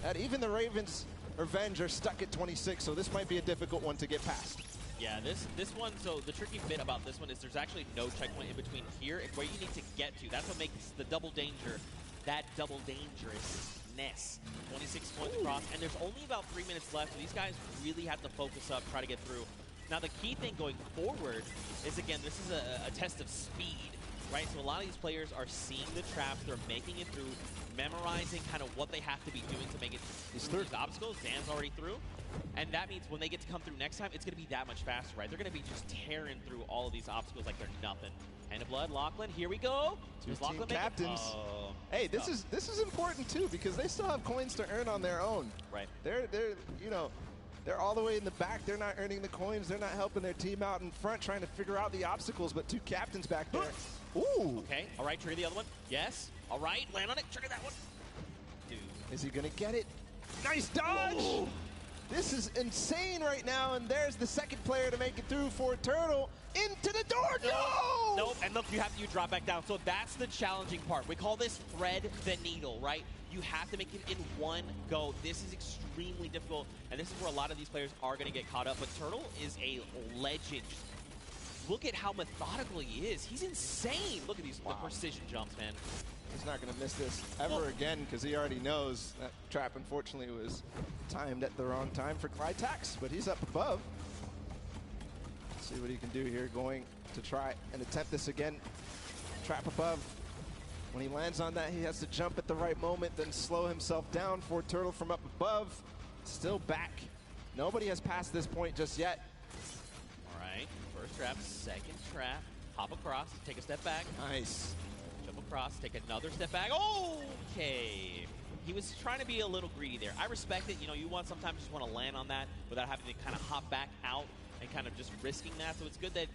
that even the Ravens Revenge are stuck at 26, so this might be a difficult one to get past. Yeah, this one, so the tricky bit about this one is there's actually no checkpoint in between here and where you need to get to. That's what makes the double danger that double dangerousness. 26 points across, and there's only about 3 minutes left, so these guys really have to focus up, try to get through. Now, the key thing going forward is, again, this is a test of speed. Right, so a lot of these players are seeing the traps, they're making it through, memorizing kind of what they have to be doing to make it through the obstacles. Dan's already through, and that means when they get to come through next time, it's going to be that much faster, right? They're going to be just tearing through all of these obstacles like they're nothing. Hand of Blood, Lachlan, here we go. Two team captains. Hey, this is important too because they still have coins to earn on their own. Right. They're all the way in the back. They're not earning the coins. They're not helping their team out in front, trying to figure out the obstacles. But two captains back there Ooh. Okay, all right, trigger the other one. Yes, all right, land on it, trigger that one. Dude. Is he gonna get it? Nice dodge! Ooh. This is insane right now, and there's the second player to make it through for Turtle. Into the door, no! Nope, and look, you drop back down. So that's the challenging part. We call this thread the needle, right? You have to make it in one go. This is extremely difficult, and this is where a lot of these players are gonna get caught up, but Turtle is a legend. Look at how methodical he is. He's insane. Look at these the precision jumps, man. He's not going to miss this ever again because he already knows that trap, unfortunately, was timed at the wrong time for Clytax, but he's up above. Let's see what he can do here, going to try and attempt this again. Trap above. When he lands on that, he has to jump at the right moment, then slow himself down for Turtle from up above. Still back. Nobody has passed this point just yet. All right, first trap, second trap. Hop across, take a step back. Nice. Jump across, take another step back. Okay. He was trying to be a little greedy there. I respect it. You know, you sometimes just want to land on that without having to kind of hop back out and kind of just risking that. So it's good that,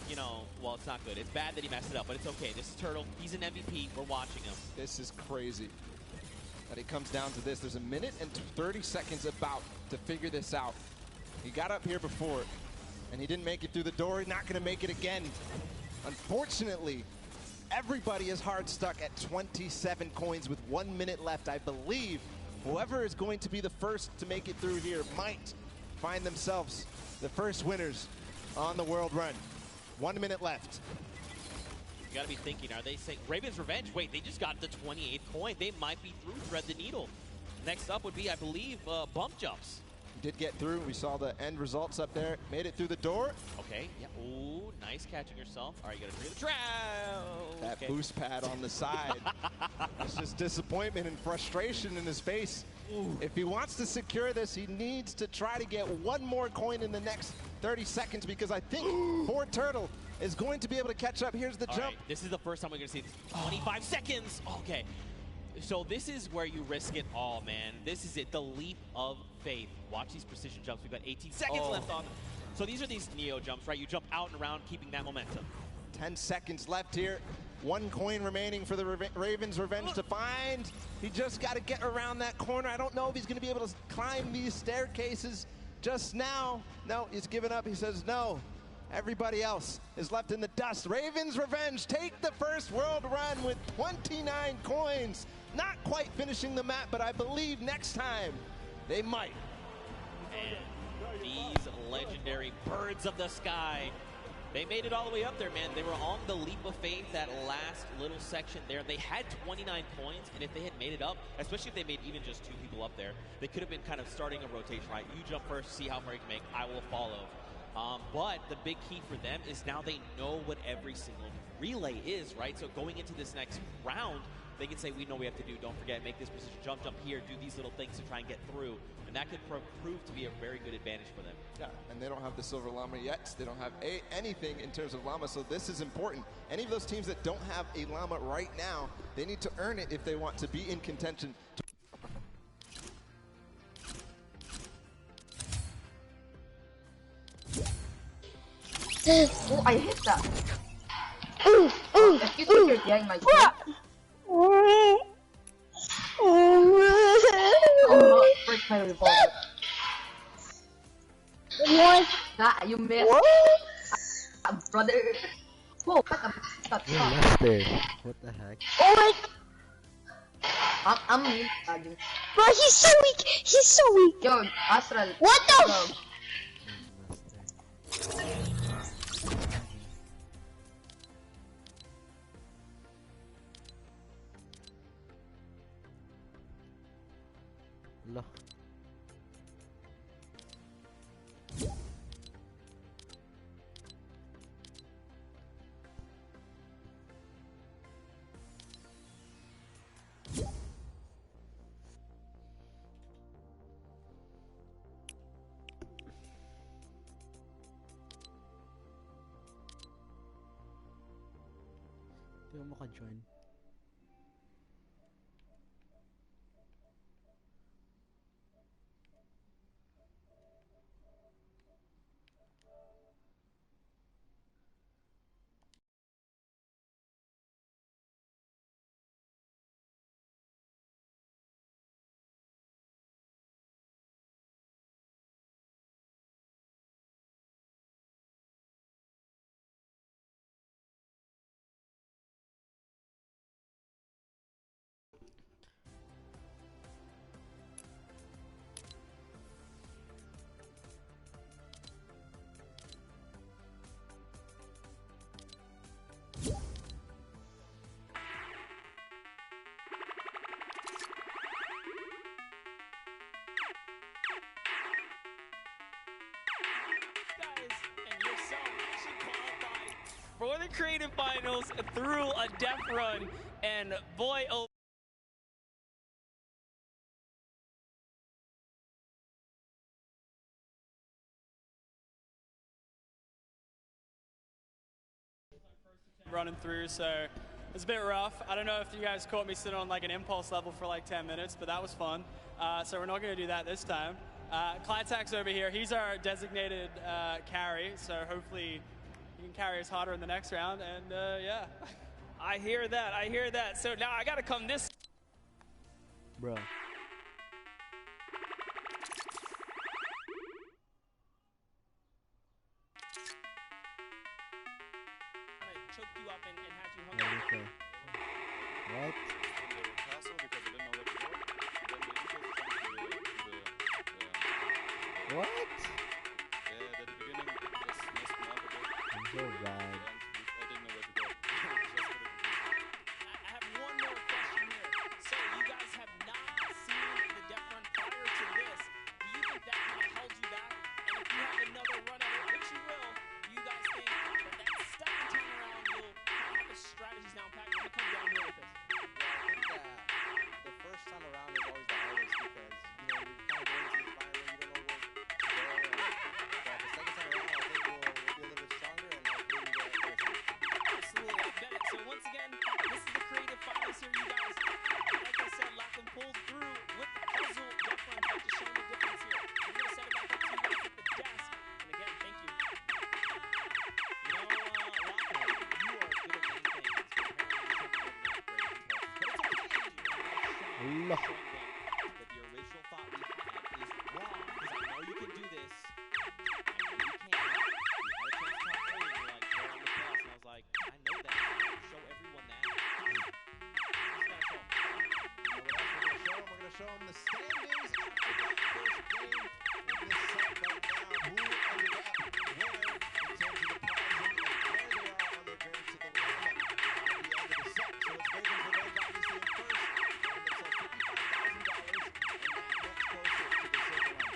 you know, well, it's not good. It's bad that he messed it up, but it's okay. This is Turtle. He's an MVP. We're watching him. This is crazy that it comes down to this. There's a minute and 30 seconds about to figure this out. He got up here before, and he didn't make it through the door. He's not going to make it again. Unfortunately, everybody is hard stuck at 27 coins with 1 minute left. I believe whoever is going to be the first to make it through here might find themselves the first winners on the world run. 1 minute left. You got to be thinking, are they saying Raven's Revenge? Wait, they just got the 28th coin. They might be through Thread the Needle. Next up would be, I believe, bump jumps. Did get through. We saw the end results up there. Made it through the door. Okay. Yeah. Ooh, nice catching yourself. All right, you got to trigger the trap. That boost pad on the side. It's just disappointment and frustration in his face. Ooh. If he wants to secure this, he needs to try to get one more coin in the next 30 seconds because I think poor Turtle is going to be able to catch up. Here's the jump. Right. This is the first time we're going to see this. 25 seconds. Okay. So this is where you risk it all, man. This is it, the leap of faith. Watch these precision jumps. We've got 18 seconds left on them. So these are these Neo jumps, right? You jump out and around, keeping that momentum. 10 seconds left here. 1 coin remaining for the Ravens Revenge to find. He just got to get around that corner. I don't know if he's going to be able to climb these staircases just now. No, he's given up. He says no. Everybody else is left in the dust. Ravens Revenge take the first world run with 29 coins. Not quite finishing the map, but I believe next time they might. And these legendary birds of the sky, they made it all the way up there, man. They were on the leap of faith, that last little section there. They had 29 points, and if they had made it up, especially if they made even just 2 people up there, they could have been kind of starting a rotation, right? You jump first, see how far you can make, I will follow. But the big key for them is now they know what every single relay is, right? So going into this next round, they can say, we know we have to do, don't forget, make this precision jump here, do these little things to try and get through. And that could prove to be a very good advantage for them. Yeah, and they don't have the Silver Llama yet. They don't have anything in terms of Llama, so this is important. Any of those teams that don't have a Llama right now, they need to earn it if they want to be in contention. Oh, I hit that. Excuse me, you're behind my head. Oh, break my revolver. What? Ah, you missed. What? Brother. Whoa, what the fuck? Master. What the heck? Oh my. I'm mean. Bro, he's so weak. He's so weak. Yo, Astral. What the? Loh. Di mo maka-join. for the creative finals through a death run, and boy, oh. Running through, so it's a bit rough. I don't know if you guys caught me sitting on like an impulse level for like 10 minutes, but that was fun. So we're not going to do that this time. Clytak's over here. He's our designated carry, so hopefully he can carry us harder in the next round, and yeah. I hear that, I hear that. So now I got to come this. Bro. Choked you up and had you hung Yeah, okay. What? What? Yeah, at the beginning just messed me up a bit. I'm so bad. I didn't know where to go. I have one more question here. So you guys have not seen the death run prior to this. Do you think that kind of held you back? And if you have another run at it, which you will, do you guys think that second time around you'll kind of have the strategies down pat? I'm going to come down here with this. Yeah, I think that the first time around is always the hardest because, you know, you're kind of going into the fire and you don't know where to go. But the second time around, I think we'll be a little bit stronger and hopefully we'll get it. Absolutely, I bet it. So once again, this is the creative finals here, you guys. Like I said, Lapham pulled through with the puzzle death run, but just showing the difference here. I'm going to set it back up to you guys at the desk. And again, thank you. You know, Lapham, you are good at many things. Allah. But the original thought we had is wrong, because I know you can do this. I know you can. You had a chance to talk earlier, and you're like, go on the best. And I was like, I know that. Show everyone that. Just gotta show 'em. We're going to show them the standings after that first game in this set right now. Who ended up winner in terms of the prizing and where they are on their journey to the lineup at the end of the set. So it's Ravens Revenge obviously in first, earning themselves $55,000 and that much closer to the silver line.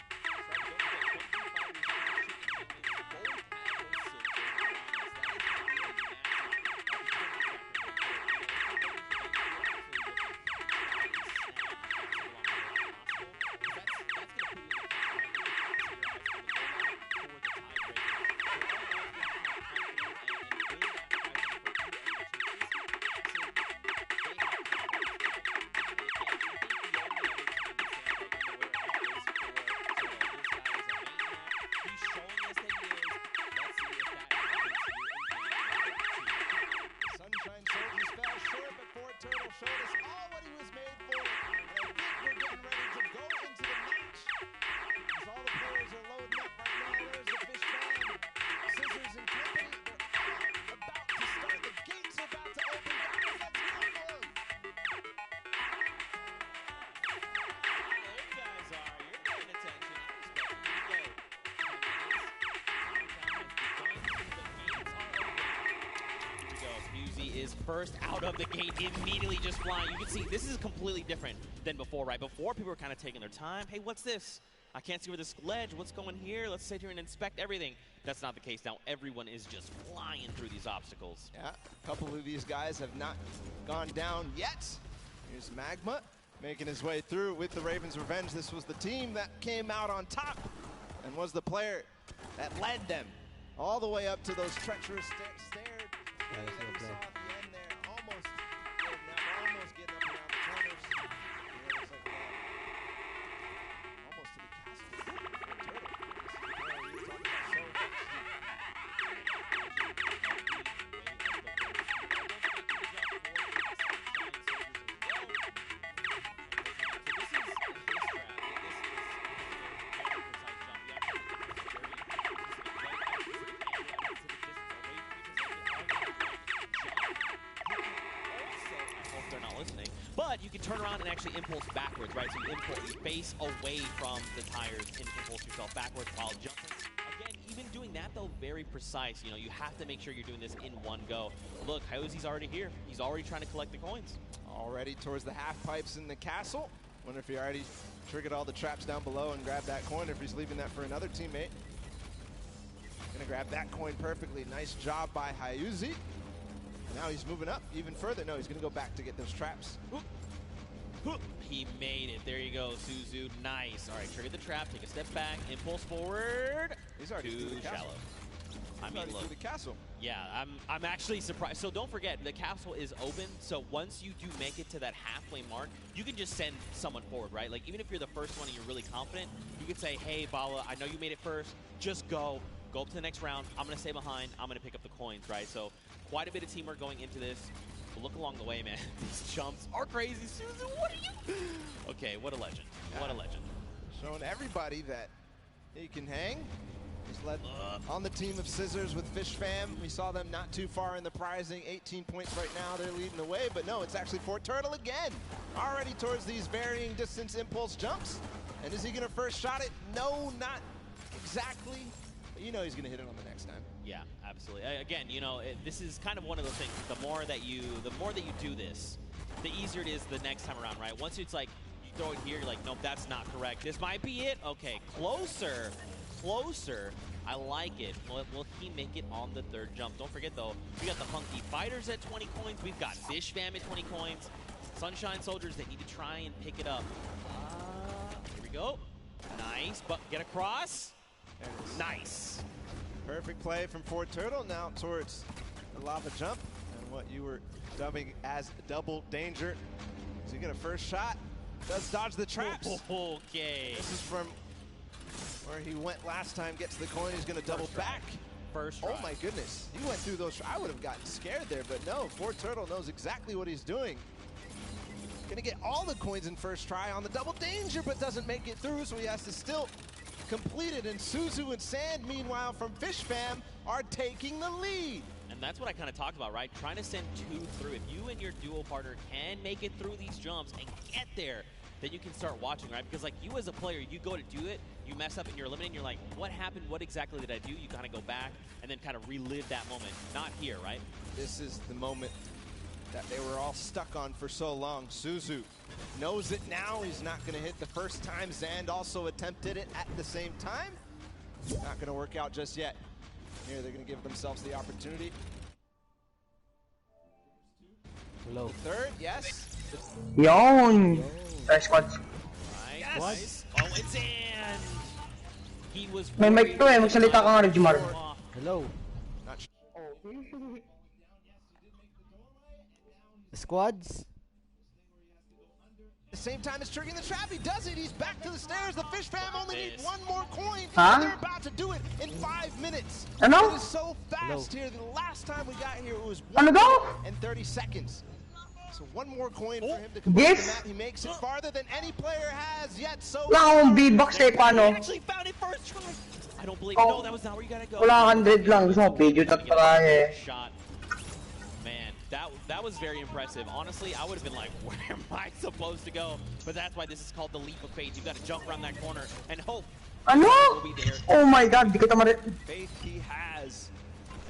Sunshine Soldiers fell short, but Ford Turtle showed us all what he was made for. And I think we're getting ready to go into the match. As all the players are loading up right now, there's the Fish Band, Scissors and Company. They're about to start. The gates are about to open. Guys, let's hear it for them. There you guys are. You're paying attention. I respect you. Here we go. Musey is first out of the gate, immediately just flying. You can see this is completely different than before, right? Before, people were kind of taking their time. Hey, what's this? I can't see where this ledge. What's going here? Let's sit here and inspect everything. That's not the case now. Everyone is just flying through these obstacles. Yeah, a couple of these guys have not gone down yet. Here's Magma making his way through with the Ravens Revenge. This was the team that came out on top and was the player that led them all the way up to those treacherous stairs. Yeah, that's that we well saw played. at the end there, almost getting up around the corners. Here, looks like almost to the castle. Turtle. This is where you're talking about so much. They're not listening, but you can turn around and actually impulse backwards, right? So you impulse space away from the tires and impulse yourself backwards while jumping. Again, even doing that though, very precise. You know, you have to make sure you're doing this in one go. Look, Hyozi's already here. He's already trying to collect the coins. Already towards the half pipes in the castle. Wonder if he already triggered all the traps down below and grabbed that coin, or if he's leaving that for another teammate. Gonna to grab that coin perfectly. Nice job by Hayuzi. Now he's moving up even further. No, he's going to go back to get those traps. He made it. There you go, Suzu. Nice. All right, trigger the trap. Take a step back. Impulse forward. He's already too through the castle. shallow. I He's mean, already look. through the castle. Yeah, I'm actually surprised. So don't forget, the castle is open. So once you do make it to that halfway mark, you can just send someone forward, right? Like even if you're the first one and you're really confident, you can say, "Hey, Bala, I know you made it first. Just go up to the next round. I'm gonna stay behind. I'm gonna pick up the coins, right?" So quite a bit of teamwork going into this. But look along the way, man. These jumps are crazy. Suzu, what are you? Okay, what a legend. What a legend. Showing everybody that he can hang. He's led on the team of Scissors with Fish Fam. We saw them not too far in the prizing. 18 points right now. They're leading the way, but no, it's actually Fort Turtle again. Already towards these varying distance impulse jumps. And is he going to first shot it? No, not exactly. But you know he's going to hit it on the next time. Yeah, absolutely. Again, you know, this is kind of one of those things. The more that you do this, the easier it is the next time around, right? Once it's like you throw it here, you're like, nope, that's not correct. This might be it. Okay, closer. I like it. Will he make it on the third jump? Don't forget though, we got the Hunky Fighters at 20 coins. We've got Fish Fam at 20 coins. Sunshine Soldiers that need to try and pick it up. Here we go. Nice, but get across. Nice. Perfect play from Fort Turtle. Now towards the lava jump and what you were dubbing as double danger. Is he gonna first shot? Does dodge the traps. Okay. This is from where he went last time, gets the coin, he's going to double back. First try. Oh my goodness, he went through those. I would have gotten scared there, but no, Fort Turtle knows exactly what he's doing. Going to get all the coins in first try on the double danger, but doesn't make it through, so he has to still complete it. And Suzu and Sand, meanwhile, from Fish Fam, are taking the lead. And that's what I kind of talked about, right? Trying to send two through. If you and your duo partner can make it through these jumps and get there, then you can start watching, right? Because like you as a player, you go to do it, you mess up and you're eliminated, you're like, what happened? What exactly did I do? You kind of go back and then kind of relive that moment. Not here, right? This is the moment that they were all stuck on for so long. Suzu knows it now. He's not going to hit the first time. Zand also attempted it at the same time. Not going to work out just yet. Here, they're going to give themselves the opportunity. Hello. Third, yes. Yon! Nice squad. Nice. Nice. Oh, it's in! He was May mic to eh, magsalita ka nga, Regimar. Hello. Not sure. Squads? At the same time as triggering the trap, he does it. He's back to the stairs. The Fish Fam only need one more coin. Huh? They're about to do it in 5 minutes. Ano? It is so fast here. The last time we got here, it was Ano 1 daw? minute and 30 seconds. So one more coin for him to complete the map. He makes it farther than any player has yet. So Wala akong V-Bucks eh, paano? He actually found it first try. I don't believe it. No, that was not where you gotta go. Wala 100 lang. Gusto mo, video tat pa eh. Shot. Man, that was very impressive. Honestly, I would have been like, where am I supposed to go? But that's why this is called the leap of faith. You've got to jump around that corner and hope. Ano? Will be there. Oh my god, di ko tama. Faith he has.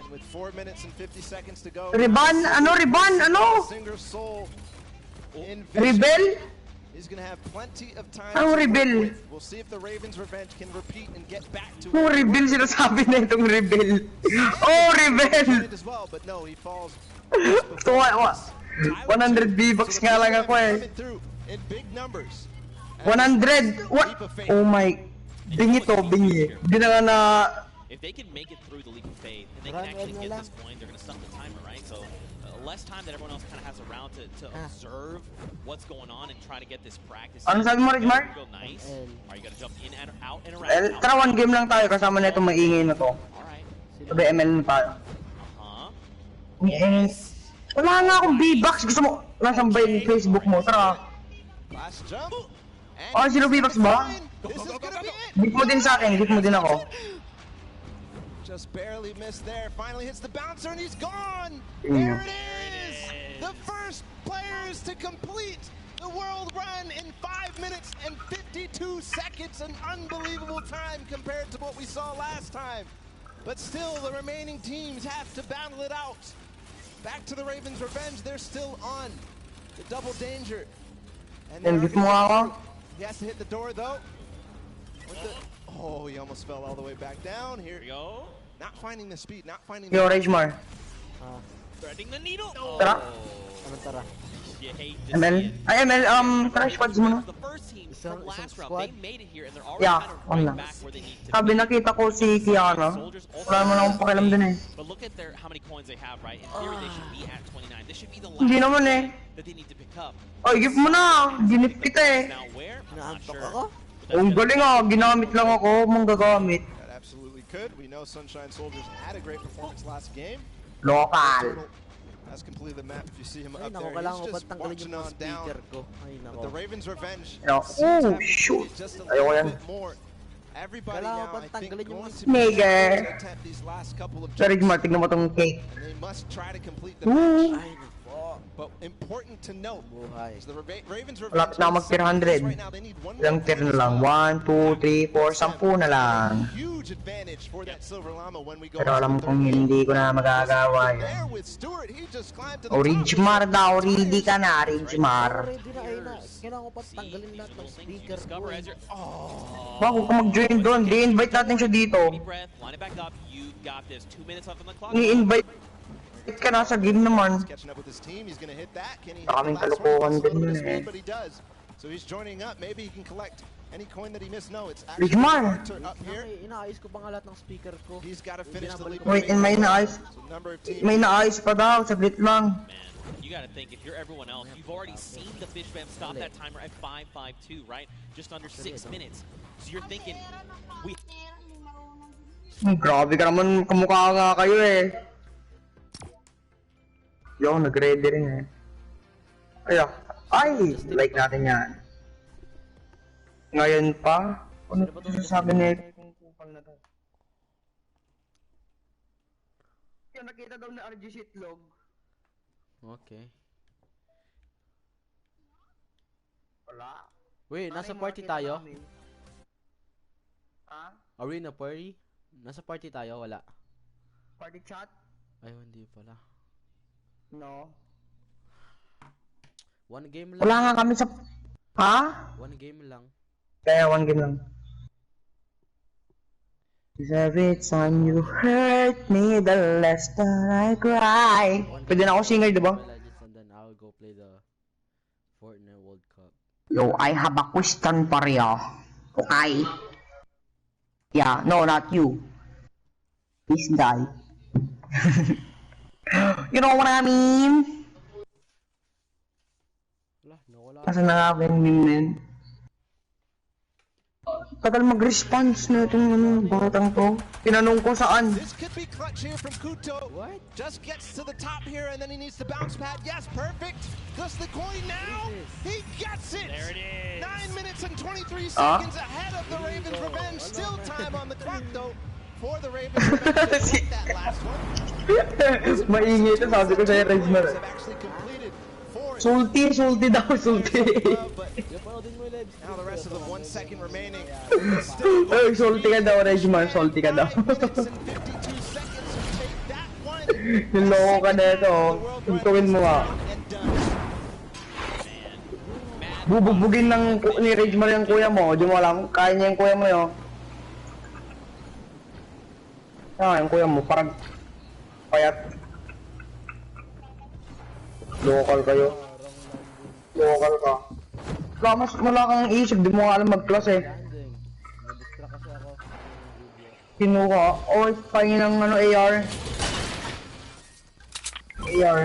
And with 4 minutes and 50 seconds to go. Riban? Ano? Riban? Ano? Singer Soul in Rebel? He's going to have plenty of time. Ano to work Rebel? with. We'll see if the Ravens' revenge can repeat and get back to Oh, Rebel sinasabi na itong Rebel. Oh, Rebel! as well, but no, he falls. So, 100 V-Bucks nga lang ako eh. In big numbers. 100! What? Oh my... Bingi to, bingi. Di na nga na... If they can make it through the leap of faith and they can actually get this point, they're going to stop the timer, right? So less time that everyone else kind of has around to observe what's going on and try to get this practice. Ano sabi mo, Regmar? Go nice. Are you going to jump in and out and around? Tara, one game lang tayo kasama na itong maingay na to. Sabi ML na tayo. Wala nga akong V-Bucks. Gusto mo, nasaan ba yung Facebook mo? Tara. Last jump. Oh, sino V-Bucks ba? Gift mo din sa akin, gift mo din ako. Just barely missed there. Finally hits the bouncer and he's gone. There it is. The first players to complete the world run in 5 minutes and 52 seconds. An unbelievable time compared to what we saw last time. But still, the remaining teams have to battle it out. Back to the Ravens' revenge. They're still on the double danger. And gift mo ako. he has to hit the door though. Oh, he almost fell all the way back down. Here we go. Not finding the speed, not finding Yo, the... Rejmar. Threading the needle. Tara. Oh. Tara. You hate to ML. see it. Ay, ML, tara, squads mo na. The first team from last round, they made it here and they're already Yeah, kind of on right na. back where they need to Sabi, be. nakita ko si Kiana. Wala naman akong pakialam dun eh. But look at how many coins they have, right? In theory, they should be at 29. This should be the Hindi last naman eh. that they need to pick up. Ay, give mo na. Ginip kita eh. Now where? I'm not sure. Ang galing ah. Ginamit lang ako. Manggagamit. That absolutely could. We know Sunshine Soldiers had a great performance last game. Local. Has completed the map. If you see him Ay, up naku, there, kailangan ko he's pa just tanggalin watching yung on down. speaker ko. Ay, But nako. the Ravens' revenge No. seems to Oh, have shoot. just a Ayoko little yan. bit more. Everybody Kailangan now, ko pa I think, tanggalin yung going to Nigger. be able to attempt these last couple of Sorry, jumps. Rejmar. Tignan mo tong cake. And they must try to complete the Ooh. match. But important to note is the Ravens' revenge. Malapit na ako mag-tier 100. Ilang tier na lang? 1, 2, 3, 4, 10 na lang. Huge advantage for that Silver Llama when we go. Pero alam kong hindi ko na magagawa yun. There with Stewart, he just climbed to the O, top. Rejmar daw. Ready ka na, Rejmar. Ready na, ay na. Kailangan ko pa tanggalin lahat ng speaker ko. Ba, huwag ka mag-join doon. Di-invite natin siya dito. Line it back up. You got this. 2 minutes left on the clock. Ni-invite ka na sa game naman. Catching up with his team, he's gonna hit that. Can he hit Maraming the last one? kalokohan Lost a little din bit of yun eh. speed, but he does. So he's joining up. Maybe he can collect any coin that he missed. No, it's Rejmar! actually up here. Inaayos ko pa nga lahat ng speaker ko. He's got to finish the lead. Wait, and may naayos. May naayos pa daw. Saglit lang. You gotta think, if you're everyone else, you've already seen the Fish Fam stop that timer at 5:52, right? Just under 6 minutes. So you're thinking, Grabe ka naman. Kamukha nga kayo eh. Yo, nag-ready rin eh. Ay, like natin yan. Ngayon pa? Ano pa sasabi ni kung kupal na to? Yan, nakita daw na RG Shitlog. Okay. Wala. Wait, nasa party tayo? Are we in a party? Nasa party tayo? Wala. Party chat? Ay, hindi pala. No. One game lang. Wala nga kami sa... Ha? One game lang. Kaya one game lang. Cause every time you hurt me, the less that I cry. Pwede na ako singer, diba? And then I'll go play the Fortnite World Cup. Yo, I have a question for you. Okay? Yeah, no, not you. This guy. You know what I mean? Asan na nga ba yung meme na yun? Tagal mag-response na itong batang to. Tinanong ko saan. This could be clutch here from Kuto. What? Just gets to the top here and then he needs the bounce pad. Yes, perfect. Goes the coin now. He gets it. There it is. 9 minutes and 23 seconds ahead of the Ravens' revenge. Still time on the clock though for the Ravens' revenge. To that last one. Maingay ito, sabi ko sa'yo, Rejmar. Sulti daw, sulti. Now the rest of the 1 second remaining. Ay, sulti ka daw, Rejmar, sulti ka daw. Niloko ka na ito, tuntuin mo nga. Bubugbugin ni Rejmar yung kuya mo, di mo alam, kaya niya yung kuya mo yun. Yung kuya mo, parang payat. Local kayo. Local ka. Wala kang isip, di mo nga alam mag-class eh. Kinuha. Oh, pahingin ng AR. AR.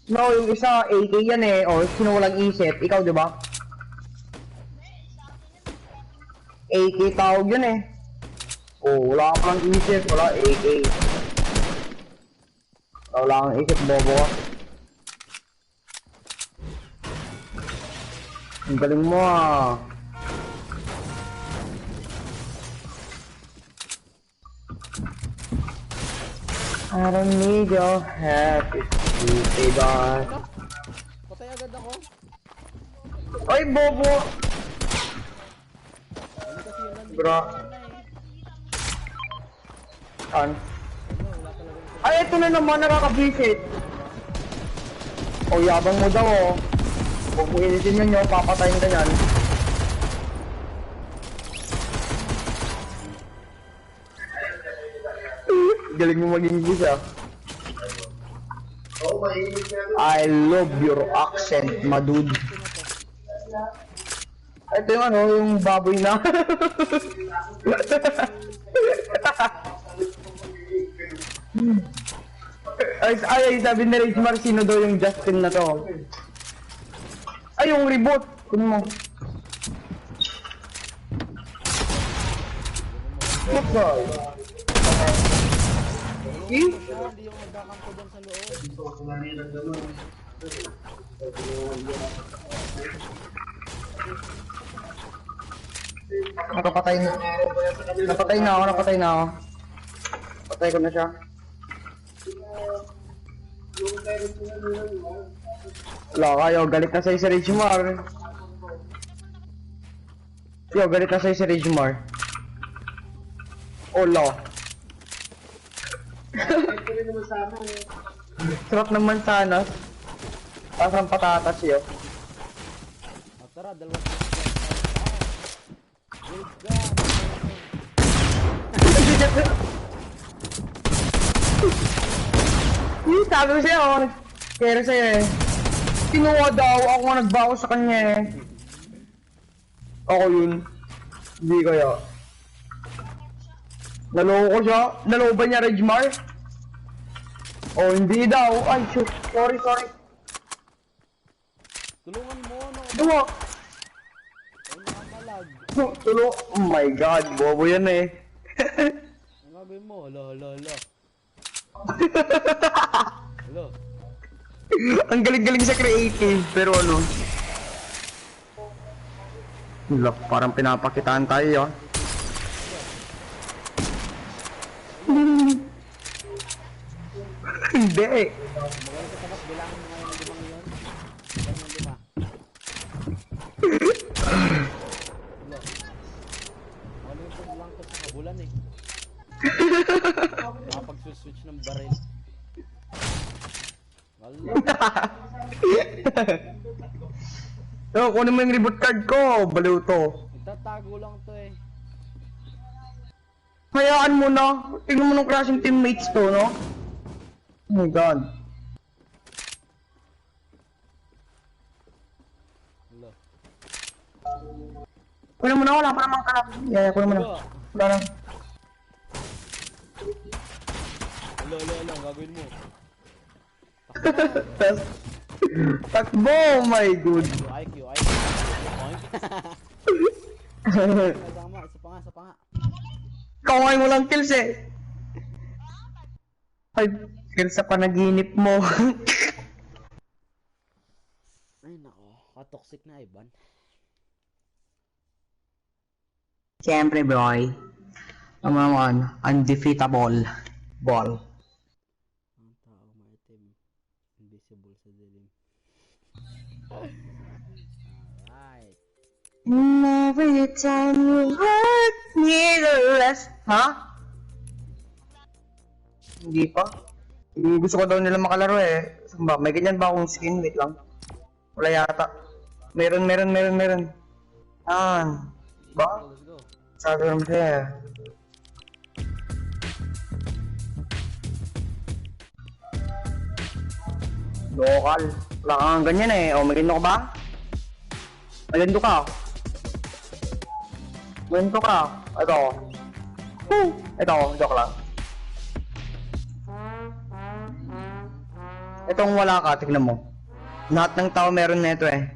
No, yung isa, AK yan eh. O, sino walang isip? Ikaw, di ba? AK tawag yun eh. Oh, wala ka pang isip. Wala, AK. Wala kang isip, bobo ka. Ang galing mo ah. I don't need your help if you say that. Patay agad ako. Ay, bobo! Bro. Saan? Ay, ito na naman, nakaka-visit. O, yabang mo daw oh. Huwag mo initin yan yung papatayin ka yan. galing mo mag-English ah. I love your accent, my dude. Ito yung ano, yung baboy na. ay, sabi ni Rage Marcino daw yung Justin na to. Ay, yung reboot. Kunin mo. What's up? Hindi yung magkakampo dyan sa loob. Napatay na ako. Patay ko na siya. Wala kayo, galit na sa'yo si Ridgemar. Galit na sa'yo si Ridgemar. Olo. Sarap naman sana. Pasang patatas yun. Tara, dalawa. Sabi ko sa'yo, kaya sa'yo eh. Kinuha daw, ako nga nagbago sa kanya eh. Ako yun. Hindi kaya. Naloko siya. Naloko ba niya, Ridgemar? Oh, hindi daw. Ay, shoot. Sorry. Tulungan mo, no? Duwa. Ay, nakakalag. Oh my god, bobo yan eh. Ang gagawin mo? Hala. Ang galing-galing sa creative, pero ano. Look, parang pinapakitaan tayo ah. Hindi eh. Magaling ka tapos, bilangin mo ngayon ng 5 yun. Ganyan 5. Maluto lang to sa kabulan eh. Nakapag-switch ng baril. So, kunin mo yung reboot card ko, baliw to. Nagtatago lang to eh. Hayaan mo na. Tingnan mo nung crashing teammates to, no? Oh my god. Kunin mo na, wala pa namang kalap. Yeah, kunin mo na. Wala lang. Alo, gagawin mo. Takbo, oh my god. IQ. Tama, isa pa nga. Kaway mo lang kills eh. Ay, kills sa panaginip mo. Ay nako, ka-toxic na Ivan. Siyempre, boy. Ang naman, undefeatable. Ball. Ang tao maitim. Invisible sa dilim. Alright. Every time you hurt me the less. Ha? Hindi pa. Gusto ko daw nila makalaro eh. Saan ba? May ganyan ba akong skin? Wait lang. Wala yata. Meron. Ba? Sabi naman siya. Local. Wala kang ganyan eh. O, maganda ka ba? Maganda ka. Ito. Ito, joke lang. Itong wala ka, tignan mo. Lahat ng tao meron na ito eh.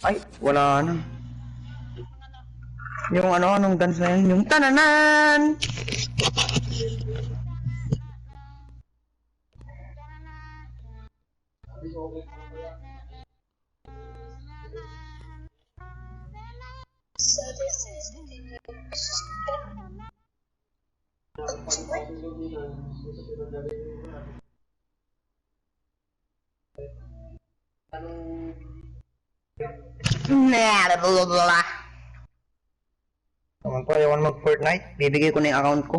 Ay, wala na. Yung anong dance na yun? Yung tananan! Naman po, ayaw mag Fortnite. Bibigay ko na yung account ko.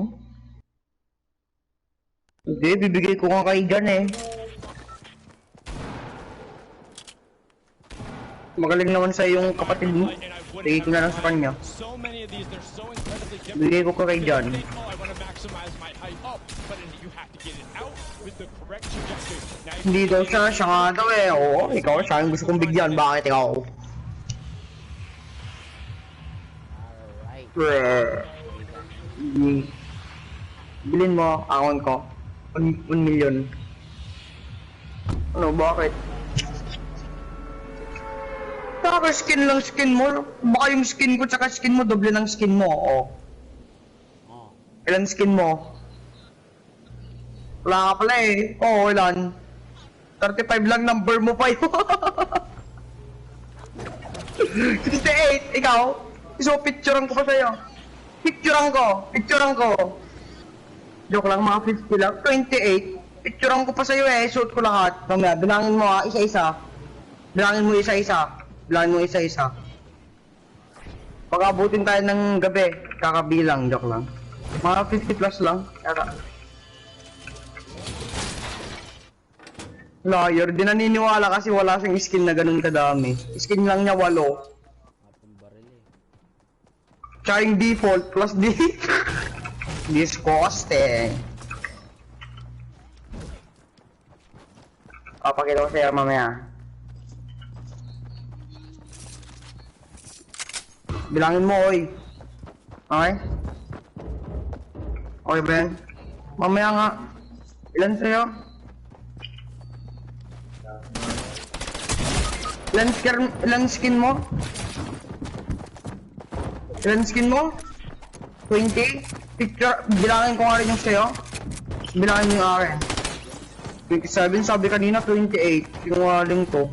Hindi, bibigay ko nga kay Jan eh. Magaling naman sa yung kapatid mo. Bigay ko na lang sa kanya. Bigay ko kay Jan. maximize my height up, but you have to get it out with the correct trajectory. Now Hindi daw siya nga daw eh. Oo, ikaw siya ang gusto kong bigyan. Bakit ikaw? Bilhin mo, akon ko. 1 million. Ano, bakit? Baka skin lang skin mo. Baka yung skin ko tsaka skin mo, doble ng skin mo. Oo. Ilan skin mo? Wala ka pala eh. Oo, ilan? 35 lang number mo pa yun. 68, ikaw? So, picturean ko pa sa'yo. Picturean ko. Joke lang, mga 50 lang. 28. Picturean ko pa sa'yo eh. Suot ko lahat. Mamaya, bilangin mo ha, isa-isa. Bilangin mo isa-isa. Pag-abutin tayo ng gabi. Kakabilang, joke lang. Mga 50 plus lang. Liar, di naniniwala kasi wala siyang skin na ganun kadami. Skin lang niya 8. Tsaka yung default plus D. Disgusting. Pakita ko sa'yo mamaya. Bilangin mo, oy. Okay? Okay, Ben? Mamaya nga. Ilan sa'yo? Ilan skin mo? 20? Picture, bilangin ko nga rin yung sa'yo. Bilangin yung akin. 27, sabi kanina 28. Sinungaling to.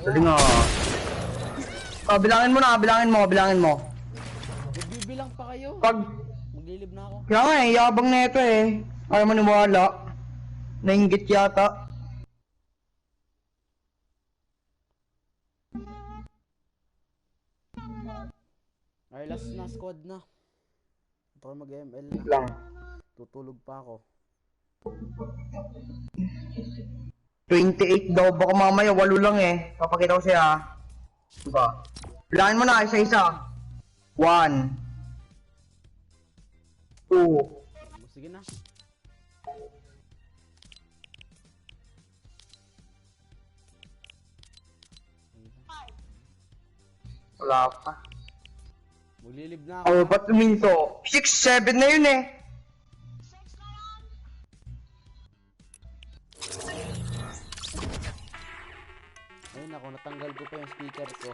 Sige nga. Bilangin mo. Magbibilang pa kayo. Maglilib na ako. Kaya nga eh, yabang na ito eh. Ayaw maniwala. Nainggit yata. Ay, last na squad na. Para mag-ML na. Lang. Tutulog pa ako. 28 daw, baka mamaya 8 lang eh. Papakita ko siya. Diba? Bilangin mo na, isa-isa. 1 2 Sige na. Wala pa. Maglilib na ako. Ano ba tuminto? 6, 7 na yun eh. Ayun ako, natanggal ko pa yung speaker ko.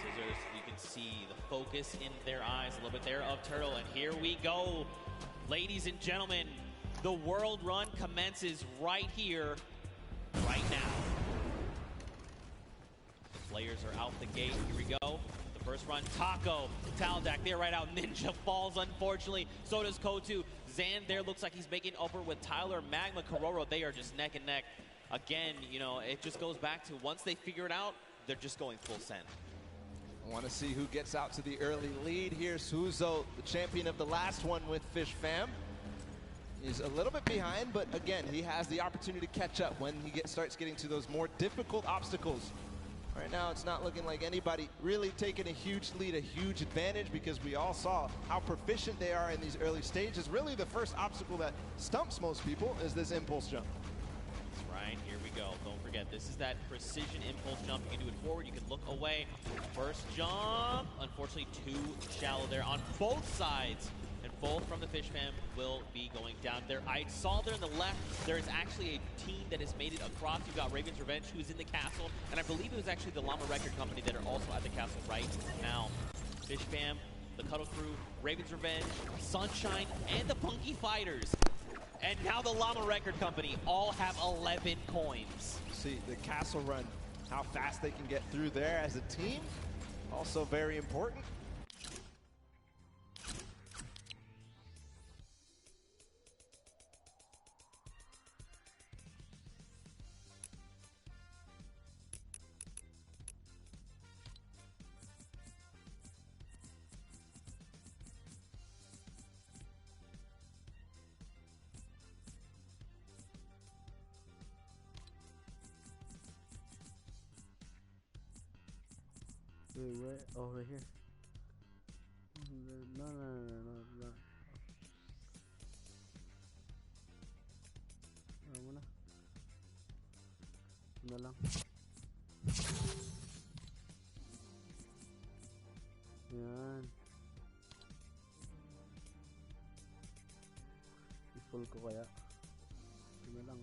Scissors, you can see the focus in their eyes a little bit there of Turtle, and here we go. Ladies and gentlemen, the world run commences right here, right now. The players are out the gate, here we go. The first run, Taco, Taldak, they're right out. Ninja falls, unfortunately. So does Kotu. Zan there looks like he's making upper with Tyler, Magma, Kororo. They are just neck and neck. Again, you know, it just goes back to once they figure it out, they're just going full send. I want to see who gets out to the early lead here. Suzo, the champion of the last one with Fish Fam, is a little bit behind, but again, he has the opportunity to catch up when he starts getting to those more difficult obstacles. Right now, it's not looking like anybody really taking a huge lead, a huge advantage, because we all saw how proficient they are in these early stages. Really, the first obstacle that stumps most people is this impulse jump. That's right, here we go. Don't forget, this is that precision impulse jump. You can do it forward, you can look away. First jump, unfortunately too shallow there on both sides. And both from the Fish Fam will be going down there. I saw there on the left, there is actually a team that has made it across. You've got Raven's Revenge, who is in the castle. And I believe it was actually the Llama Record Company that are also at the castle right now. Fish Fam, the Cuddle Crew, Raven's Revenge, Sunshine, and the Punky Fighters. And now the Llama Record Company all have 11 coins. See the castle run, how fast they can get through there as a team, also very important. Wait, where? Oh, right here. No. Muna. Ano lang. Yan. I-full ko kaya. Ano lang.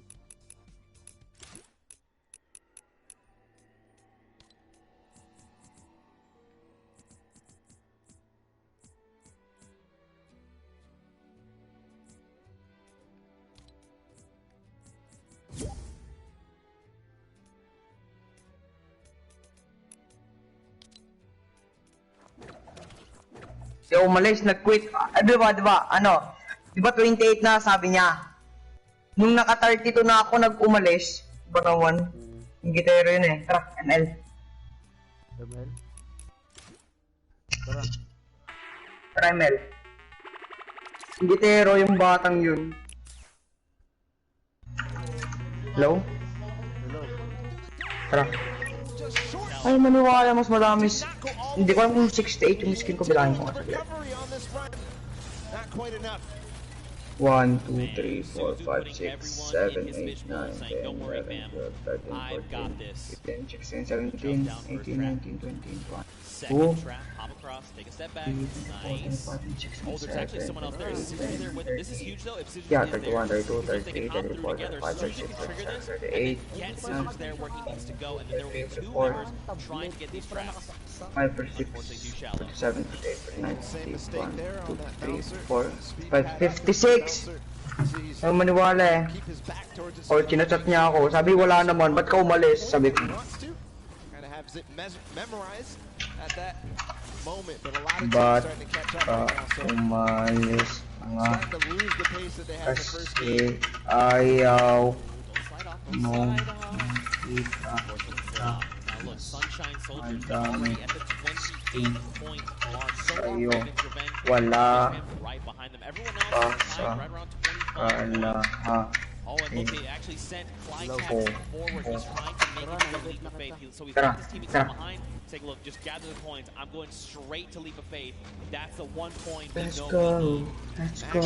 Si umalis, nag-quit. Di ba, ano? Di ba 28 na, sabi niya. Nung naka-32 na ako, nag-umalis. Banawan. Yung gitero yun eh. Tara, ML. ML? Tara. Tara, ML. Yung gitero, yung batang yun. Hello? Hello. Tara. Ay, maniwala, mas madami. Hindi ko alam kung 68 yung skin ko, bilangin ko nga saglit. 1, 2, 3, 4, 5, 6, 7, 8, 9, 10, 11, 12, 13, 14, 15, 16, 17, 18, 19, 20, 21. Second trap, hop across, take a step back. Nice. Oh, there's actually someone else there. Is Suzu there with? This is huge though. If Suzu Yeah, is there, 31, 32, if they 33, can hop through 34, together, 35, Suzu can 36, trigger this, 38, and then get Suzu there where he needs to go, and then there will be two 54, members trying to get these traps. 5 for 6, 47, 48, 49, 1, 2, 3, 4, 5, 56! Ay, maniwala eh. Or chinachat niya ako. Sabi wala naman, ba't ka umalis? Sabi ko. Ba't ka umalis nga? Kasi ayaw mo kita ka. Madami skin sa'yo. Wala pa sa kalahati. Oh, and look, they actually sent Flytax forward. He's trying to make it to the Leap of Faith. So he's got his teammates come behind. Take a look, just gather the coins. I'm going straight to Leap of Faith. That's the 1 point we know we need. Let's go.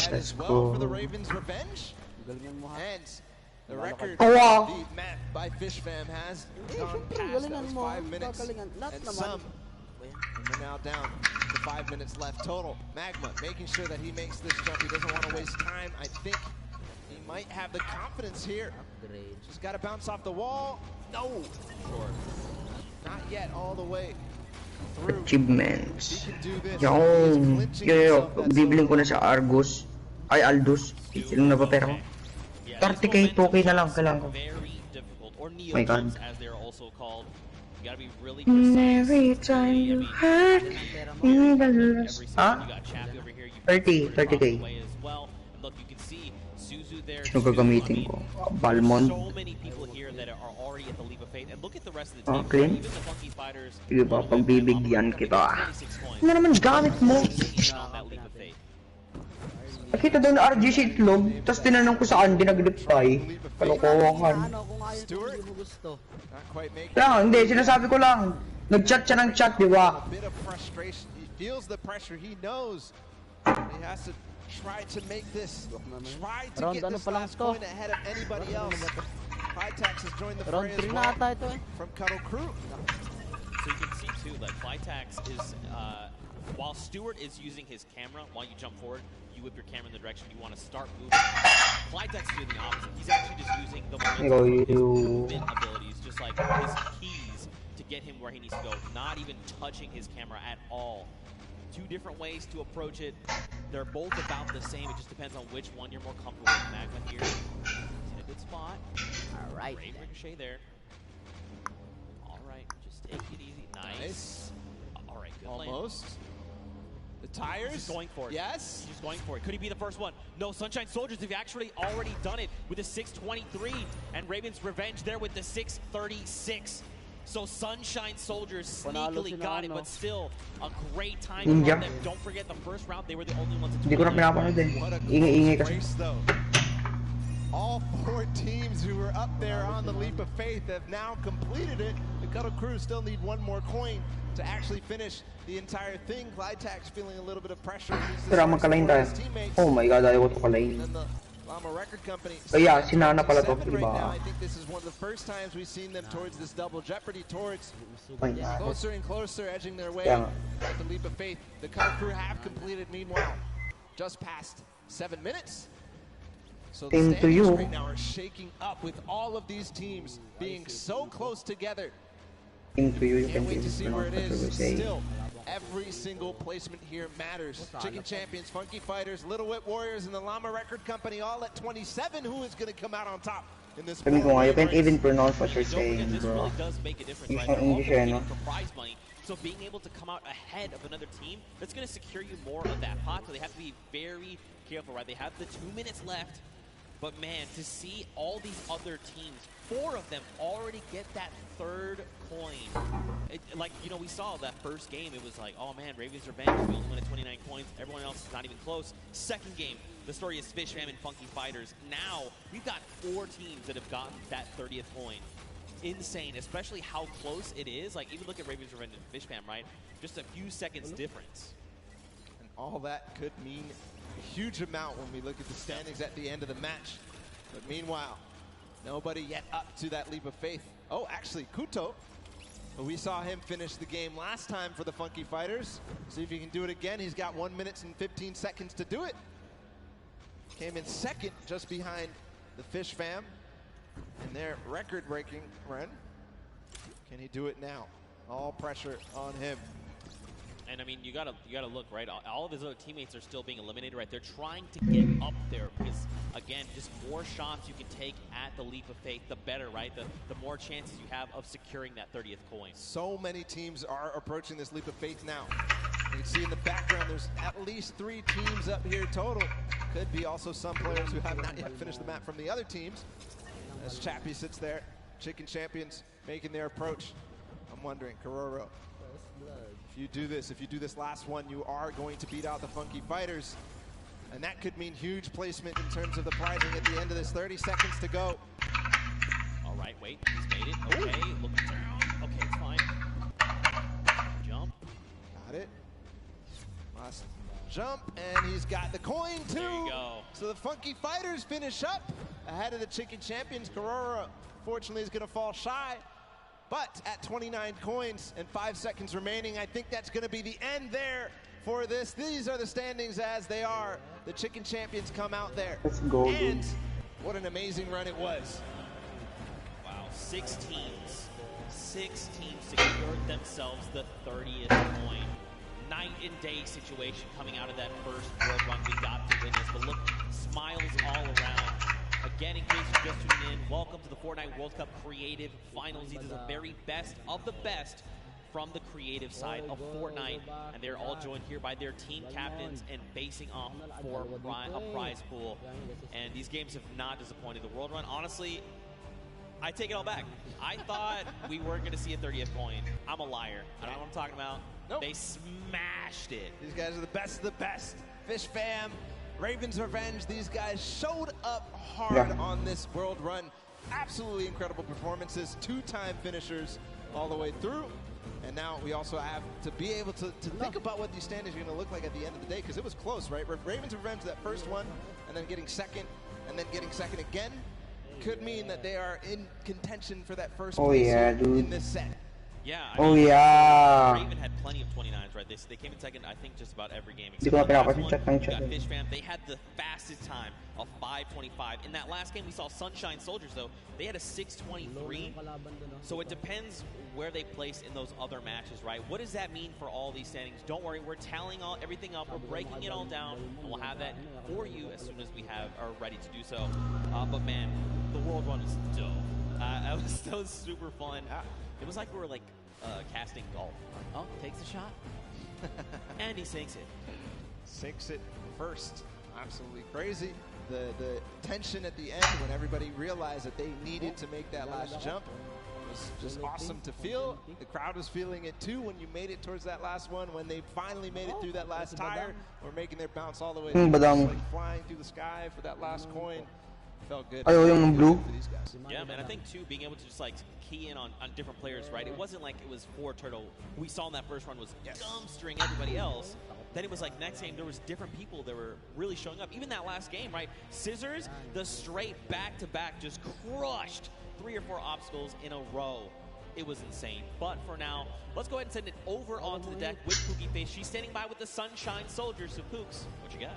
Let's go. For the Ravens' revenge. And the record wow. the map by Fish Fam has gone past. That was 5 minutes and some. And we're now down to 5 minutes left total. Magma making sure that he makes this jump. He doesn't want to waste time. I think he might have the confidence here. Just got to bounce off the wall. No. Sure. Not yet all the way through. Achievements. Yung bibiling ko na sa Argus. Ay, Aldous. Silang napapera ko. 30k, 2k na lang. Kailangan ko. My God. Every time you hurt me the less. Ha? 30k. Sino gagamitin ko? Balmond. Oh, clean? Sige ba, pagbibigyan kita. Ano naman gamit mo? Nakita doon na RG Shitlog, tapos tinanong ko saan, dinaglipay. Kalokohan. Kaya hindi, sinasabi ko lang. Nag-chat siya ng chat, di ba? He feels the pressure, he knows. He has to try to make this, try to get this last coin ahead of anybody else. Flytax has joined the fray as well from Cuddle Crew. So you can see too, like Flytax is, while Stewart is using his camera, while you jump forward, you whip your camera in the direction you want to start moving. Flytax is doing the opposite. He's actually just using the movement abilities, just like his keys, to get him where he needs to go, not even touching his camera at all. Two different ways to approach it. They're both about the same. It just depends on which one you're more comfortable with. Magma here. He's in a good spot. All right. Great ricochet there. All right, just take it easy. Nice. All right, good lane. Almost. The tires. He's going for it. Yes. He's going for it. Could he be the first one? No, Sunshine Soldiers have actually already done it with a 623, and Raven's Revenge there with the 636. So Sunshine Soldiers sneakily got it, but still a great time from them. Don't forget the first round, they were the only ones to Hindi ko na pinapanood Ingay kasi. Though. All 4 teams who were up there on the leap of faith have now completed it. The Cuddle Crew still need one more coin to actually finish the entire thing. Clytax feeling a little bit of pressure. Tara, magka-line tayo. Oh my god, ayaw ko to ka-line. Llama Record Company. Kaya, sinana pala to, Right diba? now, I think this is one of the first times we've seen them towards this double jeopardy, towards closer and closer, edging their way at the leap of faith. The Cuddle Crew have completed, meanwhile, just past 7 minutes. So the Same to standings you. right now are shaking up with all of these teams being so close together. Team to you, you Can't can wait to see where it is. say. Still, every single placement here matters. Chicken Champions, Funky Fighters, Little Whip Warriors, and the Llama Record Company all at 27. Who is going to come out on top in this? Sabi ko nga, you can't even pronounce what you're Don't forget, saying, this bro. really does make a difference, right? Yung They're English, also eh, competing no? for prize money, so being able to come out ahead of another team, that's going to secure you more of that pot, so they have to be very careful, right? They have the 2 minutes left, but man, to see all these other teams, 4 of them already get that 3rd coin. Like, you know, we saw that first game, it was like, oh man, Raven's Revenge, we only won at 29 coins, everyone else is not even close. Second game, the story is Fish Fam and Funky Fighters. Now, we've got 4 teams that have gotten that 30th coin. Insane, especially how close it is. Like, even look at Raven's Revenge and Fish Fam, right? Just a few seconds difference. And all that could mean a huge amount when we look at the standings at the end of the match. But meanwhile, nobody yet up to that leap of faith. Oh, actually, Kuto. We saw him finish the game last time for the Funky Fighters. See if he can do it again. He's got 1 minute and 15 seconds to do it. Came in second, just behind the Fish Fam in their record-breaking run. Can he do it now? All pressure on him. And I mean, you gotta look, right? All of his other teammates are still being eliminated, right? They're trying to get up there because, again, just more shots you can take at the leap of faith, the better, right? The more chances you have of securing that 30th coin. So many teams are approaching this leap of faith now. You can see in the background, there's at least 3 teams up here total. Could be also some players who have not yet finished the map from the other teams. As Chappie sits there, Chicken Champions making their approach. I'm wondering, Kororo, if you do this last one, you are going to beat out the Funky Fighters. And that could mean huge placement in terms of the prizing at the end of this. 30 seconds to go. All right, wait, he's made it. Okay, looking down. Okay, it's fine. Jump. Got it. Last jump, and he's got the coin too. There you go. So the Funky Fighters finish up ahead of the Chicken Champions. Korora, fortunately, is going to fall shy. But at 29 coins and 5 seconds remaining, I think that's going to be the end there for this. These are the standings as they are. The Chicken Champions come out there. Let's go, and what an amazing run it was. Wow, 6 teams. 6 teams secured themselves the 30th coin. Night and day situation coming out of that first world run. We got to win this, but look, smiles all around. Again, in case you're just tuning in, welcome to the Fortnite World Cup Creative Finals. These are the very best of the best from the creative side of Fortnite, and they're all joined here by their team captains and facing off for a prize pool. And these games have not disappointed. The World Run, honestly, I take it all back. I thought we weren't going to see a 30th coin. I'm a liar. I don't know what I'm talking about. Nope. They smashed it. These guys are the best of the best. Fish Fam, Raven's Revenge, these guys showed up hard on this world run. Absolutely incredible performances, 2-time finishers all the way through. And now we also have to be able to think about what these standings are going to look like at the end of the day, because it was close, right? Raven's Revenge, that first one, and then getting second, and then getting second again, could mean that they are in contention for that first place in this set. Yeah. Oh, yeah. Raven had plenty of 29s, right? They came in second, I think, just about every game. Hindi ko Except for the last pinapakita one. ng You chat. got Fish Fam. They had the fastest time of 5:25. In that last game, we saw Sunshine Soldiers, though. They had a 6:23. So it depends where they place in those other matches, right? What does that mean for all these standings? Don't worry, we're tallying everything up. We're breaking it all down, and we'll have that for you as soon as we are ready to do so. But man, the World Run was dope. That was super fun. It was like we were like casting golf. Oh, takes a shot. And he sinks it. Sinks it first. Absolutely crazy. The tension at the end when everybody realized that they needed to make that last jump was just awesome to feel. The crowd was feeling it too when you made it towards that last one. When they finally made it through that last tire, or making their bounce all the way through, just like flying through the sky for that last coin. Felt good. Yung blue. For these guys. Yeah, man, I think too, being able to just like key in on different players, right? It wasn't like it was for Turtle. We saw in that first run was dumpstering everybody else. Then it was like next game there was different people that were really showing up. Even that last game, right? Scissors, the straight back-to-back just crushed 3 or 4 obstacles in a row. It was insane. But for now, let's go ahead and send it over onto the deck with Pookie Face. She's standing by with the Sunshine Soldiers. So Pooks, what you got?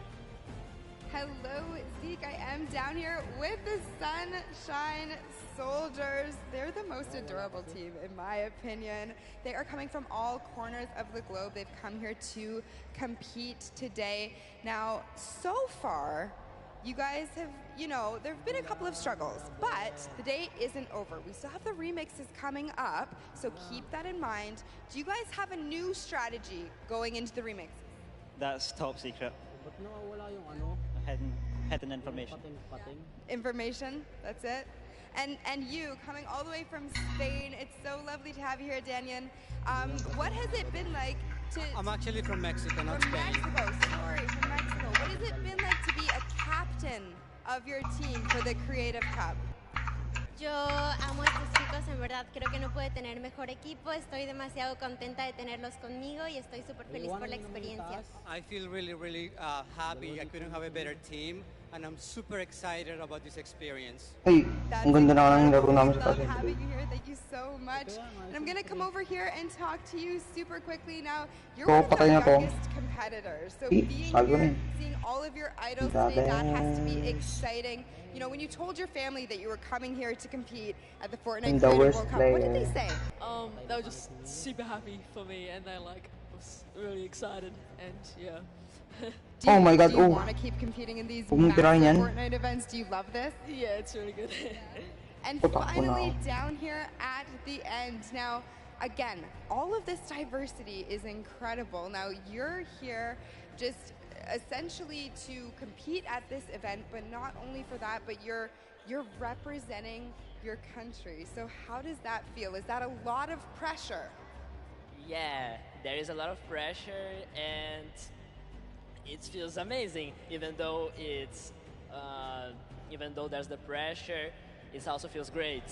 Hello, Zeke. I am down here with the Sunshine Soldiers. They're the most adorable team, in my opinion. They are coming from all corners of the globe. They've come here to compete today. Now, so far, you guys have, there have been a couple of struggles, but the day isn't over. We still have the remixes coming up, so keep that in mind. Do you guys have a new strategy going into the remixes? That's top secret. Hidden information. Information, that's it. And you, coming all the way from Spain, it's so lovely to have you here, Daniel. What has it been like to... I'm actually from Mexico, not From Spain. Mexico, sorry, from Mexico. What has it been like to be a captain of your team for the Creative Cup? Yo amo a estos chicos, en verdad creo que no puede tener mejor equipo. Estoy demasiado contenta de tenerlos conmigo y estoy súper feliz por la experiencia. I feel really happy. I couldn't have a better team, and I'm super excited about this experience. Ay, ang ganda na ng laro namin sa Love taas. having you here. Thank you so much. And I'm going to come over here and talk to you super quickly. Now, you're one of the patay na to. youngest competitors. So Eh, being sabi ko na here, eh. seeing all of your idols today, that has to be exciting. When you told your family that you were coming here to compete at the Fortnite The Creative worst World Cup, what did they player. say? They were just super happy for me, and they was really excited, and yeah. Oh my God, Do you oh. want to keep competing in these Huwag mong massive tirahin yan. Fortnite events? Do you love this? Yeah, it's really good. And Utak ko finally, na. down here at the end. Now, again, all of this diversity is incredible. Now, you're here just essentially to compete at this event, but not only for that, but you're representing your country. So how does that feel? Is that a lot of pressure? Yeah, there is a lot of pressure, and it feels amazing. Even though there's the pressure, it also feels great.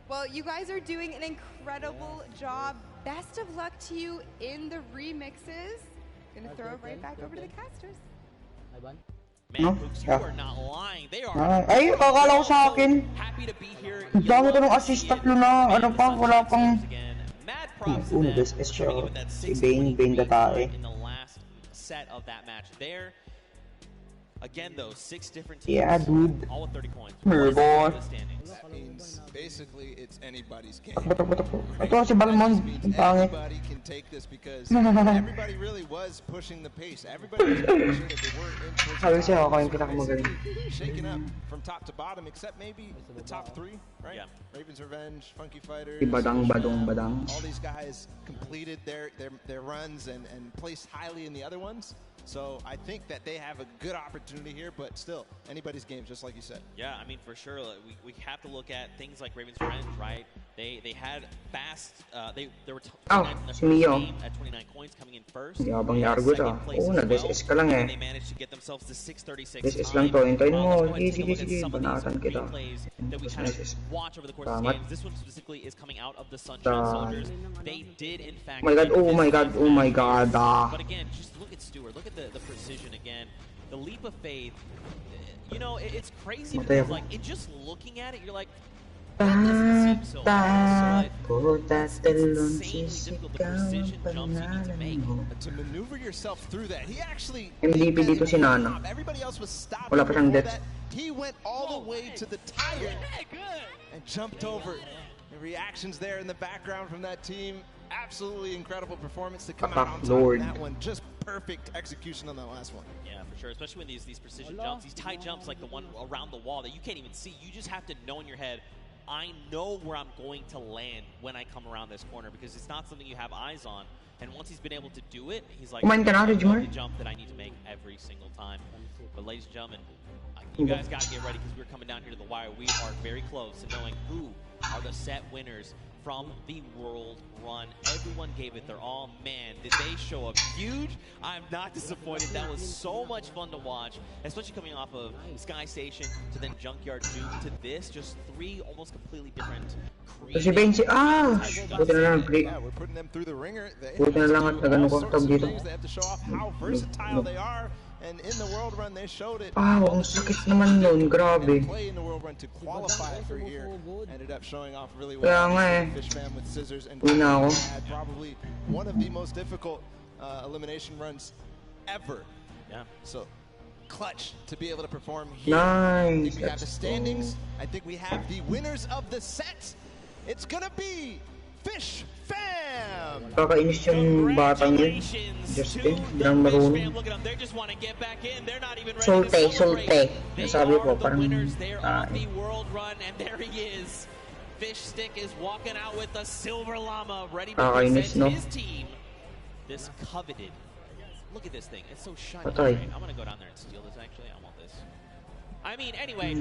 Well, you guys are doing an incredible job. Best of luck to you in the remixes. Gonna throw it right back over to the casters. Man, Pooks, you are not lying. They are Ay, akala ko sa akin. happy to be here. Ang dami ko ng assist, tatlo na. Ano pa, wala pang... Mad props to Uno, them dos, for es coming in siya. with that Si 6-23 Bane datae. in the last set of that match there. Again, though, 6 different teams. Yeah, dude. All with 30 coins. Boy. That means basically it's anybody's game. Ito si Balmond. Ang pangit. Anybody can take this because everybody really was pushing the pace. Everybody was making sure that they weren't in towards Sabi the siya, top. ako yung pinakamagaling. Shaking up from top to bottom, except maybe the top 3, right? Yeah. Raven's Revenge, Funky Fighters, Si Badang, Badong, Badang. all these guys completed their runs and placed highly in the other ones. So I think that they have a good opportunity here, but still, anybody's game, just like you said. Yeah, I mean, for sure, we have to look at things like Raven's Revenge, right? They had fast, they were 29 in the si first Mio. game at 29 coins coming in first. Yabang yargot ah. Oo, na-DSS ka lang eh. They managed to get themselves to 636 DSS lang to, hintayin mo. Sige, sige, some of banatan these kita. replays that we kind of watch over the course of Tamat. games. This one specifically is coming out of the Sunshine Soldiers. They did, in fact... Oh my God, oh my God, oh my God. But again, just look at Stewart. Look at the precision again. The leap of faith. It's crazy Matay because, ako. like, just looking at it, you're like, To maneuver yourself through that, he actually MVP dito si Nana. everybody else was stopped. Wala pa siyang death. He went all the way to the tire and jumped over. The reactions there in the background from that team, absolutely incredible performance to come out on top of that one. Just perfect execution on that last one. Yeah, for sure, especially when these precision jumps, these tight jumps like the one around the wall that you can't even see. You just have to know in your head, I know where I'm going to land when I come around this corner, because it's not something you have eyes on. And once he's been able to do it, he's like, Kumain ka na, the Ridgemar? jump that I need to make every single time. But ladies and gentlemen, you guys got to get ready, because we're coming down here to the wire. We are very close to knowing who are the set winners from the World Run. Everyone gave it their all. Man, did they show up huge. I'm not disappointed. That was so much fun to watch, especially coming off of Sky Station to then Junkyard Duke to this. Just three almost completely different Si Benji, buti na lang break. Yeah, we're putting them through the ringer. Buti na lang at nagano ko tawag dito. They have to show off how versatile they are. And in the World Run, they showed it. Ang sakit naman nun, grabe. Play in the World Run to qualify for here. Ended up showing off really Kaya well. nga eh. Fish fam with scissors and ako. had probably one of the most difficult elimination runs ever. Yeah. So clutch to be able to perform here. Nice. We have the standings. I think we have the winners of the set. It's gonna be Fish Fam. Kakainis yung batang yun. Justin, hindi lang marunong. Solte. Nasabi ko, parang There he is. Fish Stick is walking out with the Silver Llama, ready to Kakainis, present no? his team. This coveted. Look at this thing. It's so shiny. Patay. Right, I'm gonna go down there and steal this. Actually, I want this. I mean, anyway,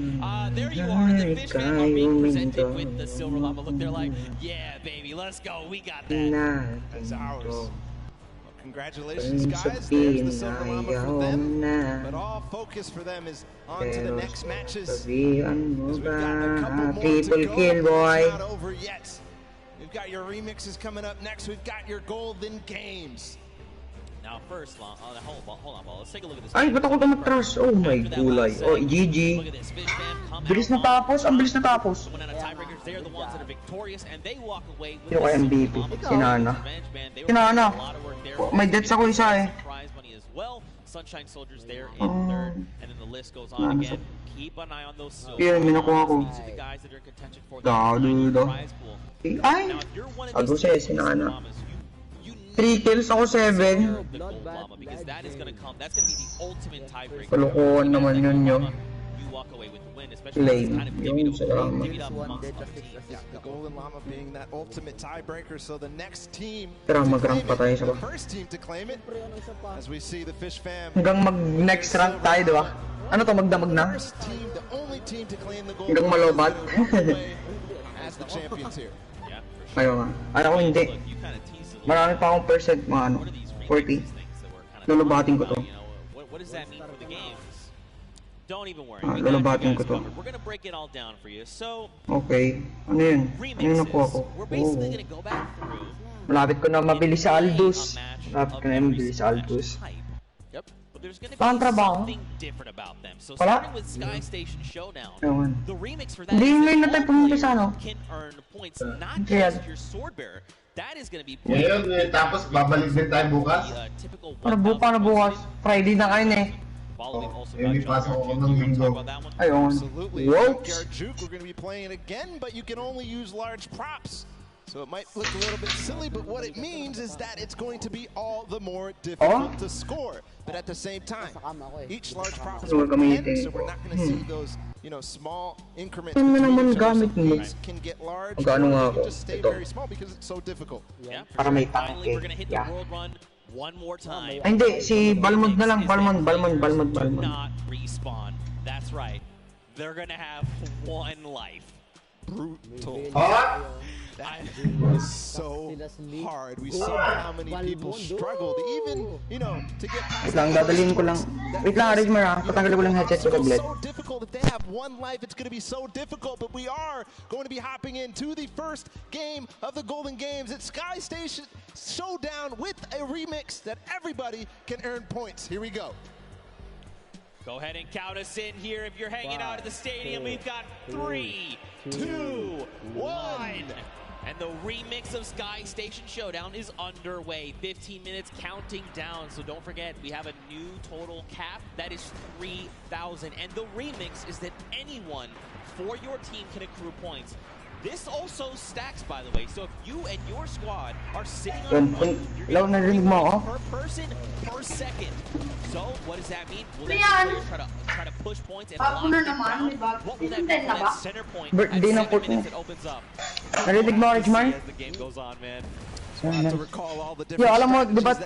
there you are. The Fish Fam are being presented with the Silver Llama. Look, they're like, yeah, baby, let's go. We got that. That's ours. Well, congratulations, guys. There's the Silver Llama for them. But all focus for them is on to the next matches. As we've got a couple more to go. It's not over yet. We've got your remixes coming up next. We've got your Golden Games. Now first, hold on, Paul. Let's take a look at this. Ay, ba't ako tumatras? Oh my gulay. Oh, GG. Bilis na tapos. Ang bilis na tapos. They're the ones that are victorious, and they walk away with Yung kay MVP. Si Nana. Si Nana. May deaths ako isa eh. Prize money as well. Sunshine Soldiers there in third, and then the list goes on again. Keep an eye on those silver. Yun, minakuha ko. These are the guys that are in contention for the prize pool. Ay! Sago siya eh, si Nana. 3 kills ako 7. Because that is gonna come. That's gonna be the ultimate tiebreaker. Kalukuhan naman yun yun. You walk away with the win, especially kind of Yun, salamat. The Golden Llama being that ultimate tiebreaker, so the next team Pero mag-rank pa tayo sa the first team to claim it. As we see the Fish Fam. Hanggang mag-next rank tayo, di ba? Ano to, magdamag na? First team, the only team to claim the Golden Hanggang malobat. as the champions here. Ayaw nga. Ayaw ko hindi. Marami pa akong percent, mga ano, 40. Lulubatin ko to. What does that mean for the games? Don't even worry. Lulubatin ko to. We're gonna break it all down for you. So, okay. Ano yun? Ano yung nakuha ko? we're basically gonna go back through. Malapit ko na mabili sa Aldous. Malapit ko na mabili sa Aldous. Yep. But there's gonna be Parang trabaho. something different about them. So Wala? starting with Sky Station Showdown, Ewan. the remix for that Hindi is ngayon na that tayo pumunta sa ano. can earn points, not Kaya- just your sword bearer. That is gonna be Ngayon, tapos babalik din tayo bukas. Para bukas. Friday na kayo eh. May pasok ako ng linggo. Ayun. Absolutely. Whoops. Junkyard Juke, we're going to be playing it again, but you can only use large props. So it might look a little bit silly, but what it means is that it's going to be all the more difficult to score. But at the same time, each large prop is worth 10, so we're not going to see those, you know, small increments. Ano naman gamit mo? These can get large, Magkano nga or ako? they just stay Ito. very small because it's so difficult. Yeah, Para may finally, we're tanke. gonna hit the Yeah. world run one more time. Ay, hindi. Si Balmond na lang. Balmond. Not respawn. That's right. They're gonna have one life. Brutal. Hot? That is so hard. We saw how many people struggled, even, you know, to get past. Wait lang, dadalhin ko lang. Wait lang, Ridgemar ah. Patanggal ko lang headset ko tablet. So difficult. If they have one life, it's going to be so difficult. But we are going to be hopping into the first game of the Golden Games. It's Sky Station Showdown with a remix that everybody can earn points. Here we go. Go ahead and count us in here if you're hanging out at the stadium. We've got 3, 2, 1. And the remix of Sky Station Showdown is underway. 15 minutes counting down. So don't forget, we have a new total cap. That is 3,000. And the remix is that anyone for your team can accrue points. This also stacks, by the way. So if you and your squad are sitting on points, you're going to get per person per second. So what does that mean? Will that player try to push points and lock them down? What will that mean for that center point at 7 minutes it opens up? Narinig mo, Richmar? As the game goes on, man. Yo, alam mo, di ba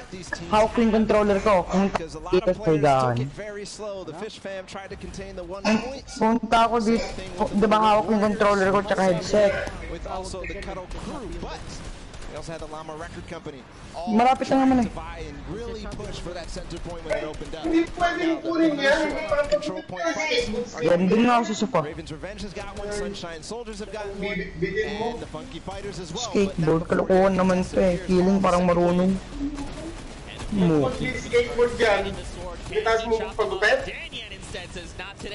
hawak ko yung controller ko? Kung dito sa higaan. Punta ako dito, di ba hawak ko yung controller ko tsaka headset? They also had the Llama Record Company. Malapit na naman eh. Really push for that center point when it opened up. Yan din nga ako sa sofa. Raven's Revenge has got one, Sunshine Soldiers have gotten one, and the Funky Fighters as well. Skateboard, kalokohan naman ito eh. Feeling parang marunong. Mo. Skateboard dyan. Itaas mo pagpapet?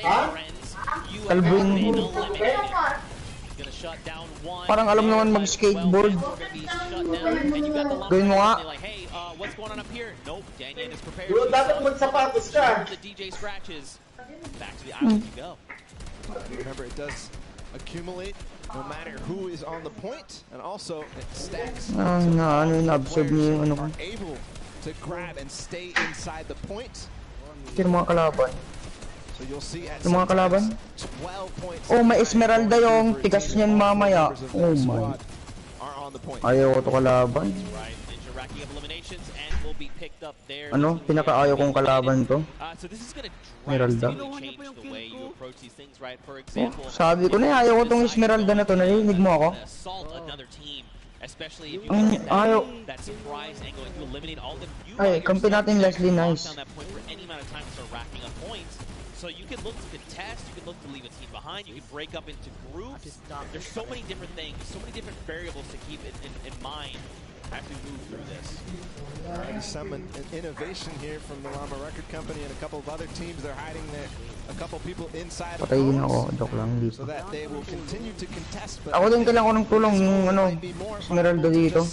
Ha? Kalbing. Parang alam naman mag-skateboard. Gawin mo nga. Bro, dapat magsapatos ka. Remember, it does accumulate no matter who is on the point, and also it stacks. Na-absorb niyo yung ano ko. Able to grab and stay inside the point. Yung mga kalaban. So you'll see at yung mga kalaban? Oh, may Esmeralda yung tigas niyan mamaya. Oh my. Ayaw ko ito kalaban. Ano? Pinaka-ayaw kong kalaban to. Esmeralda. Oh, sabi ko na ayaw ko itong Esmeralda na to. Narinig mo ako? Ayaw. Ay, kampi natin Leslie, nice. So you can look to contest, you can look to leave a team behind, you can break up into groups. There's so many different things, so many different variables to keep in mind as we move through this. Some innovation here from the Llama Record Company and a couple of other teams. They're hiding there. A couple people inside of patayin ako, joke lang dito. so that they will continue to contest. But ako din kailangan ko ng tulong yung ano, Esmeralda dito.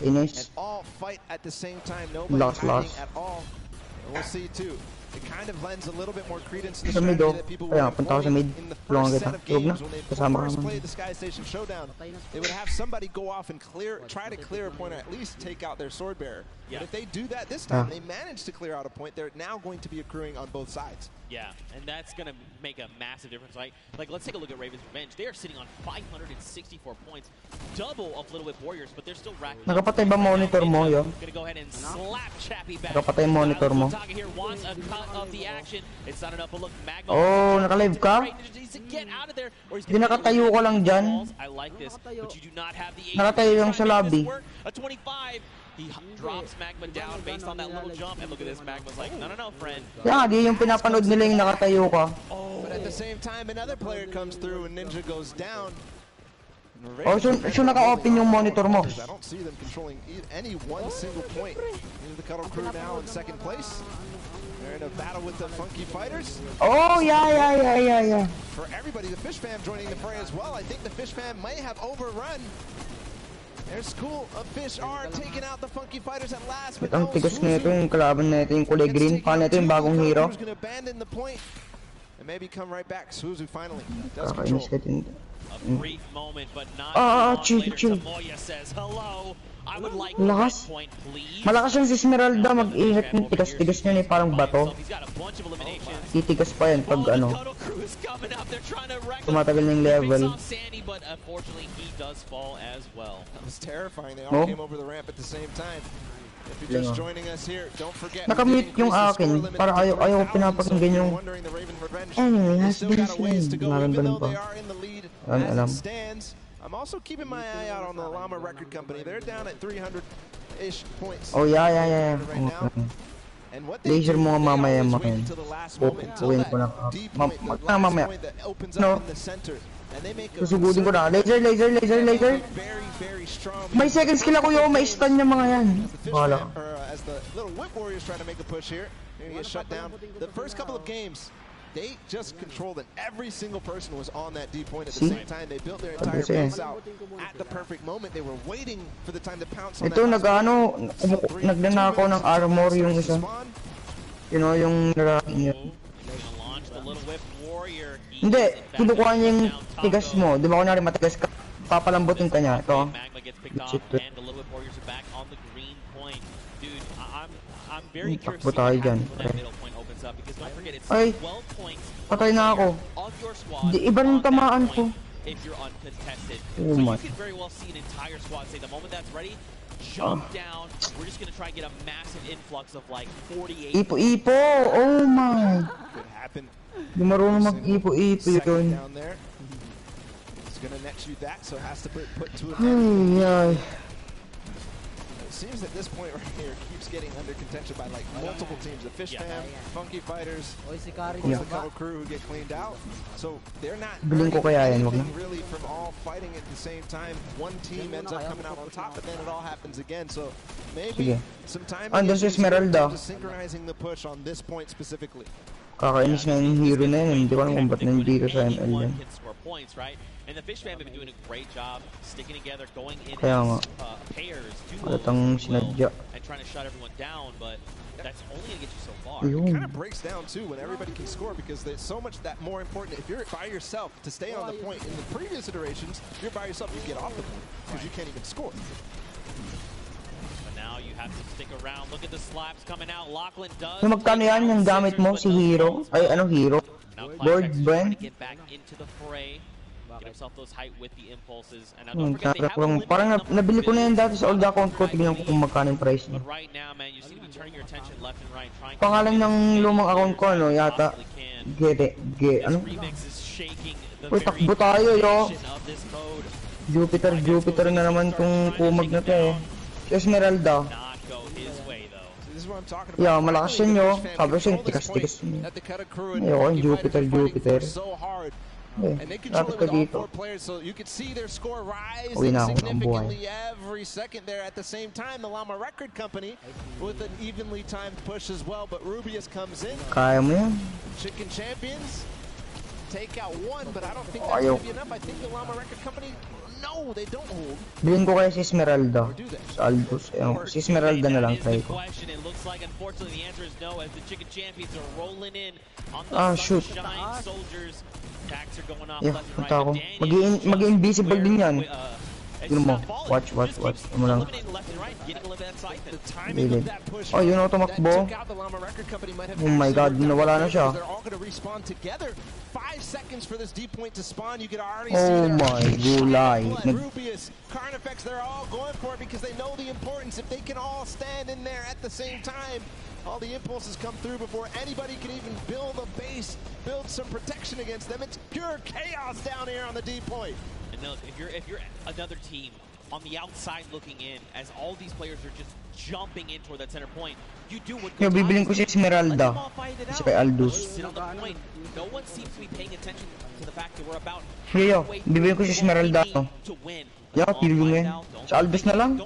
Inis. All fight at the same time. Nobody hiding at all. And we'll see too. It kind of lends a little bit more credence to the strategy that people were employing in the first set of games when they first played the Sky Station Showdown. They would have somebody go off and try to clear a point or at least take out their sword bearer. But if they do that this time, they manage to clear out a point, they're now going to be accruing on both sides. Yeah, and that's going to make a massive difference. Like, let's take a look at Raven's Revenge. They are sitting on 564 points, double of Little Whip Warriors, but they're still racking up. Nakapatay ba monitor mo, yo? Gonna go ahead and slap Chappy back. Nakapatay monitor mo. Here wants a cut of the action. It's not enough, but look, Magma. Oh, naka-live ka? Get out of there. Di nakatayo ko lang dyan. I like this, but you do not have the nakatayo lang sa lobby. A 25. He drops Magma down based on that little jump, and look at this. Magma's like, no, friend. Yeah, di yung pinapanood nila yung nakatayo ka. But at the same time, another player comes through and Ninja goes down. Oh, so naka-open yung monitor mo. I don't see them controlling any one single point. Here's the Cuddle Crew now in second place. They're in a battle with the Funky Fighters. Oh, yeah. For everybody, the Fish Fam joining the fray as well. I think the Fish Fam might have overrun. Their school of Fish are taking out the Funky Fighters at last. But ang tigas na ito yung kalaban na ito yung kulay green. Paano ito yung bagong hero? Who's going to abandon the point and maybe come right back. Suzu finally does control. A brief moment, but not long later, Tamoya says hello. I would like lakas. Point, please. Malakas yung si Esmeralda, mag-ingat yung tigas-tigas niya ni parang bato. Titigas pa yan pag ano. Tumatagal na yung level. But unfortunately, he does fall as well. That was terrifying. They all came over the ramp at the same time. If you're just joining us here, don't forget. Nakamute yung akin para ayaw pinapakinggan yung enemy has been slain. Naramdaman pa. Alam. I'm also keeping my eye out on the Llama Record Company. They're down at 300-ish points. Oh, yeah. Laser mo nga mamaya makin. Pupuin ko na. Mamaya. No. Susugudin ko na. Laser. May second skill ako yung may stun yung mga yan. Wala. As the Little Whip Warriors trying to make a push here. They're gonna get shut down. The first couple of games, they just controlled it. Every single person was on that D point at the same time. They built their entire base out at the perfect moment. They were waiting for the time to pounce on that. Ito nagdana ako ng armor yung isa. You know, yung naraki niya. Hindi, kinukuha niya yung tigas mo. Di ba kunwari matigas ka, papalambutin ka niya. Ito. Takbo tayo dyan. Ay, patay na ako. Di, iba rin tamaan ko. Oh my. Ipo-ipo! Oh my! Di marunong mag-ipo-ipo yun. Ay, Seems at this point right here keeps getting under contention by like multiple teams. The Fish Fam, Funky Fighters, the Cover Crew who get cleaned out. So they're not anything really from all fighting at the same time. One team ends up coming out on top, but then it all happens again. So maybe some time to synchronizing the push on this point specifically. Kakainis nga yung hero na yun. Hindi ko alam kung ba't nandito sa ML yan. And the Fish Fam have been doing a great job sticking together, going in pairs, duos, and trying to shut everyone down, but that's only going to get you so far. It kind of breaks down too when everybody can score because there's so much that more important. If you're by yourself to stay on the point in the previous iterations, you're by yourself, you get off the point because you can't even score. But now you have to stick around. Look at the slaps coming out. Lachlan does. So magkano yan yung gamit mo si Hero? Ay, ano Hero? Board Brand? Get back into the fray. Get himself those height with the impulses. And now don't forget they have a parang nabili ko na yan dati sa old account ko. Tignan ko kung magkano yung price niya. But right now, man, you seem to be turning your attention left and right, trying Pangalan ng lumang account ko, ano, yata. Ano? Uy, takbo tayo, yo. Jupiter na naman tong kumag na to, eh. Esmeralda. Yeah, malakas yun, yo. Sabi siya, tikas-tikas yun. Ayoko, Jupiter. And they control it with all 4 players, so you could see their score rise significantly every second there. At the same time, the Llama Record Company with an evenly timed push as well, but Rubius comes in. Kaya mo yan. Chicken Champions take out 1, but I don't think that's going to be enough. I think the Llama Record Company, no, they don't hold. Bilhin ko kaya si Esmeralda. Sa Aldous. Si Esmeralda na lang try ko. It looks like, unfortunately, the answer is no, as the Chicken Champions are rolling in on the Sunshine Soldiers. Attacks are going off left and right. Mag-invisible din yan. Yun mo. Watch. Ano lang. Oh, yun o, tumakbo. Oh my god, nawala na siya. Oh my gulay. Carnifex, they're all going for it because they know the importance. If they can all stand in there at the same time, all the impulses come through before anybody can even build a base, build some protection against them. It's pure chaos down here on the D point. And look, if you're another team on the outside looking in, as all these players are just jumping in toward that center point, you do what Yo, bibilin ko si Esmeralda. Si kay Aldous. No one seems to be paying attention to the fact that we're about Yo, bibilin ko si Esmeralda. Yeah, pili mo yan. Sa Aldous na lang.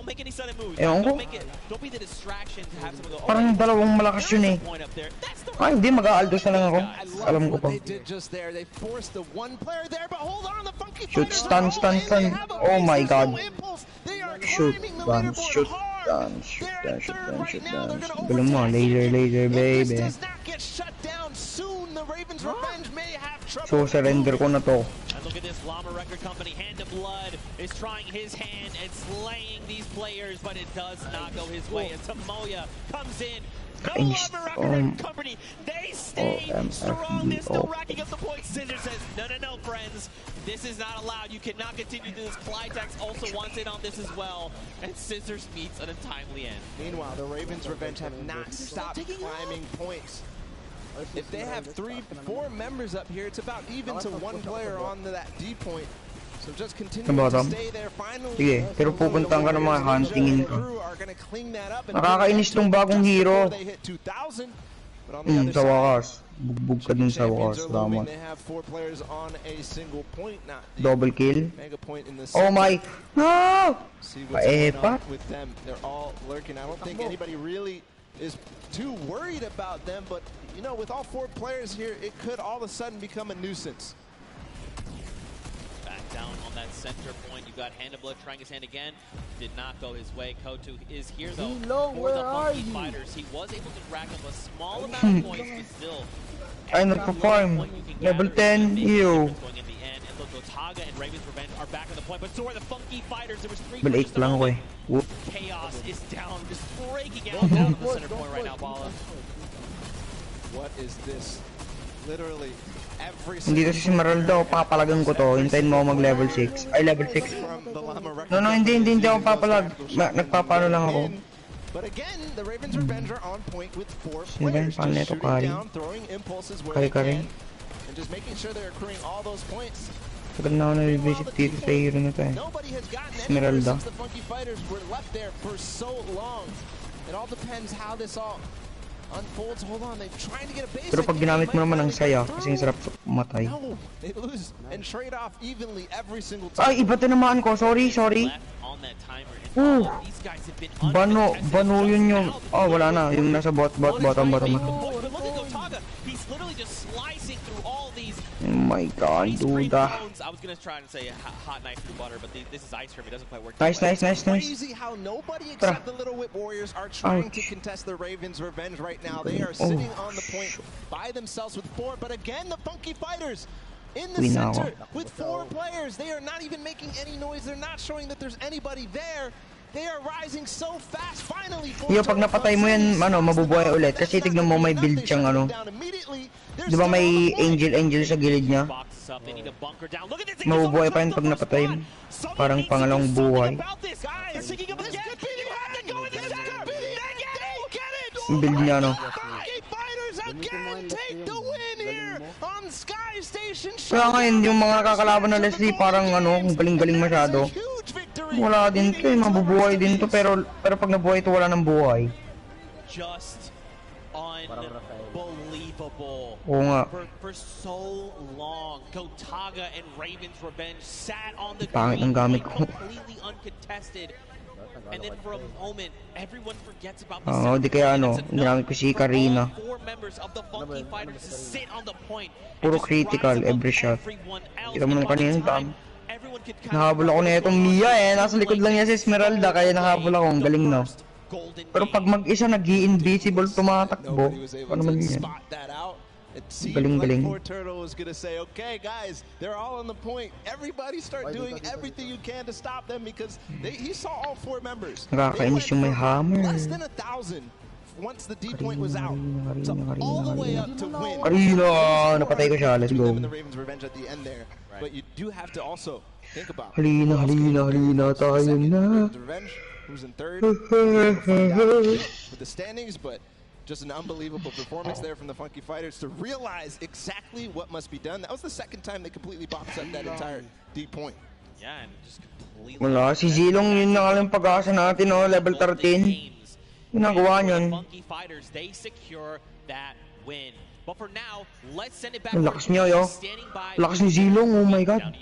Ewan ko. Parang dalawang malakas yun eh. Ay, hindi. Mag-a-Aldous na lang ako. Alam ko pa. Shoot, stun. Oh my god. Shoot, dance. Galing mo, laser, baby. So, surrender ko na to. And look at this, Llama Record Company, Hand of Blood, is trying his hand and slaying these players, but it does not go his way. And Tamoya comes in. No Llama Record Company, they stay strong. They're still racking up the points. Scissor says, no, friends. This is not allowed. You cannot continue this. Clytex also wants in on this as well. And Scissors meets an untimely end. Meanwhile, the Ravens Revenge have not stopped climbing points. If they have 3-4 members up here, it's about even to 1 player on that D point. So just continue to stay there. Finally, sige, pero pupuntahan ka ng mga huntingin ko. Nakakainis tong bagong hero. Sa wakas. Bugbog ka dun sa wakas. Tama. Double kill. Oh my. No! Paepa. They're all lurking. I don't think anybody really is too worried about them, but you know, with all 4 players here, it could all of a sudden become a nuisance. Back down on that center point. You got Hannibal trying his hand again. Did not go his way. Kotu is here though for the Funky Fighters. He was able to rack up a small amount of points, but still. Ay, nagpa-farm. Level 10, ew. Gotaga and Raven's Revenge are back on the point, but so are the Funky Fighters. There was 3 Balik lang ako eh. Chaos is down, just breaking out down on the center point right now, Bala. What is this? Literally every Hindi to si Esmeralda, papalagan ko to. Hintayin mo ako mag level 6. Ay, level 6. No, hindi ako papalag. Nagpapano lang ako. But again, the Ravens Revenge are on point with 4 players, just shooting down, throwing impulses where they can, and just making sure they're accruing all those points. Tagal na ako na-visit dito sa hero na to eh. Esmeralda. Since the Funky Fighters were left there for so long. It all depends how this all unfolds. Hold on, they're trying to get a base. Pero pag ginamit mo naman ang saya, kasi sarap pumatay. No, they lose and trade off evenly every single time. Ay, iba tinamaan ko. Sorry. Bano yun yung... Oh, wala na. Yung nasa bottom. He's literally just slicing through all these. Oh my god, duda. I was gonna try and say hot knife through butter, but this is ice cream. It doesn't quite work. Nice. Crazy how nobody except the Little Whip Warriors are trying to contest the Ravens' revenge right now. They are sitting on the point by themselves with 4, but again, the Funky Fighters in the center with 4 players. They are not even making any noise. They're not showing that there's anybody there. They are rising so fast. Finally, yo, pag napatay mo yan, mabubuhay ulit. Kasi tignan mo, may build siyang Di ba may angel sa gilid niya? Mabubuhay pa yun pag napatay mo. Parang pangalawang buhay. Build niya, Kaya ngayon, yung mga nakakalaban na Leslie, parang galing-galing masyado. Wala din to mabubuhay din to, pero pag nabuhay to, wala nang buhay. Just unbelievable. Oo nga. For so long, Gotaga and Raven's Revenge sat on the green, completely uncontested. And then for a moment, everyone forgets about the di kaya ginamit ko si Karina. 4 members of the Funky Fighters sit on the point. Puro critical every shot. Kita mo nung kanina dami. Nakahabol ako na itong Mia nasa likod lang niya si Esmeralda, kaya nakahabol ako, ang galing na. Pero pag mag-isa nag-i-invisible tumatakbo, ano man yan? Galing-galing. Turtle is gonna say, okay guys, they're all on the point. Everybody start doing everything you can to stop them because he saw all 4 members. Nakakainis yung may hammer. Less than 1,000 once the D point was out. So all the way up to win. Karina, napatay ko siya. Let's go. The Ravens Revenge at the end there. But you do have to also think about halina tayo na. Revenge, who's in 3rd with the standings, but just an unbelievable performance there from the Funky Fighters to realize exactly what must be done. That was the 2nd time they completely boxed up that entire D point. Yeah, and just completely. Wala, si Zilong yun na lang pag-asa natin, level 13. Ginagawa niyan. Funky Fighters, they secure that win. But for now, let's send it back. Ang lakas niya, yo. Lakas ni Zilong, oh my god.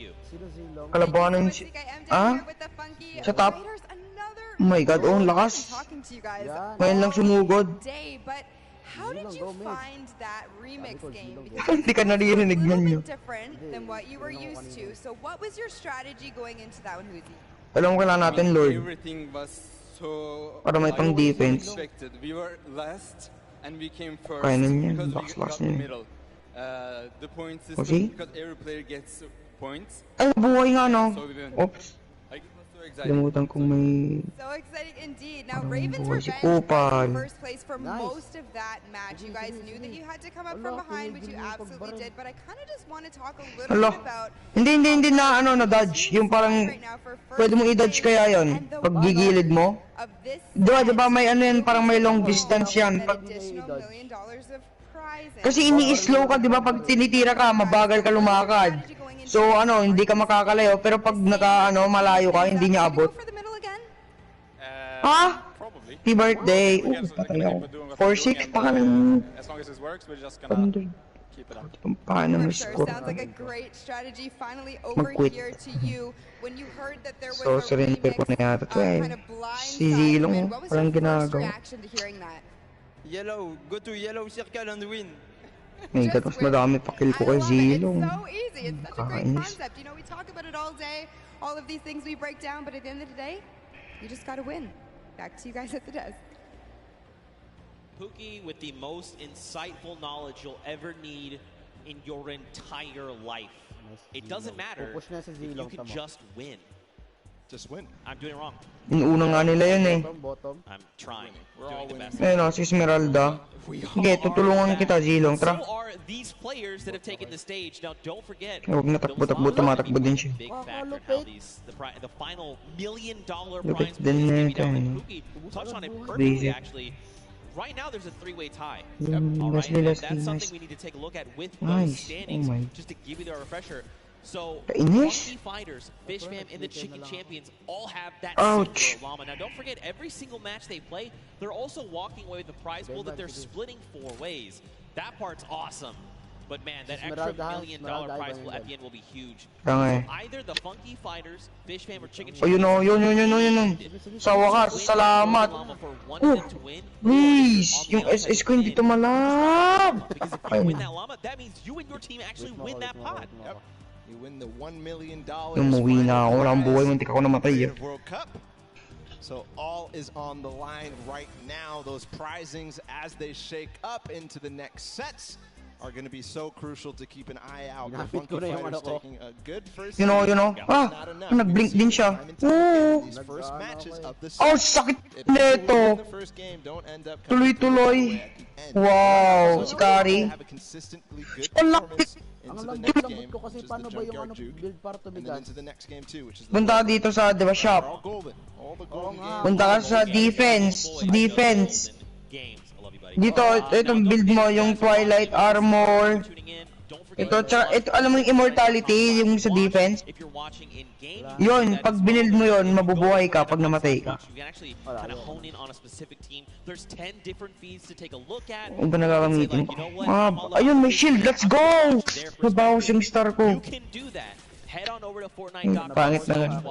Kalabanan si... Sa top. Oh my god, ang lakas. Ngayon lang sumugod. How did you find that remix game? Hindi ka naririnig niyan, yo. Different than what you were used to. So what was your strategy going into that one, Huzi? Alam ko kailangan natin, Lord. Everything was so... Para may pang defense. We were last and we came first because we got the middle. The point system, because every player gets points. Ay, buhay nga, no? So oops. Limutan kong may... So exciting indeed. Now, Ravens Revenge was in first place for most of that match. You guys knew that you had to come up from behind, which you absolutely did. But I kind of just want to talk a little bit about... Hindi na, dodge. Yung parang, pwede mong i-dodge kaya yun. Pag gigilid mo. Diba, may parang may long distance yan. Kasi ini-slow ka, diba? Pag tinitira ka, mabagal ka lumakad. So hindi ka makakalayo, pero pag malayo ka, hindi niya abot. Ha? Happy birthday. Patay ako. 4-6 pa ka lang. Paano mo score? Mag-quit. So, surrender ko na yata ito eh. Si Zilong, walang ginagawa. Yellow, go to yellow circle and win. May gatos madami pa kill ko kay Zilo. It's so easy. It's such a great concept. You know, we talk about it all day, all of these things we break down, but at the end of the day, you just gotta win. Back to you guys at the desk. Pookie with the most insightful knowledge you'll ever need in your entire life. It doesn't matter if you can just win. Just win. I'm doing it wrong. Inuuna nga nila yun eh. I'm trying. We're doing the best. Ayun o, si Esmeralda. Sige, tutulungan kita, Zilong. Tara. So are these players that have taken the stage. Now, don't forget. Huwag na takbo-takbo, tumatakbo din siya. Big factor in how the final $1 million Lupit prize din na ito. Pookie touched on it perfectly, actually. Right now, there's a three-way tie. All right, that's something we need to take a look at with those standings, just to give you the refresher. So, Funky Fighters, Fishman, and the Chicken Champions all have that silver llama. Now, don't forget, every single match they play, they're also walking away with a prize pool that they're splitting 4 ways. That part's awesome. But man, that extra $1 million prize pool at the end will be huge. So either the Funky Fighters, Fishman, or Chicken Champions. Oh, yun. Sa wakas, salamat. Please, yung SS ko hindi tumalab. Because if you win that llama, that means you and your team actually win that pot. Yep. You win the $1 million. Umuwi na ako, walang buhay, muntik ako namatay. World Cup. So all is on the line right now. Those prizings as they shake up into the next sets are going to be so crucial to keep an eye out. The Funky Fighters taking a good first. You know. Nag-blink din siya. Oh, sakit nito. Tuloy-tuloy. Wow, si Kari. Ang laki. Ang lambot ko kasi paano ba yung build para tumigas? Punta ka dito sa, di ba, shop? Punta ka sa defense. Dito, itong build mo, yung Twilight Armor. Ito, alam mo yung Immortality, yung sa defense. Yun, pag binild mo yun, mabubuhay ka pag namatay ka. Ano ba nagagamitin ko? Ayun, may shield, let's go! Nabawas yung star ko. Pangit na lang.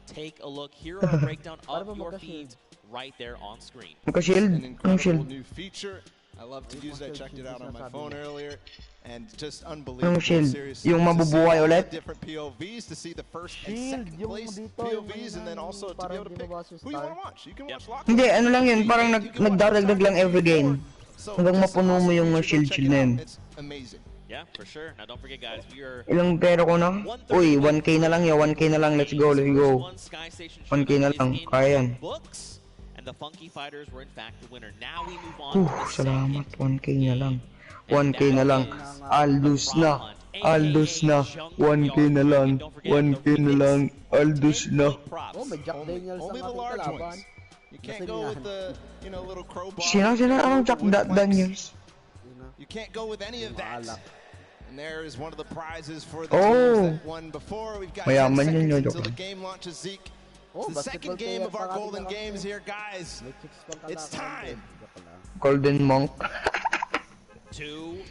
Take a look. Here are a breakdown of your feeds right there on screen. Naka-shield? Anong shield? New feature. I love to use it. I checked it out on my phone earlier. And just unbelievable. Seriously. Yung mabubuhay ulit? Different POVs to see the first and second place POVs and then also to be able to pick who you want to watch. You can watch lots. Hindi, ano lang yun. Parang nagdaragdag lang every game. Hanggang mapuno mo yung shield na yun. It's amazing. Yeah, for sure. Now don't forget, guys, we are. Ilang pera ko na? Uy, 1K na lang 1K na lang. Let's go. 1K na lang. Kaya yan. And the Funky Fighters were in fact the winner. Now we move on. Salamat. 1K na lang. 1K na lang. Aldous na. 1K na lang. 1K na lang. Aldous na. Oh, may Jack Daniels Only the large ones. You can't go with the, little crowbar. Sino? Anong Jack Daniels? You can't go with any of that. And there is one of the prizes for the teams that won before. We've got 10 seconds until the game launches, Zeke. It's the second game of our Golden Games here, guys. It's time. Golden Monk. 2-1.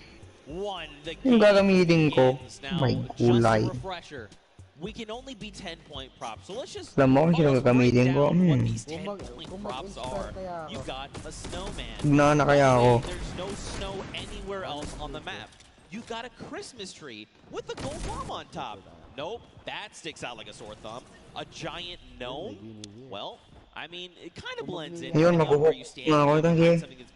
Yung gagamitin ko, may kulay. We can only be 10-point props. So let's just alam mo kung sino gagamitin ko. what these 10-point props are. You've got a snowman. Tignan na kaya ako. There's no snow anywhere else on the map. You've got a Christmas tree with a gold bomb on top. Nope, that sticks out like a sore thumb. A giant gnome? Well, I mean, it kind of blends in. Ayun, mabuhok na ako.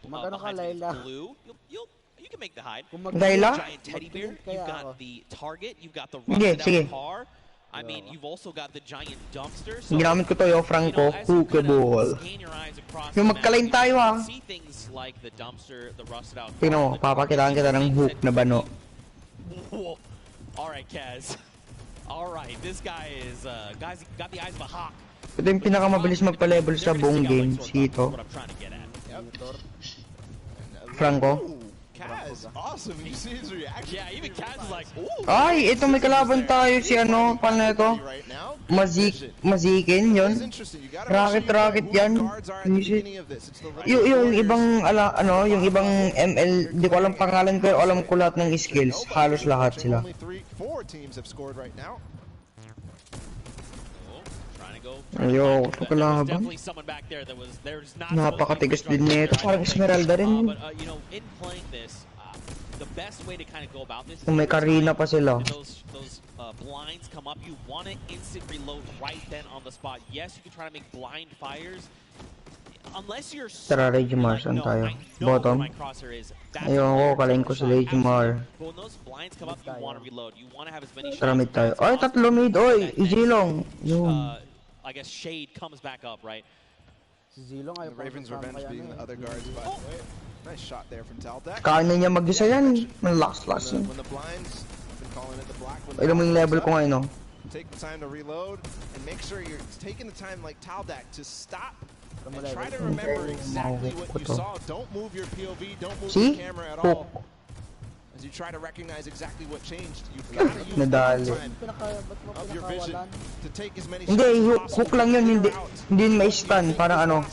Magkano ka, Layla? You can make the hide. Layla? Giant teddy bear. You've got the target. You've got the rusted out car. I mean, you've also got the giant dumpster. So, ginamit ko to yung Franco, hookable. Yung magkalain tayo ha. See things like the dumpster, the rusted out car. Tingnan mo, papakitaan kita ng hook na bano. Alright, Kaz. Alright, this guy is, guys, got the eyes of a hawk. Ito yung pinakamabilis magpa-level sa buong game, Sito. Franco. Kaz, awesome. You see his reaction. Yeah, even Kaz is like, ooh. Ay, ito may kalaban tayo si ano, paano ito? Mazikin, yun. Rocket yan. Yung ibang, yung ibang ML, di ko alam pangalan pero alam ko lahat ng skills. Halos lahat sila. to go. Ayoko sa There's kalaban. definitely someone back there that was there's not. Napakatigas din nito. Parang Esmeralda rin. But you know, in playing this, the best way to kind of go about this is Kung may Karina pa sila. those blinds come up, you want to instant reload right then on the spot. Yes, you can try to make blind fires. Unless you're Tara, Regimar, saan tayo? Bottom. Ayoko, kalain ko sa Regimar. But when those blinds come up, you want to reload. You want to have as many shots. Tara, mid tayo. Ay, tatlo mid. Oy, Izilong. Yun. I guess Shade comes back up, right? Zilong The Ravens' revenge being the other guards, by the way. Nice shot there from Taldak. Kaya na niya mag-isa yan. Last yun. When the blinds, I've been calling it the black. Alam mo yung level ko ngayon, no? Take the time to reload and make sure you're taking the time like Taldak to stop and try to remember exactly what you saw. Don't move your POV, don't move your camera at all. As you try to recognize exactly what changed, you've got to use the time of your vision to take as many shots Hindi, as hook possible. lang yun. Hindi may stun. Parang ano.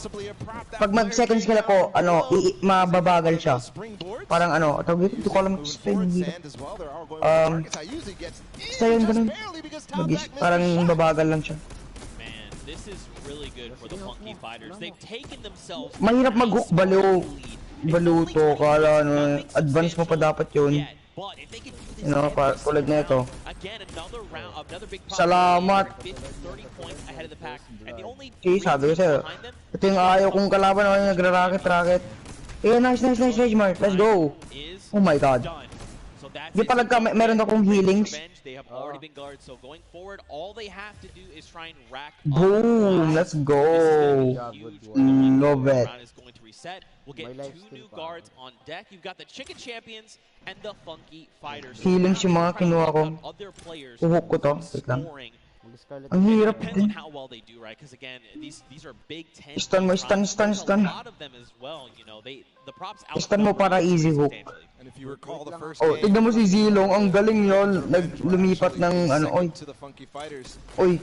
Pag mag-second skill ako, ano, mababagal siya. Parang ano, tawag dito, hindi ko alam explain. Basta yun, ganun. Parang babagal lang siya. This is really good for the Funky Fighters. They've taken themselves. Mahirap mag-hook, baliw. Baluto, kala ano, advance mo pa dapat yun. You know, tulad na ito. Salamat. Okay, sabi ko sa'yo. Ito yung ayaw kong kalaban ako yung nagra-rocket. Eh, nice, Regimar. Let's go. Oh my god. Di pala meron akong healings. They have already been guarded, so going forward, all they have to do is try and rack. Boom! Let's go. Love it. We'll get 2 new guards on deck. You've got the Chicken Champions and the Funky Fighters. Healings yung mga kinuha ko. Uhok ko to. Wait lang. Ang hirap din. On how well they do, right? Because again, these are big 10. Stun mo, stun. A lot of them as well. You know, the props out. Stun mo para easy hook. And if you recall the first oh, tignan mo si Zilong, ang galing yun. Lumipat ng ano, oy. Oy,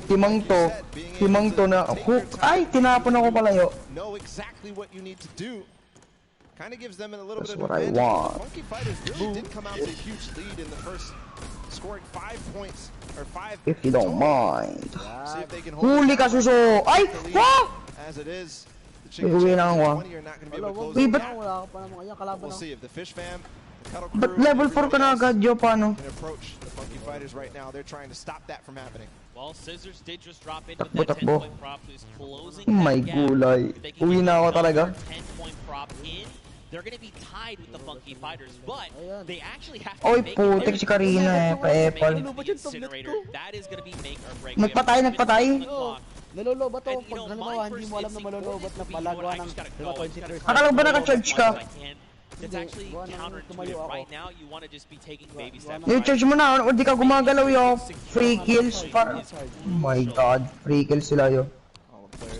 timang to na hook. Ay, tinapon ako palayo. Know exactly what you need to do. Kind of gives them a little That's bit of what I advantage. want. Funky Fighters really did come out to a huge lead in the first, scoring 5 points or 5. If you don't mind. See if they can hold Huli ka, suso. Ay! Wah! As it is. Uwi na ako. We'll see if the Fish Fam, But level 4 ka na agad, Jo, paano? can approach the Funky Fighters right now. They're trying to stop that from happening. Well, Scissors did just drop in with that Takbo. 10-point prop, who's closing My that gap. gulay. If they can Uwi get na ako another talaga. 10-point prop in, they're going to be tied with the Funky Fighters, but they actually have to Oy, make putik si Karina, pa-epal. That is going to be make or break. Nagpatay. Nalolobat ako pag halimbawa hindi mo alam na malolobat na palagawa ng 20%. Akala ba naka-charge ka? It's actually counterintuitive. Right now, you want to just be taking baby steps. Ni-charge mo na, o di ka gumagalaw yo. Free kills para. Oh my god, free kills sila yo.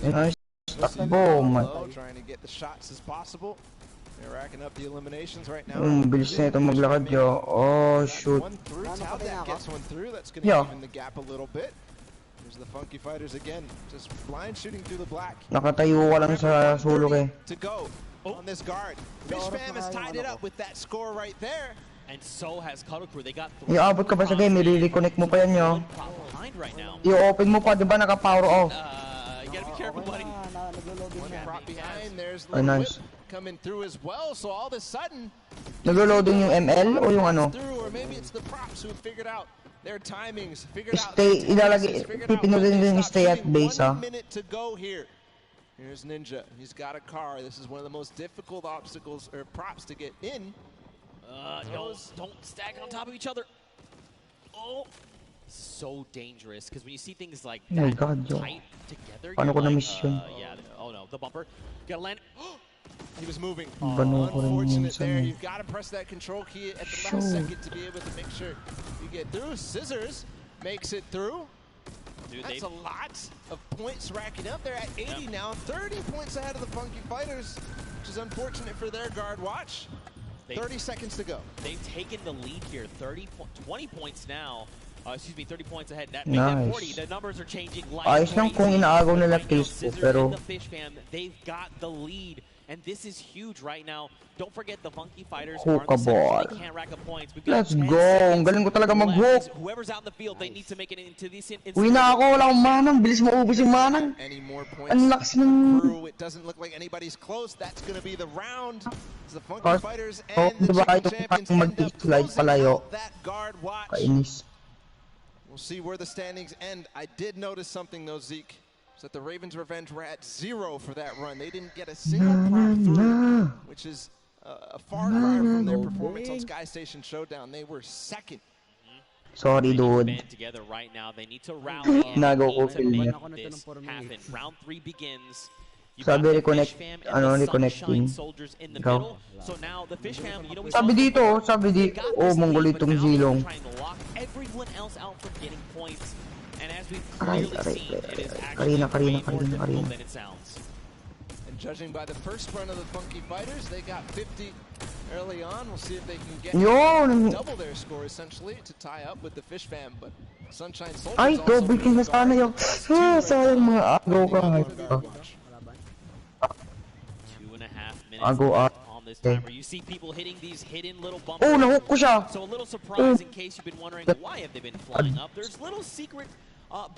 Nice. Takbo, man. Trying to get the shots as possible. They're racking up the eliminations right now. Bilis na ito maglakad yo. Oh, shoot. One through, Taldak gets one through. That's going to even the gap a little bit. There's the Funky Fighters again, just blind shooting through the black. Nakatayo ka lang sa sulok eh. To go on this guard. Fish Fam has tied it up with that score right there. And so has Cuddle Crew. They got 3. Iabot ka pa sa game, i-reconnect mo pa yan yo. Right now. I-open mo pa, di ba naka-power off? You gotta be careful, buddy. One prop behind, there's Ay, nice. coming through as well, so all of a sudden Naglo-loading yung ML o yung ano? or maybe it's the props who figured out their timings, figured out Stay, ilalagay, pipinudin din yung stay at base ha. 1 minute to go here. Here's Ninja, he's got a car. This is one of the most difficult obstacles or props to get in. Don't stack on top of each other. Oh, so dangerous because when you see things like that tight together, paano ko na-miss yun? Yeah, oh no, the bumper. Gotta land. He was moving. Unfortunate there. You've got to press that control key at the last second to be able to make sure you get through. Scissors makes it through. Dude, that's a lot of points racking up. They're at 80 now, 30 points ahead of the Funky Fighters, which is unfortunate for their guard. Watch. 30 seconds to go. They've taken the lead here. 20 points now. Excuse me, 30 points ahead. That nice. 40. The numbers are changing like ayos lang kung inaagaw nila kills ko, pero the Fish Fam, they've got the lead And this is huge right now. Don't forget the Funky Fighters Hook are a in the center, ball. they can't rack up points. We've got Let's 10 go. Ang galing ko talaga mag-hook. left. Whoever's out in the field, they need to make it into these. Uwi na ako. Wala akong manang. Bilis maubos yung manang. Any more points? Ang lakas ng... Crew, it doesn't look like anybody's close. That's going to be the round. It's the Funky Fighters Oh, and the diba Chicken Champions yung end up mag-slide closing palayo. out that guard watch. Kainis. We'll see where the standings end. I did notice something though, Zeke. Is that the Ravens' Revenge were at 0 for that run. They didn't get a single prop through, which is a far cry from their performance on Sky Station Showdown. They were second. Sorry, dude. Together right now. They need to rally and Nago ko to make feel niya. this happen. Round 3 begins. Sabi reconnect, reconnecting. Ikaw. So now the Fish Fam, you know, Sabi dito, sabi dito. Oh, mongolitong zilong. everyone else out from getting points. And as we've clearly seen, it is actually Karina. more difficult than it sounds. And judging by the first run of the Funky Fighters, they got 50 early on. We'll see if they can get double their score essentially to tie up with the Fish Fam. But Sunshine Soldiers Ay, double kill na sana yun. Sayang mga agaw ka. 2.5 minutes on this timer. You see people hitting these hidden little bumpers. Oh, nahook ko siya. So a little surprise in case you've been wondering why have they been flying up. There's little secret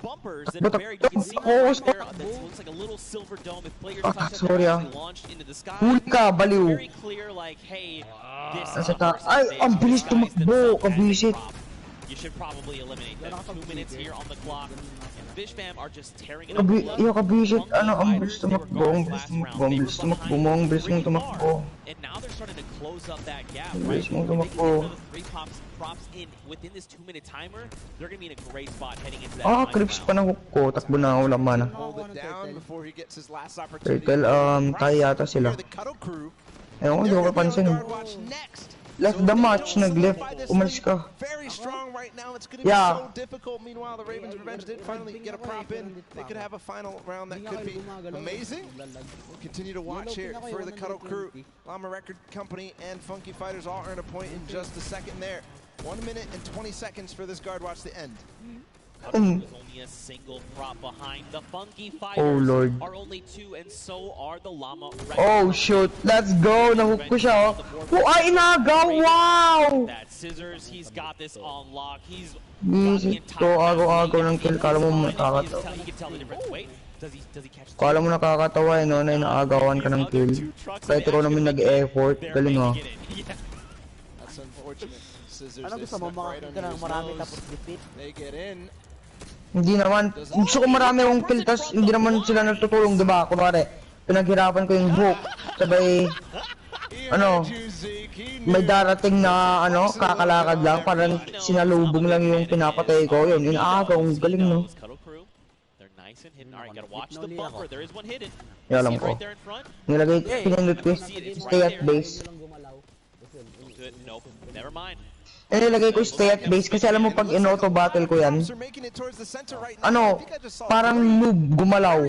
bumpers that are buried. You can see one right there that looks like a little silver dome. If players touch it, they're actually launched into the sky. Very clear, like, hey, this is Ay, ang bilis tumakbo. Kabisit. you should probably eliminate them. 2 minutes here on the clock. And Fish Fam are just tearing it up. Yung kabisit, ano, ang bilis tumakbo. Ang bilis tumakbo. Ang bilis tumakbo mo. Ang bilis mong tumakbo. And now they're starting to close up that gap, Ang right? bilis mong If they can tumakbo. get another 3 props in within this 2-minute timer, they're going to be in a great spot heading into that Ah, final creeps round. pa na hook ko. Takbo na ako, laman na. Hold it down before he gets his last opportunity. Turtle, tayo yata sila. Ewan ko, di ko kapansin. Left the match, nag-left. Umalis ka. Very strong right now. It's going to be so difficult. Meanwhile, the Ravens' Revenge did finally get a prop in. They could have a final round that could be amazing. We'll continue to watch here for the Cuddle Crew. Llama Record Company and Funky Fighters all earn a point in just a second there. 1 minute and 20 seconds for this guard watch to end. There's only a single prop behind. The Funky Fighters Lord. are only 2, and so are the Llama Record. Oh, shoot. Let's go. Nahook ko siya, oh. Oh, ay, inagaw. Wow! That Scissors, he's got this on lock. He's Visit ko. Agaw-agaw ng kill. Kala mo makakatawa. he can tell the difference. Wait, does he catch? Kala mo nakakatawa, no? Na inaagawan ka ng kill. Kahit ikaw naman nag-effort. Galing, oh. That's unfortunate. Scissors Ano gusto mo? Makakita ng marami tapos defeat? They get in. Hindi naman. Gusto ko marami akong kill, tas hindi naman sila nagtutulong, diba? Kunwari, pinaghirapan ko yung hook. Sabay, ano, may darating na, ano, kakalakad lang. Parang sinalubong lang yung pinapatay ko. Yun, inaagaw. Galing, no? Nice and hidden. All right, gotta watch the bumper. There is one hidden. Yan alam ko. Nilagay, pinindot ko, stay at base. Nope, never mind. Nilagay ko stay at base kasi alam mo pag in-auto battle ko yan, ano, parang noob gumalaw.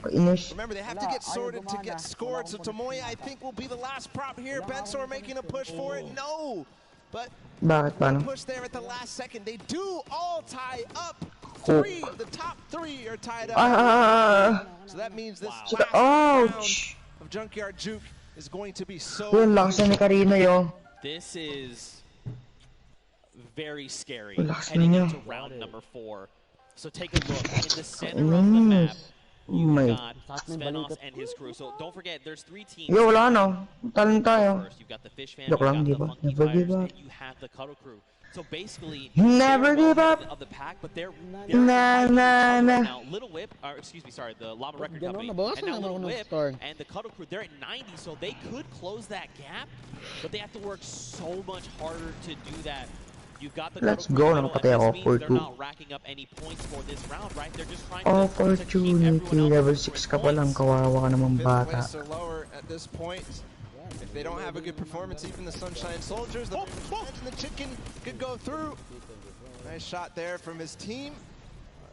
Kainis. Remember, they have to get sorted to get scored, so Tomoya, I think, will be the last prop here. Bensor making a push for it. No! But bakit paano? push there at the last second. They do all tie up. The top 3 are tied up. So that means this last round of Junkyard Juke is going to be so... Yun, lakas na ni Karina yun. This is very scary Relax heading na into round number 4. So take a look in the center of the map. You've got Svenos and his crew. So don't forget, there's 3 teams. Yo, wala na. Talent tayo. First, you've got the Fish Fam, Joke lang, you've di ba? got the Funky Never give Fighters, up. and you have the Cuddle Crew. So basically, Never they're give up. of the pack, but they're Nah. now. Little Whip, or excuse me, sorry, the Llama Record Company, nabawasan and now naman Little ako ng Whip star. and the Cuddle Crew, they're at 90, so they could close that gap, but they have to work so much harder to do that. You've got the Let's Cuddle go. Crew, Nakapatay and ako this for means they're 2. not racking up any points for this round, right? They're just trying Opportunity. Level 6 ka pa lang. Kawawa ka naman bata. Fifth place or lower at this point. If they don't have a good performance, even the Sunshine Soldiers, the and the Chicken could go through. Nice shot there from his team.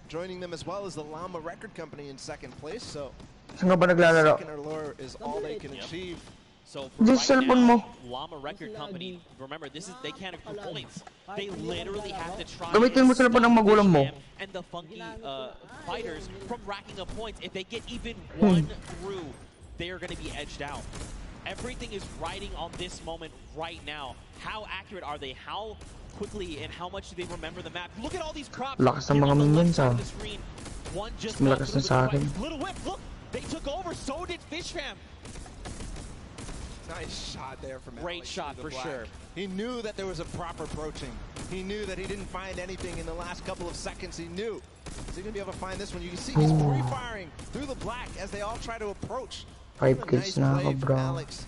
Joining them as well as the Llama Record Company in second place. So Saan ka ba naglalaro? second or lower is all they can achieve. So for Just right cellphone mo. now, Llama Record Company, remember, they can't accrue points. They literally have to try Gamitin mo cellphone ng magulang mo. and the funky fighters from racking up points. If they get even one through, they are going to be edged out. Everything is riding on this moment right now. How accurate are they? How quickly and how much do they remember the map? Look at all these crops. Lakas ng mga minions ah. One just Malakas na sa akin. Little Whip, look, they took over. So did Fish Fam. Nice shot there from Great Alex shot through the for black. sure. He knew that there was a proper approaching. He knew that he didn't find anything in the last couple of seconds. He knew. Is he going to be able to find this one? You can see he's pre-firing through the black as they all try to approach. 5 kills na ako, bro. Alex.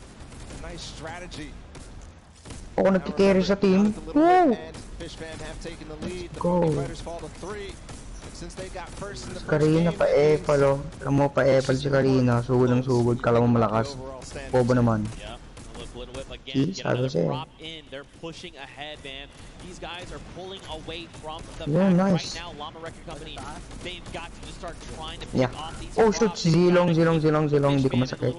A nice strategy. Ako nagkikerry sa team. Woo! Fish Fam have taken the lead. The Go. Funky Fighters fall to 3. Since they got first in the first Karina game, pa-epal oh. Alam mo pa-epal si Karina. Sugod ng sugod. Kala mo malakas. Bobo naman. Yeah. Look, Little Whip again. Get another drop in. They're pushing ahead, man. These guys are pulling away from the pack nice. right now. Llama Record Company, they've got to just start trying to Yeah. pick off these Oh shoot, crops. zilong. Di ko masakit.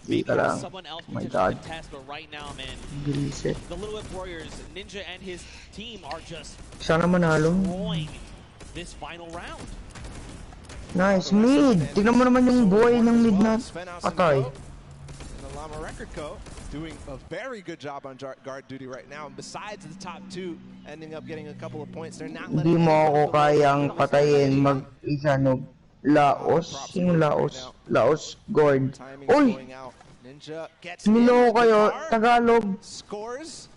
Maybe ka lang. someone else Oh my potentially god. could test, but right now, man, Bilis the Little Whip Warriors, Ninja and his team are just Sana manalo. destroying this final round. Nice, mid. Tingnan mo naman yung boy ng mid na patay. And the Llama Record Co. doing a very good job on guard duty right now. And besides the top two ending up getting a couple of points, they're not Hindi letting mo ako kayang patayin mag-isa no. Laos. Yung Laos. Laos guard. Uy! Ninja gets Nilo kayo. Tagalog. Scores.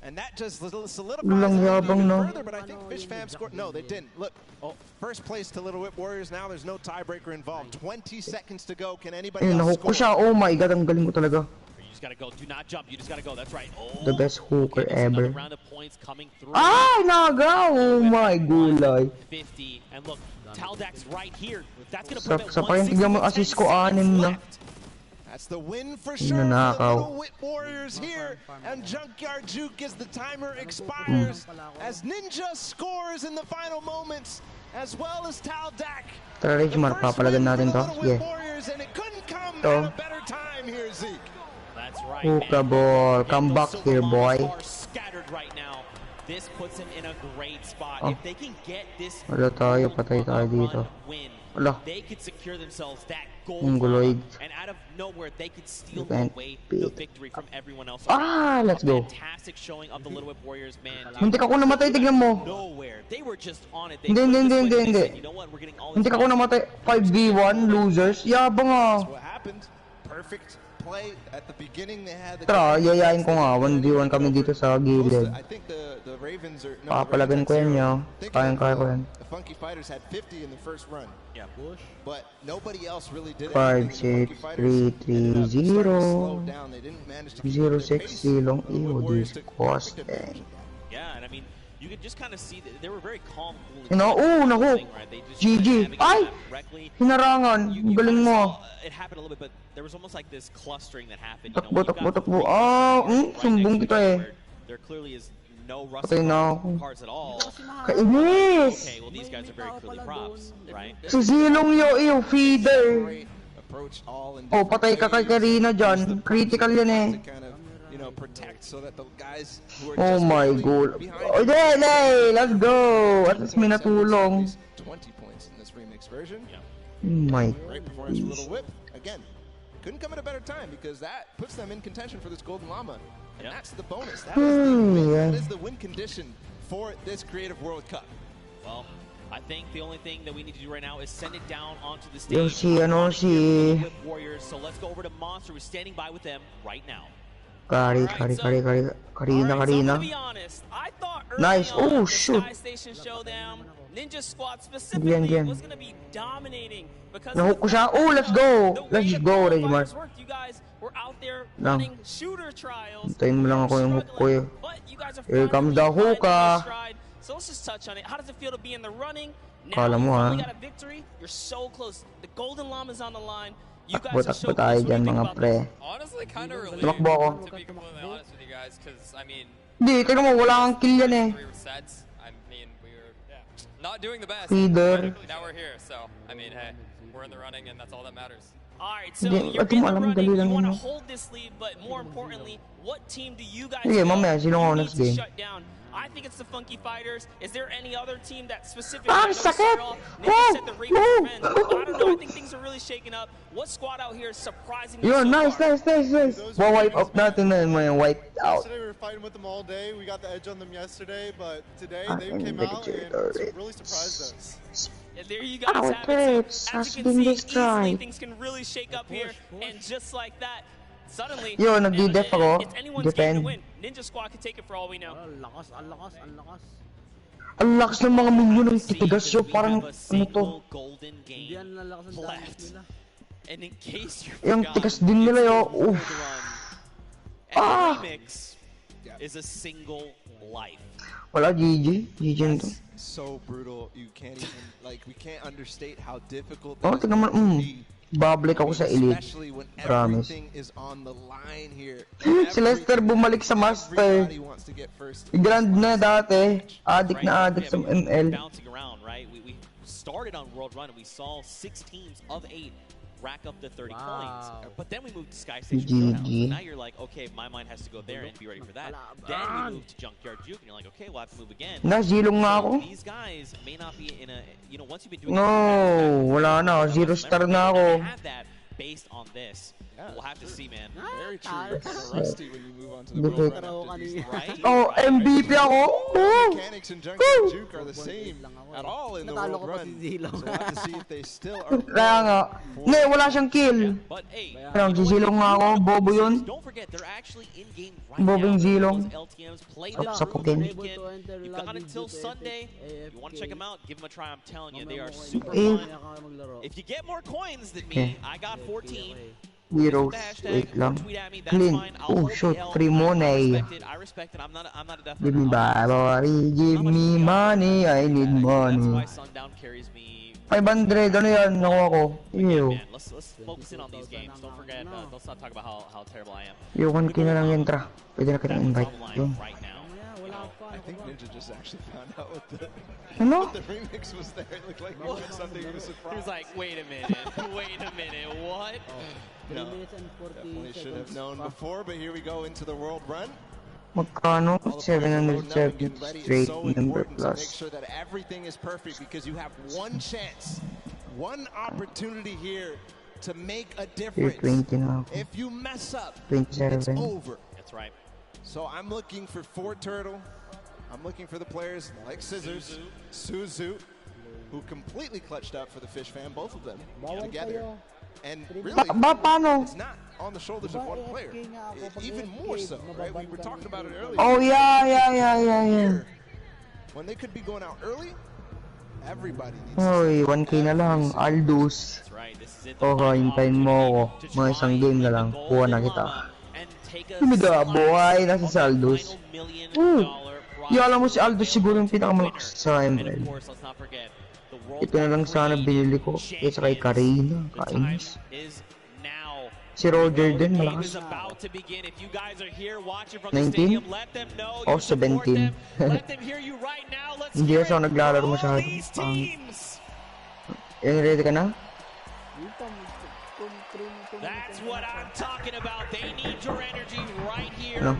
And that just solidifies Walang it yabang even no. further, but I think Fish Fam scored. No, they didn't. Look, first place to Little Whip Warriors now. There's no tiebreaker involved. 20 seconds to go. Can anybody Ayun, else nahook ko score? siya. Oh my god, ang galing ko talaga. You just gotta go. Do not jump. You just gotta go. That's right. Oh, The best hooker ever. round of points coming through. Ay, naga! Oh my gulay. 50. And look, Taldak's right here. That's gonna Sa, put sa pa yung tignan mo assist ko 6 na. That's the win for sure for the Little Whip Warriors here. And Junkyard Juke as the timer expires. As Ninja scores in the final moments. As well as Taldak. Tara, Regimar, papalagan natin to. Yeah. Warriors, and it couldn't come To. at a better time here, Zeke. That's right, Hookah ball. Come back here, boy. Are scattered right now. This puts him in a great spot. If they can get this Wala tayo, patay tayo dito. win, Wala. they could secure themselves that gold Mongoloid. and out of nowhere they could steal Can't away beat. the victory from everyone else. Ah, let's go. Fantastic showing of the Little Whip Warriors, man. Hindi ka ko namatay, tignan mo. Nowhere. They were just on it. They Hindi, hindi, hindi, hindi. You know what? We're getting all Hindi ka ko namatay. 5v1, losers. Yabang ah. That's what happened. Perfect play at the beginning. They had the Tara, yayain ko nga. 1v1 kami dito sa gilid. I think the Ravens are Papalagan ko yan niya. Kayang-kaya ko yan. The Funky Fighters had 50 in the first run. Yeah. But nobody else really did 5, anything. 6, 3, 3, 0. 0, 6, silong. Ew, this cost. Yeah, and I mean, you could just kind of see that they were very calm. You know, nahook. GG. Ay! Hinarangan. Galing mo. It happened a little bit, but there was almost like this clustering that happened. Takbo. Ah, sumbong kita eh. There clearly is no Patay na ako. cards at all. Kainis! Okay, well these guys are very clearly props, right? Si Zilong yo, feeder. Approach all in Oh, patay ka kay Karina dyan. Critical yan eh. kind of, you know, protect so that the guys who are Oh just my god. Oh, Dele! Let's go! At least may natulong. 20 points in this remix version. My Great performance for Little Whip. Again, couldn't come at a better time because that puts them in contention for this Golden Llama. And that's the bonus. That is the win. That is the win condition for this Creative World Cup. Well, I think the only thing that we need to do right now is send it down onto the stage. Yung si Warriors. So let's go over to Monster, who's standing by with them right now. Karina. Nice. Oh, shoot. Ninja Squad specifically was going to be dominating because nahook ko siya. Oh, let's go. Let's go, Regimar. You guys were out there Lang. running shooter trials. Hintayin mo lang ako yung hook ko eh. Here comes the hookah. So let's just touch on it. How does it feel to be in the running? Now Kala mo, you ha? finally got a victory. You're so close. The Golden Llama's on the line. You guys are Takbo so tayo close. dyan mga pre. Honestly, kind of relieved, Tumakbo ako. to be completely honest with you guys, because, I mean... Hindi, tignan mo, wala kang kill yan eh. 3 sets, I mean, we were not doing the best. Feeder. But now we're here, so, I mean, hey, we're in the running, and that's all that matters. Alright, so Hindi, you're at mo in the alam, running, dali lang you want to yun. hold this lead, but more importantly, what team do you guys Sige, feel mamaya, sino you ang need next to game? shut down? I think it's the Funky Fighters. Is there any other team that specifically Ah, I know sakit! start off, Ninja said the Ravens revenge. I don't know, I think things are really shaking up. What squad out here is surprising you Yun, so nice, far? nice. Wa-wipe out natin na yung wiped out. Yesterday we were fighting with them all day. We got the edge on them yesterday, but today I they am came out and dedicated. really surprised us. And there you guys Our have it. turrets So, has as you been can see, easily destroyed. things can really shake up here, and just like that, suddenly, Yo, nagdi-def ako. it's anyone's game to Defend. win. Ninja Squad can take it for all we know. Ang lakas. Ang lakas ng mga minion ng titigas yo, parang ano to. Golden Hindi game yan lalakas ang damage left. nila. And in case you Yung forgot, tigas din nila yo. Uff. every remix is a single life. Wala, GG. GG na to. So brutal, you can't even, like, we can't understate how difficult Oh, that tingnan mo, babalik ako sa elite. especially when Promise. everything is on the line here. Si Lester bumalik sa master. Everybody wants to get first. Grand na dati. Addict na addict sa ML. Bouncing around, right? We started on World Run and we saw 6 teams of 8 rack up the 30 coins. But then we moved to Sky Station Showdown. So now you're like, okay, my mind has to go there and be ready for that. Then we moved to Junkyard Juke and you're like, okay, we'll have to move again. Nazilong nga ako. These guys may not be in a, you know, once you've been doing No, wala na. 0 star na ako. have that based on this. We'll have to see, man. Very true. You're kind of rusty when you move on to the Defeat. world run after these Right? Oh, MVP ako. Mechanics and Junkyard Juke are the same at all in the Natalo world ko pa run. si Zilong. So we'll have to see if they still are. Kaya nga. Ne, wala siyang kill. But hey, Pero gisilong nga ako. Bobo yun. don't forget they're actually in game right Bobong now. zilong. Those LTMs play Up them sa through pukin. the weekend. You've got until Sunday. You want to check them out? Give them a try. I'm telling you, they are super Eh. fun. If you get more coins than me, I got 14. Heroes. Wait lang. Clean. Oh, shoot. Free money. I respect it. I'm not a death Give me money. Give me money. I need money. That's why Sundown carries me. 500. Ano yan? Nakuha ko. Ew. Man, let's focus in on these games. Don't forget. Let's not talk about how terrible I am. Yo, 1K na lang yan, tra. Pwede na kitang invite. Yun. Right now. I think Ninja just actually found out what the Ano? what the remix was there. It looked like he did something. He was He surprised. was like, wait a minute. Wait a minute. What? No, 3 minutes and 40 definitely should have seconds known pa. before, but here we go into the world run. Magkano? All the players are loading up and 770 getting ready. It's straight so number important to make plus. sure that everything is perfect because you have one chance, one opportunity here to make a difference. 320 na ako. If you mess up, 27. it's over. That's right. So I'm looking for Fort Turtle. I'm looking for the players like Scissors, Suzu, who completely clutched up for the Fish fan, both of them together. And really, paano? it's not on the shoulders of one player. Even more so, right? We were talking about it earlier. Oh, yeah. Here, when they could be going out early, everybody needs Hoy, 1K na lang. Aldous. Oh, hintayin mo ako. Mga isang game na lang. Kuha na kita. Humiga, buhay na si Aldous. Alam mo si Aldous siguro yung pinakamalakas sa ML. Ito na lang sana binili ko. Kaysa kay Karina. Kainis. Si Roger din, malakas. 19? O 17. Hindi kasi ako naglalaro masyado. Ready ka na? That's what I'm talking about. They need your energy right here, Ano?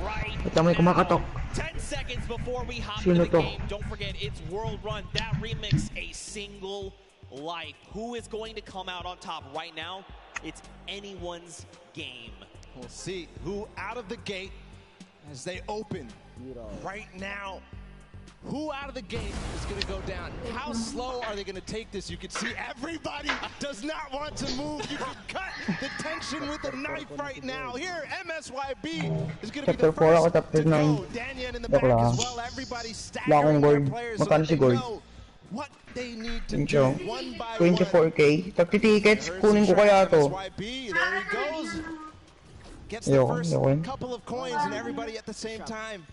right Ito may kumakatok. 10 seconds before we hop Sino into the to? game. Don't forget, it's World Run. That remix, a single life. Who is going to come out on top right now? It's anyone's game. We'll see who out of the gate as they open right now. Who out of the gate is going to go down? How slow are they going to take this? You can see everybody does not want to move. You can cut the tension with a knife right now. Here, MSYB is going to be the first to go. Danyan in the back as well. Everybody staggering their players so they know what they need to do one by one. 24K. 30 tickets. Kunin ko kaya to. MSYB, there he goes. Gets the first couple of coins and everybody at the same time.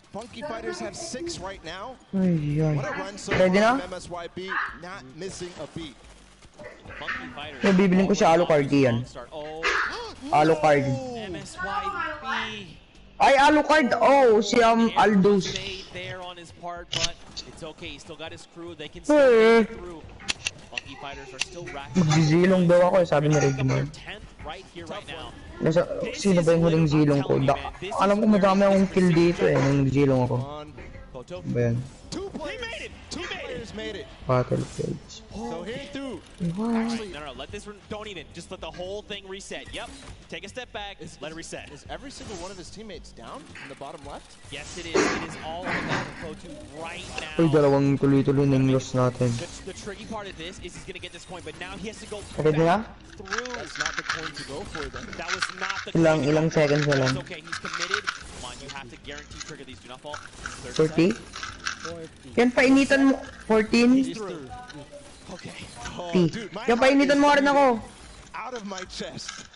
Funky Fighters have 6 right now. What a run so far from MSYB, not missing a beat. So, bibilin ko si Alucard yan. Alucard. MSYB. Ay, Alucard! Oh, si Aldous. There on his part, but it's okay. He still got his crew. They can still make it through. Funky Funky Fighters are still racking Magzizilong daw ako, sabi ni Regman. 10th right here, right now. Sino ba yung huling zilong ko? Alam ko madami akong kill dito eh, nung zilong ako. Ba yan? Two players made it. Battlefields. So here through. Actually, no, let this don't even. Just let the whole thing reset. Yep. Take a step back. Let it reset. Is every single one of his teammates down in the bottom left? Yes, it is. It is all about Pro2 right now. Uy, dalawang tuloy-tuloy na yung loss natin. The tricky part of this is he's gonna get this point, but now he has to go Okay na? through. That's not the coin to go for them. That was not the Ilang seconds na lang. It's okay. He's committed. Come on, you have to guarantee trigger these. Do not fall. 30? Yan, painitan mo. 14? Okay. Oh, dude, Yan, painitan mo rin ako. Out of my chest.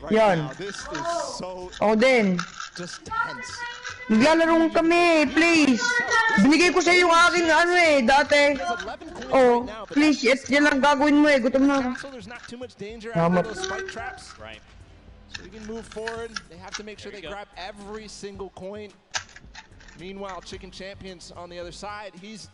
Right Yan. now, this is so Ako din. just tense. Naglalaro kami, please. Binigay ko sa'yo yung aking ano eh, dati. Oh, please, yan lang gagawin mo eh. Gutom na ako. So there's not too much danger out of those spike traps. Right. So we can move forward. They have to make sure they grab every single coin. Meanwhile, Chicken Champions on the other side, he's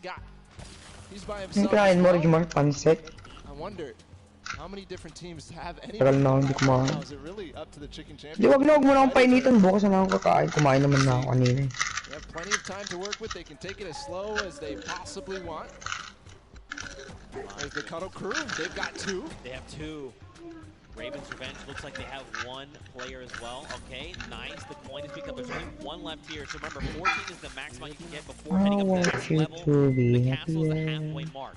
by himself. Kain mo, Regmar, pansit. I wonder how many different teams have any. Tagal na ako hindi kumain. Is it really up to the Chicken Champions? Di, wag mo na akong painitan. Bukas na ako kakain. Kumain naman na ako kanina. They have plenty of time to work with. They can take it as slow as they possibly want. There's the Cuddle crew. They've got two. They have two. Raven's Revenge looks like they have one player as well. Okay, nice. The coin is picked up. There's only one left here. So remember, 14 is the maximum you can get before heading up to the next level. The castle is the halfway mark.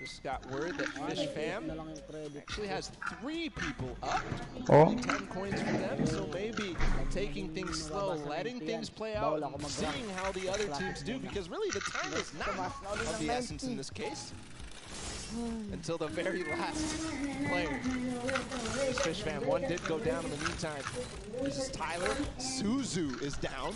Just got word that Fish Fam actually has 3 people up. Oh. Only 10 coins for them, so maybe taking things slow, letting things play out, and seeing how the other teams do, because really the time is not of the essence in this case. Until the very last player. Fish Fam, one did go down in the meantime. This is Tyler. Suzu is down,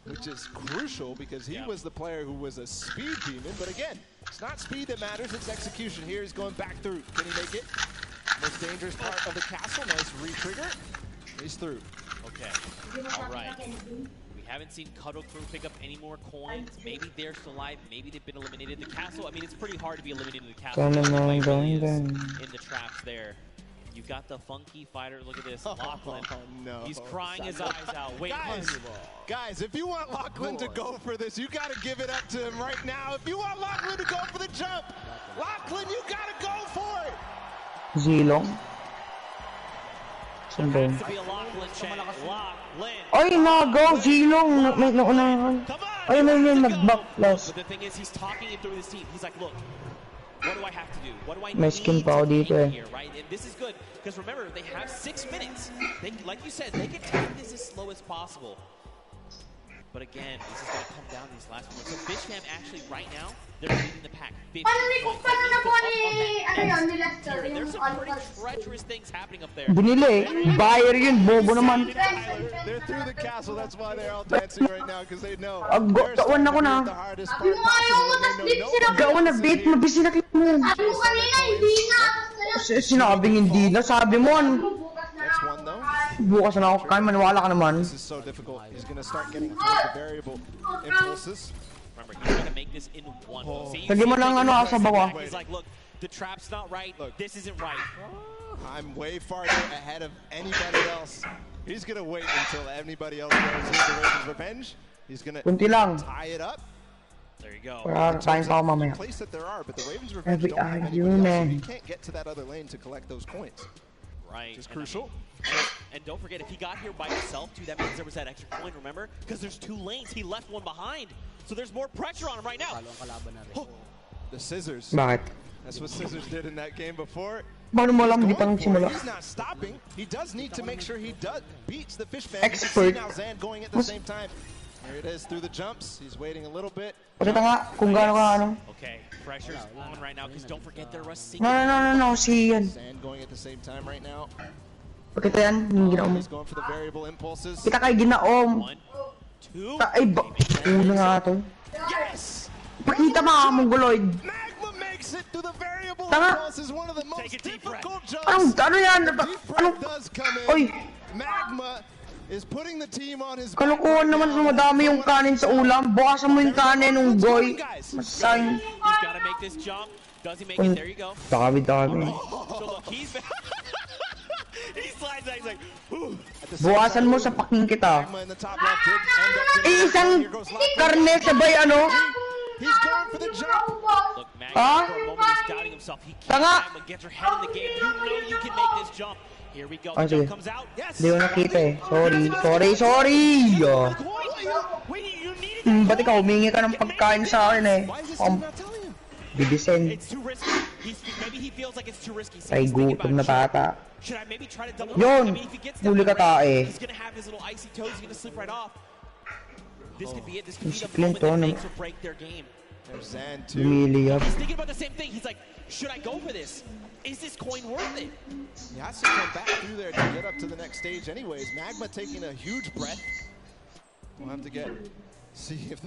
which is crucial because he was the player who was a speed demon. But again, it's not speed that matters, it's execution. Here he's going back through. Can he make it? Most dangerous part of the castle. Nice re-trigger. He's through. Okay. All right. We haven't seen Cuddle Crew pick up any more coins. Maybe they're still alive. Maybe they've been eliminated. The castle, I mean, it's pretty hard to be eliminated in the castle. In the traps there. You've got the Funky Fighter. Look at this. Lachlan. No. He's crying his eyes out. Wait, guys, if you want Lachlan to go for this, you got to give it up to him right now. If you want Lachlan to go for the jump, Lachlan, you got to go for it. Zilong. Saan ba yun? Ay, nagaw! Zilong! May naunahan. Ay, may nag-backflash. But the thing is, he's talking it through his team. He's like, look, what do I have to do? What do I May need skin pa ako dito eh. here, right? And this is good, because remember, they have 6 minutes. They, like you said, they can take this as slow as possible. But again, this is going to come down to these last ones. So Fish Fam actually, right now, they're leading the pack. 50 points. There's some pretty treacherous things happening up there. Binili. Buyer yun. Bobo naman. They're through the castle. That's why they're all dancing right now, because they know. Gawan ako na. Gawan na, bait. Mabisi na clip mo yun. Sinabing hindi na. Sabi mo. That's one though. Bukas na ako. Kaya maniwala ka naman. This is so difficult. He's going to start getting the variable impulses. Remember, he's going to make this in one. Lagi mo lang ano sa bawa. He's like, look, the trap's not right. Look, this isn't right. I'm way farther ahead of anybody else. He's going to wait until anybody else goes into Raven's Revenge. He's going to tie it up. There you go. Wala tayong tao mamaya. Place that there are, but the Raven's Revenge don't have anybody else, so you can't get to that other lane to collect those coins. Right. Which is crucial. And don't forget, if he got here by himself, too, that means there was that extra coin, remember? Because there's 2 lanes. He left one behind. So there's more pressure on him right now. The scissors. Bakit? That's what Scissors did in that game before. Paano mo alam hindi pa nagsimula? He's not stopping. He does need to make sure he beats the Fish Fam. Expert. Now Zan going at the same time. There it is through the jumps. He's waiting a little bit. Pakita nga kung gaano ka ano. Okay, pressure's on right now because don't forget they're a No, si yan. Zan going at the same time right now. Pakita yan, yung ginaom. He's going for the variable impulses. Kita kay ginaom. 1, 2. Ay, una nga to. Yes! Pakita mong guloid. Magma makes it to the variable Tanga. impulses. One of the most difficult jumps. Ano yan? Ano? Does come in. Oy! Magma is putting the team on his Kalukuhan naman sa madami yung kanin sa ulam. Bukasan mo yung kanin ng goy. Masayang. He's got to make this jump. Does he make it? There you go. Dami. So look, he slides out, he's like, whew. Buwasan mo sa paking kita. Isang karne sabay ano? He's going for the jump. Look, Magma for a moment is doubting himself. He can't. Tanga! Magma gets her head in the game. You know you can make this jump. Here we go. The Sige. jump comes out. Yes. Hindi ko nakita eh. Sorry. Ba't ikaw humingi ka ng pagkain sa akin eh? Bibisen. It's too risky. Maybe he feels like it's too risky. So Ay, he's thinking gutom na about, bata. should I maybe try to double? Yun! I mean, if he gets Huli ka tae. he's gonna have his little icy toes. He's gonna slip right off. This could be it. This could be the Discipline moment that to, makes or break their game. There's Zan too. Lumiliyap. He's thinking about the same thing. He's like, should I go for this? Is this coin worth it? He has to come back through there to get up to the next stage anyways. Magma taking a huge breath. We'll have to see if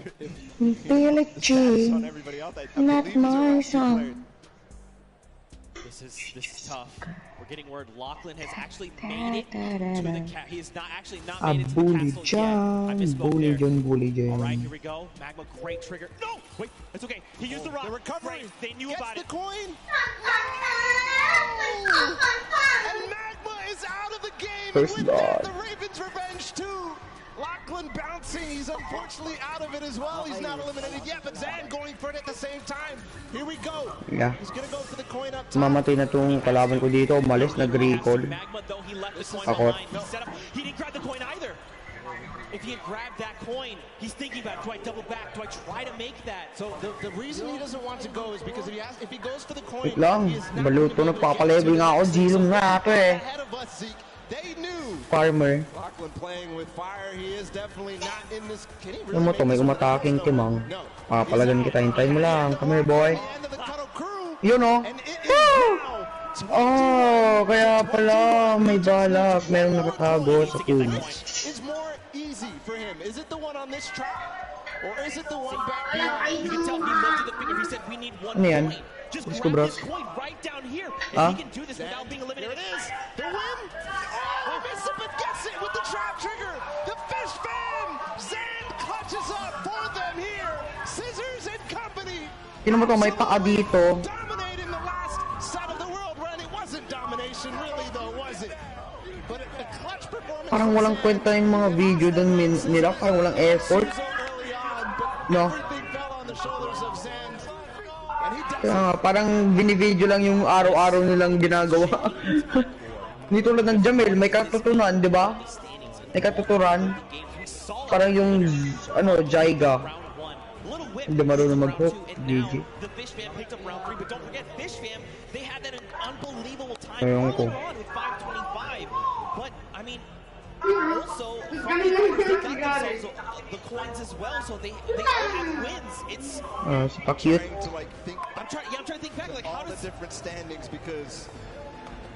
Feel it, G. on everybody else. I Not believe these are my all song. declared. This is tough. We're getting word Lachlan has actually made it to the he has not made it to the castle yet. I misspoke there. Bully John. All right, here we go. Magma, great trigger. No, wait, it's okay. He used the rock. The recovery. Right. They knew about the it. Coin. And Magma is out of the game. First With blood. that, the Ravens' revenge too. Lachlan bouncing. He's unfortunately out of it as well. He's not eliminated yet, but Zan going for it at the same time. Here we go. Yeah. He's gonna go for the coin up top. Mamatay na tong kalaban ko dito. Umalis, nag-recall. Magma, though, he left the coin Ako. behind. He didn't grab the coin either. If he had grabbed that coin, he's thinking about, do I double back? Do I try to make that? So the reason he doesn't want to go is because if he goes for the coin, Wait lang. Baluto, nagpapalevel nga ako. Zilong nga ako eh. ahead of us, Zeke. They knew. Farmer. Lachlan playing with fire. He is definitely not in this. Can he Ano mo to, may umataking timang. Papalagan kita. Hintayin mo lang. Come here, boy. Yun o. Oh, kaya pala may balak. Merong nakatago sa puno. Is more easy for him. Is it the one on this track? Or is it the one back behind? You can tell he looked at the finger. He said, we need one Ano yan? coin. Just Let's grab go, this bros. coin right down here. If Ah? he can do this without being eliminated. There it is. The win. Oh, Mississippi gets it with the trap trigger. The fish fan. Zan clutches up for them here. Scissors and company. Sino mo to, may paa dito. Dominating the last side of the world run. It wasn't domination really though, was it? But a clutch performance. Parang walang kwenta yung mga video dun nila. Parang walang effort. No. Everything fell on the shoulders of Zan. Kaya nga, parang binivideo lang yung araw-araw nilang ginagawa. Hindi tulad ng Jamil, may katutunan, di ba? May katuturan. Parang yung, ano, Jaiga. Hindi marunong mag-hook. GG. The Fish Fam picked up round 3, but don't forget, Fish Fam, they had that unbelievable time Ayun ko. earlier on with 525. But, I mean, also, from they got themselves the coins as well, so they all have wins. It's Si pa-cute. I'm trying to think back, like how the different standings because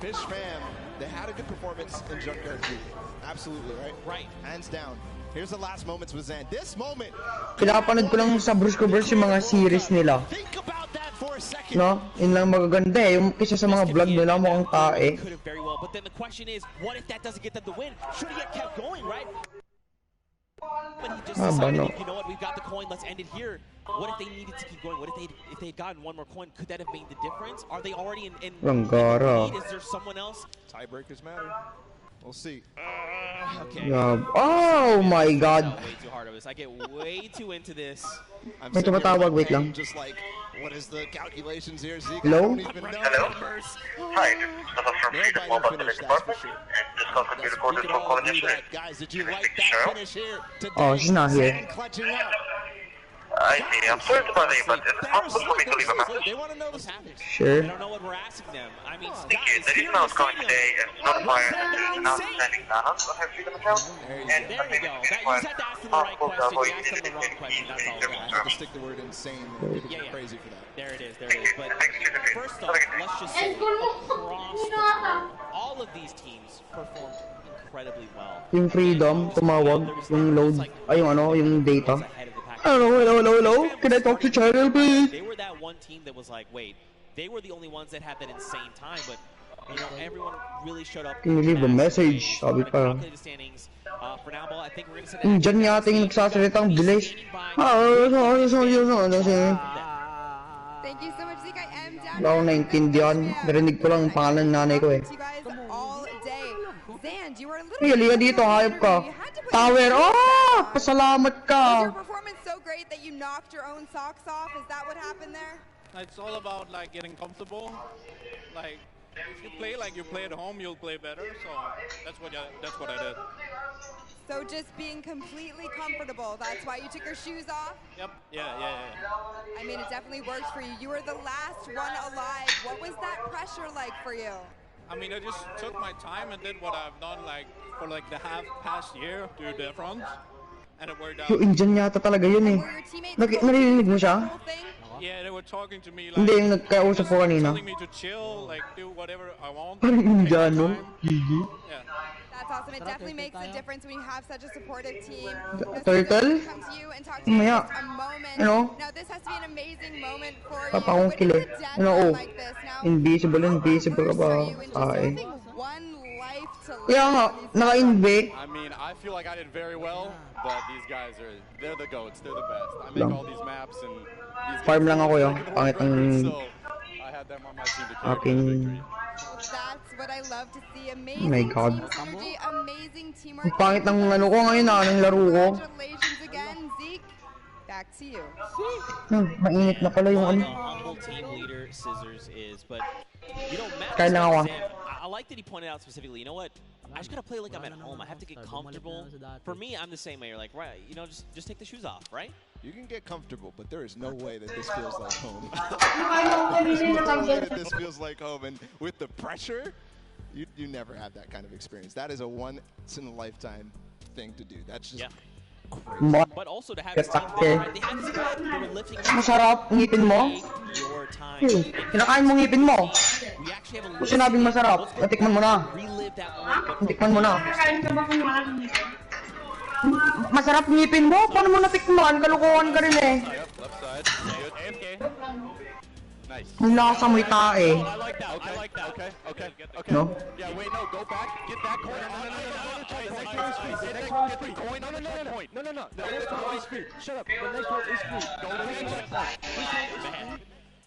Fish Fam, they had a good performance in Junkyard 2. Absolutely, right? Right. Hands down. Here's the last moments with Zan. This moment. Pinapanood ko lang sa Bruce yung mga series nila. Think about that for a second. No? Yun lang magaganda eh. Yung kisa sa mga vlog nila mukhang tae. could have very well, but then the question is, what if that doesn't get them the win? Should he have kept going, right? But he just decided, you know what, we've got the coin, let's end it here. What if they needed to keep going? What if they had gotten one more coin? Could that have made the difference? Are they already in Ranggara. lead? Is there someone else? Tiebreakers matter. We'll see. Okay. Oh my God. Way too hard of this. I get way too into this. May tumatawag, wait lang. Just like, what is the calculations here, Zeke? Hello? I don't even know. Hello? Hi, this is Mustafa from Freedom Mobile Telephone Department, and this call could be recorded for quality assurance. Guys, did you like that finish here today? Oh, she's not here. Clutching out. I see. I'm sorry to bother you, but is it possible for me to leave a message? They want to know what's happening. Sure. I don't know what we're asking them. I mean, Thank you. The reason I was calling today is to notify you that there is an outstanding balance on her Freedom account, and there you go. You just had to ask them the right question. You asked them the wrong question. That's all. I have to stick the word insane. People get crazy for that. There it is. There it is. But first off, let's just say across the board, all of these teams performed incredibly well. Yung Freedom, tumawag. Yung load, ay yung ano, yung data. Hello. Can I talk to channel, please? They were that one team that was like, wait, they were the only ones that had that insane time, but you know, everyone really showed up. Can you leave a message? Sabi pa. For now, I think we're gonna send Diyan yata yung nagsasalitang bilis. Thank you so much, Zeke. I am down Wala akong naintindihan. Narinig ko lang ang pangalan ng nanay ko eh. You guys all day. Zand, you were a little Halika dito, hayop ka. Tower! Oh! Pasalamat Was ka! your performance so great that you knocked your own socks off? Is that what happened there? It's all about like getting comfortable. Like if you play like you play at home, you'll play better. So that's what I did. So just being completely comfortable. That's why you took your shoes off? Yep. Yeah. I mean, it definitely worked for you. You were the last one alive. What was that pressure like for you? I mean, I just took my time and did what I've done like for like the past year to the front, and it worked out. Yung Indian yata talaga yun eh. Narinig mo siya? Yeah, they were talking to me like. Hindi, yung nagkausap ko kanina. Telling me to chill, like do whatever I want. Parang Indian, no? Yeah. That's awesome. It definitely makes a difference when you have such a supportive team. Turtle? Come to you and talk to you Mamaya. just a moment. You know? Now this has to be an amazing moment for you. Papa kong When kili. it's a You know, deadline oh. like this now, Invisible ka ba? Ay. one life to live. Kaya nga, naka-inve. I mean, I feel like I did very well, but these guys they're the GOATs, they're the best. I make all these maps and these Farm lang ako yun. guys Pangit ang so I had them on my team to carry aking... That's what I love to see. Oh Amazing my God. team synergy, amazing teamwork. Ang pangit ng ano ko ngayon ng laro ko. Congratulations again, Zeke. Back to you. Mainit na pala yung ano. Humble team leader Scissors is, but you know, Matt, Kaya lang ako. I like that he pointed out specifically, you know what? I just gotta play like I'm at home. I have to get comfortable. For me, I'm the same way. You're like, right, you know, just take the shoes off, right? You can get comfortable, but there is no way that this feels like home. There's no way that this feels like home, and with the pressure, you never have that kind of experience. That is a once-in-a-lifetime thing to do. That's just crazy. But also to have his team there, right? They had this guy, they were lifting Masarap, ngipin mo? your time. Kinakain mo ngipin mo. We actually have a Kung sinabing masarap, natikman mo na. relive that moment. Natikman mo na. Masarap ngipin mo? Paano mo natikman? Kalukuhan ka rin eh. Left side. Good. AFK. Nice. Ang lasa mo'y tae. I like that. I like that. Okay. No? Yeah, wait, no, go back. Get that coin. No. The next one is free. Shut up. The next one is free. Go to the next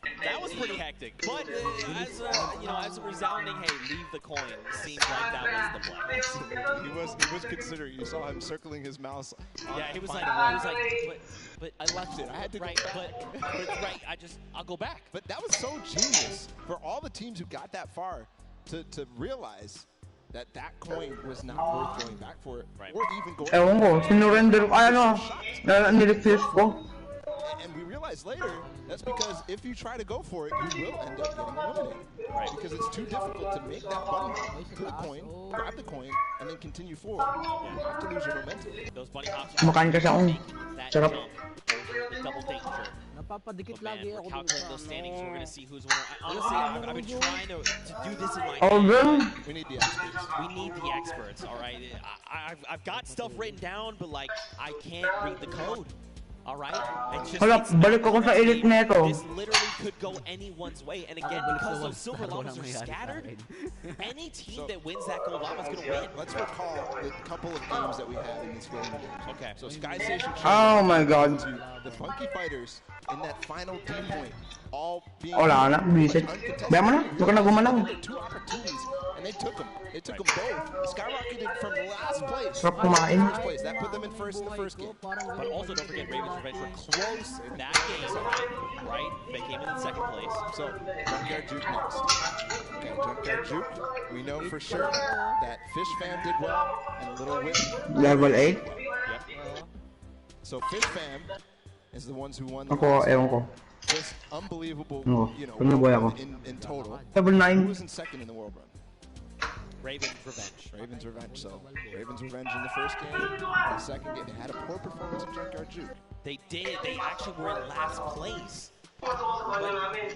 Man, that was pretty hectic. But as a resounding, hey, leave the coin, seems like that was the play. He was considering. You saw him circling his mouse. Yeah, he was like, but I left it. I had to go back. I'll go back. But that was so genius for all the teams who got that far to realize that coin was not worth going back for it, or even going. Ewan ko, sinurrender ko. Ay ano, nirefuse ko. And we realized later that's because if you try to go for it, you will end up getting eliminated. Right. Because it's too difficult to make that button to the coin, grab the coin, and then continue forward. You have to lose your momentum. Those bunny hops Kumakain kasi akong sarap. the double danger. Napapadikit But man, lagi we're ako dun calculating sa those standings. ano. We're gonna see who's winner. Honestly, I've been trying to do this in my Oh, head. really? We need the experts. We need the experts. All right. I've got stuff written down, but like I can't read the code. All right. Hala, balik ako sa elite neto. This literally could go anyone's way, and again, because those silver llamas are scattered, any team that wins that gold llama is gonna win. Let's recall the couple of games that we had in these filming games. Okay. So Sky Station. Oh my God. The Funky Fighters in that final D point, all being. Wala na, bisit. Baya mo na, huwag ka na gumalaw. Two opportunities, and they took them. They took them both. Skyrocketed from last place. Sarap kumain. First place. That put them in first in the first game. But also don't forget Ravens Revenge were close in that game, right? They came in second place. So Junkyard Juke next. Okay, Junkyard Juke. We know for sure that Fish Fam did well and Little Whip. Level 8? Yep. So Fish Fam is the ones who won. Ako, ewan ko. Just unbelievable, Oo, you know, pagnaboy ako. in total. Level 9. Who was in second in the world run? Ravens Revenge. Ravens Revenge. So Ravens Revenge in the first game. In the second game, they had a poor performance in Junkyard Juke. They did. They actually were in last place. But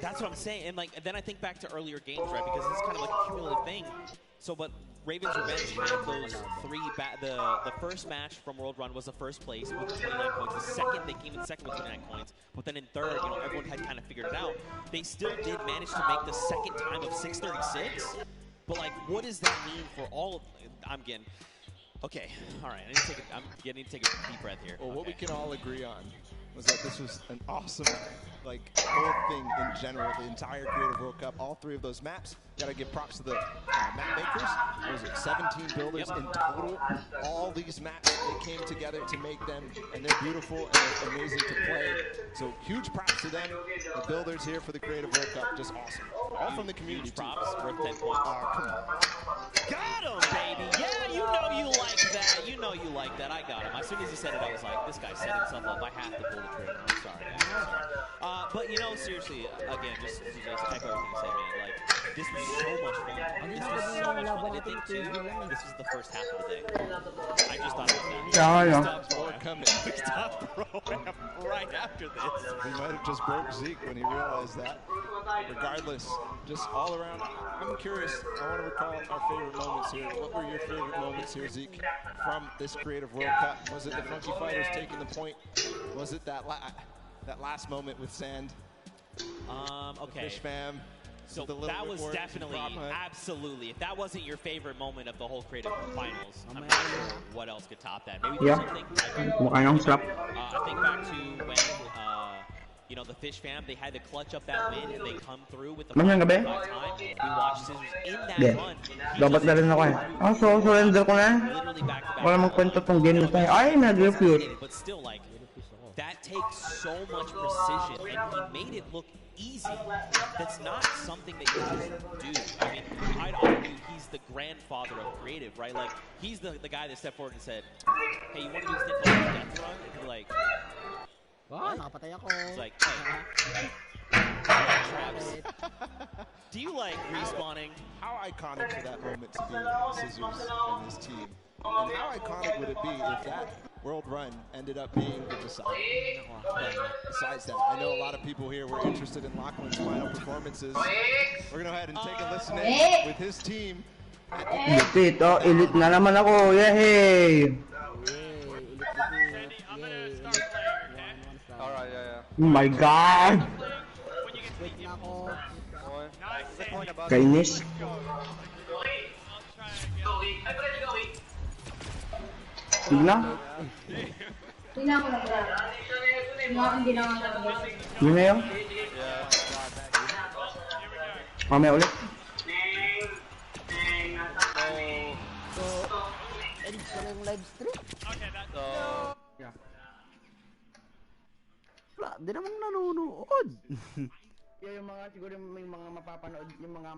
that's what I'm saying. And like, then I think back to earlier games, right? Because it's kind of like a cumulative thing. So, but Ravens Revenge had those three. The first match from World Run was the first place with 29 points. The second, they came in second with 29 points. But then in third, you know, everyone had kind of figured it out. They still did manage to make the second time of 636. But like, what does that mean for all? I'm getting. Okay, all right. I need to take a deep breath here. Well, what we can all agree on, was that this was an awesome, like, whole thing in general. The entire Creative World Cup, all 3 of those maps. Gotta give props to the map makers. What was it, 17 builders in total? All these maps, they came together to make them, and they're beautiful and they're amazing to play. So huge props to them, the builders here for the Creative World Cup. Just awesome. All from the community. Props, worth 10 points. Come on. Got him, baby. Yeah, you know you like that. You know you like that. I got him. As soon as he said it, I was like, this guy set himself up. I have to pull the trigger. I'm sorry. But, you know, seriously, again, just to echo everything you said, man, like, this was so much fun. This was so much fun. And I think, too, this was the first half of the day. I just thought it was that. Stop throwing him right after this. He might have just broke Zeke when he realized that. Regardless, just all around, I'm curious. I want to recall our favorite moments here. What were your favorite moments here, Zeke, from this Creative World Cup? Was it the Funky Fighters taking the point? Was it that last moment with Sand? Okay. Fish fam. So that was definitely, absolutely. If that wasn't your favorite moment of the whole Creative Finals, I'm not sure what else could top that. Maybe something. I think back to when, you know, the Fish fam, they had to clutch up that win and they come through with the time. We watched Scissors in that run. Dapat na rin ako eh. So surrender ko na. Wala magkwento tong game na tayo. Ay, nag-refute. But still, like, that takes so much precision, and he made it look easy. That's not something that you just do. I mean, I'd argue he's the grandfather of creative, right? Like, he's the guy that stepped forward and said, hey, you want to do this thing called Death Run? And you're like, what? It's like, hey. Traps. Do you like respawning? How iconic for that moment to be Scissors and his team? And how iconic would it be if that world run ended up being the decider? Besides that, I know a lot of people here were interested in Lachlan's final performances. We're going to go ahead and take a listen in with his team. Dito, elite na naman ako. Yay! Alright, yeah. Oh my God! Kainis. Sige na. Yun na yun. Mamaya ulit. Edit ko na yung live stream. Wala, di naman nanonood. Yung mga siguro may mga mapapanood, yung mga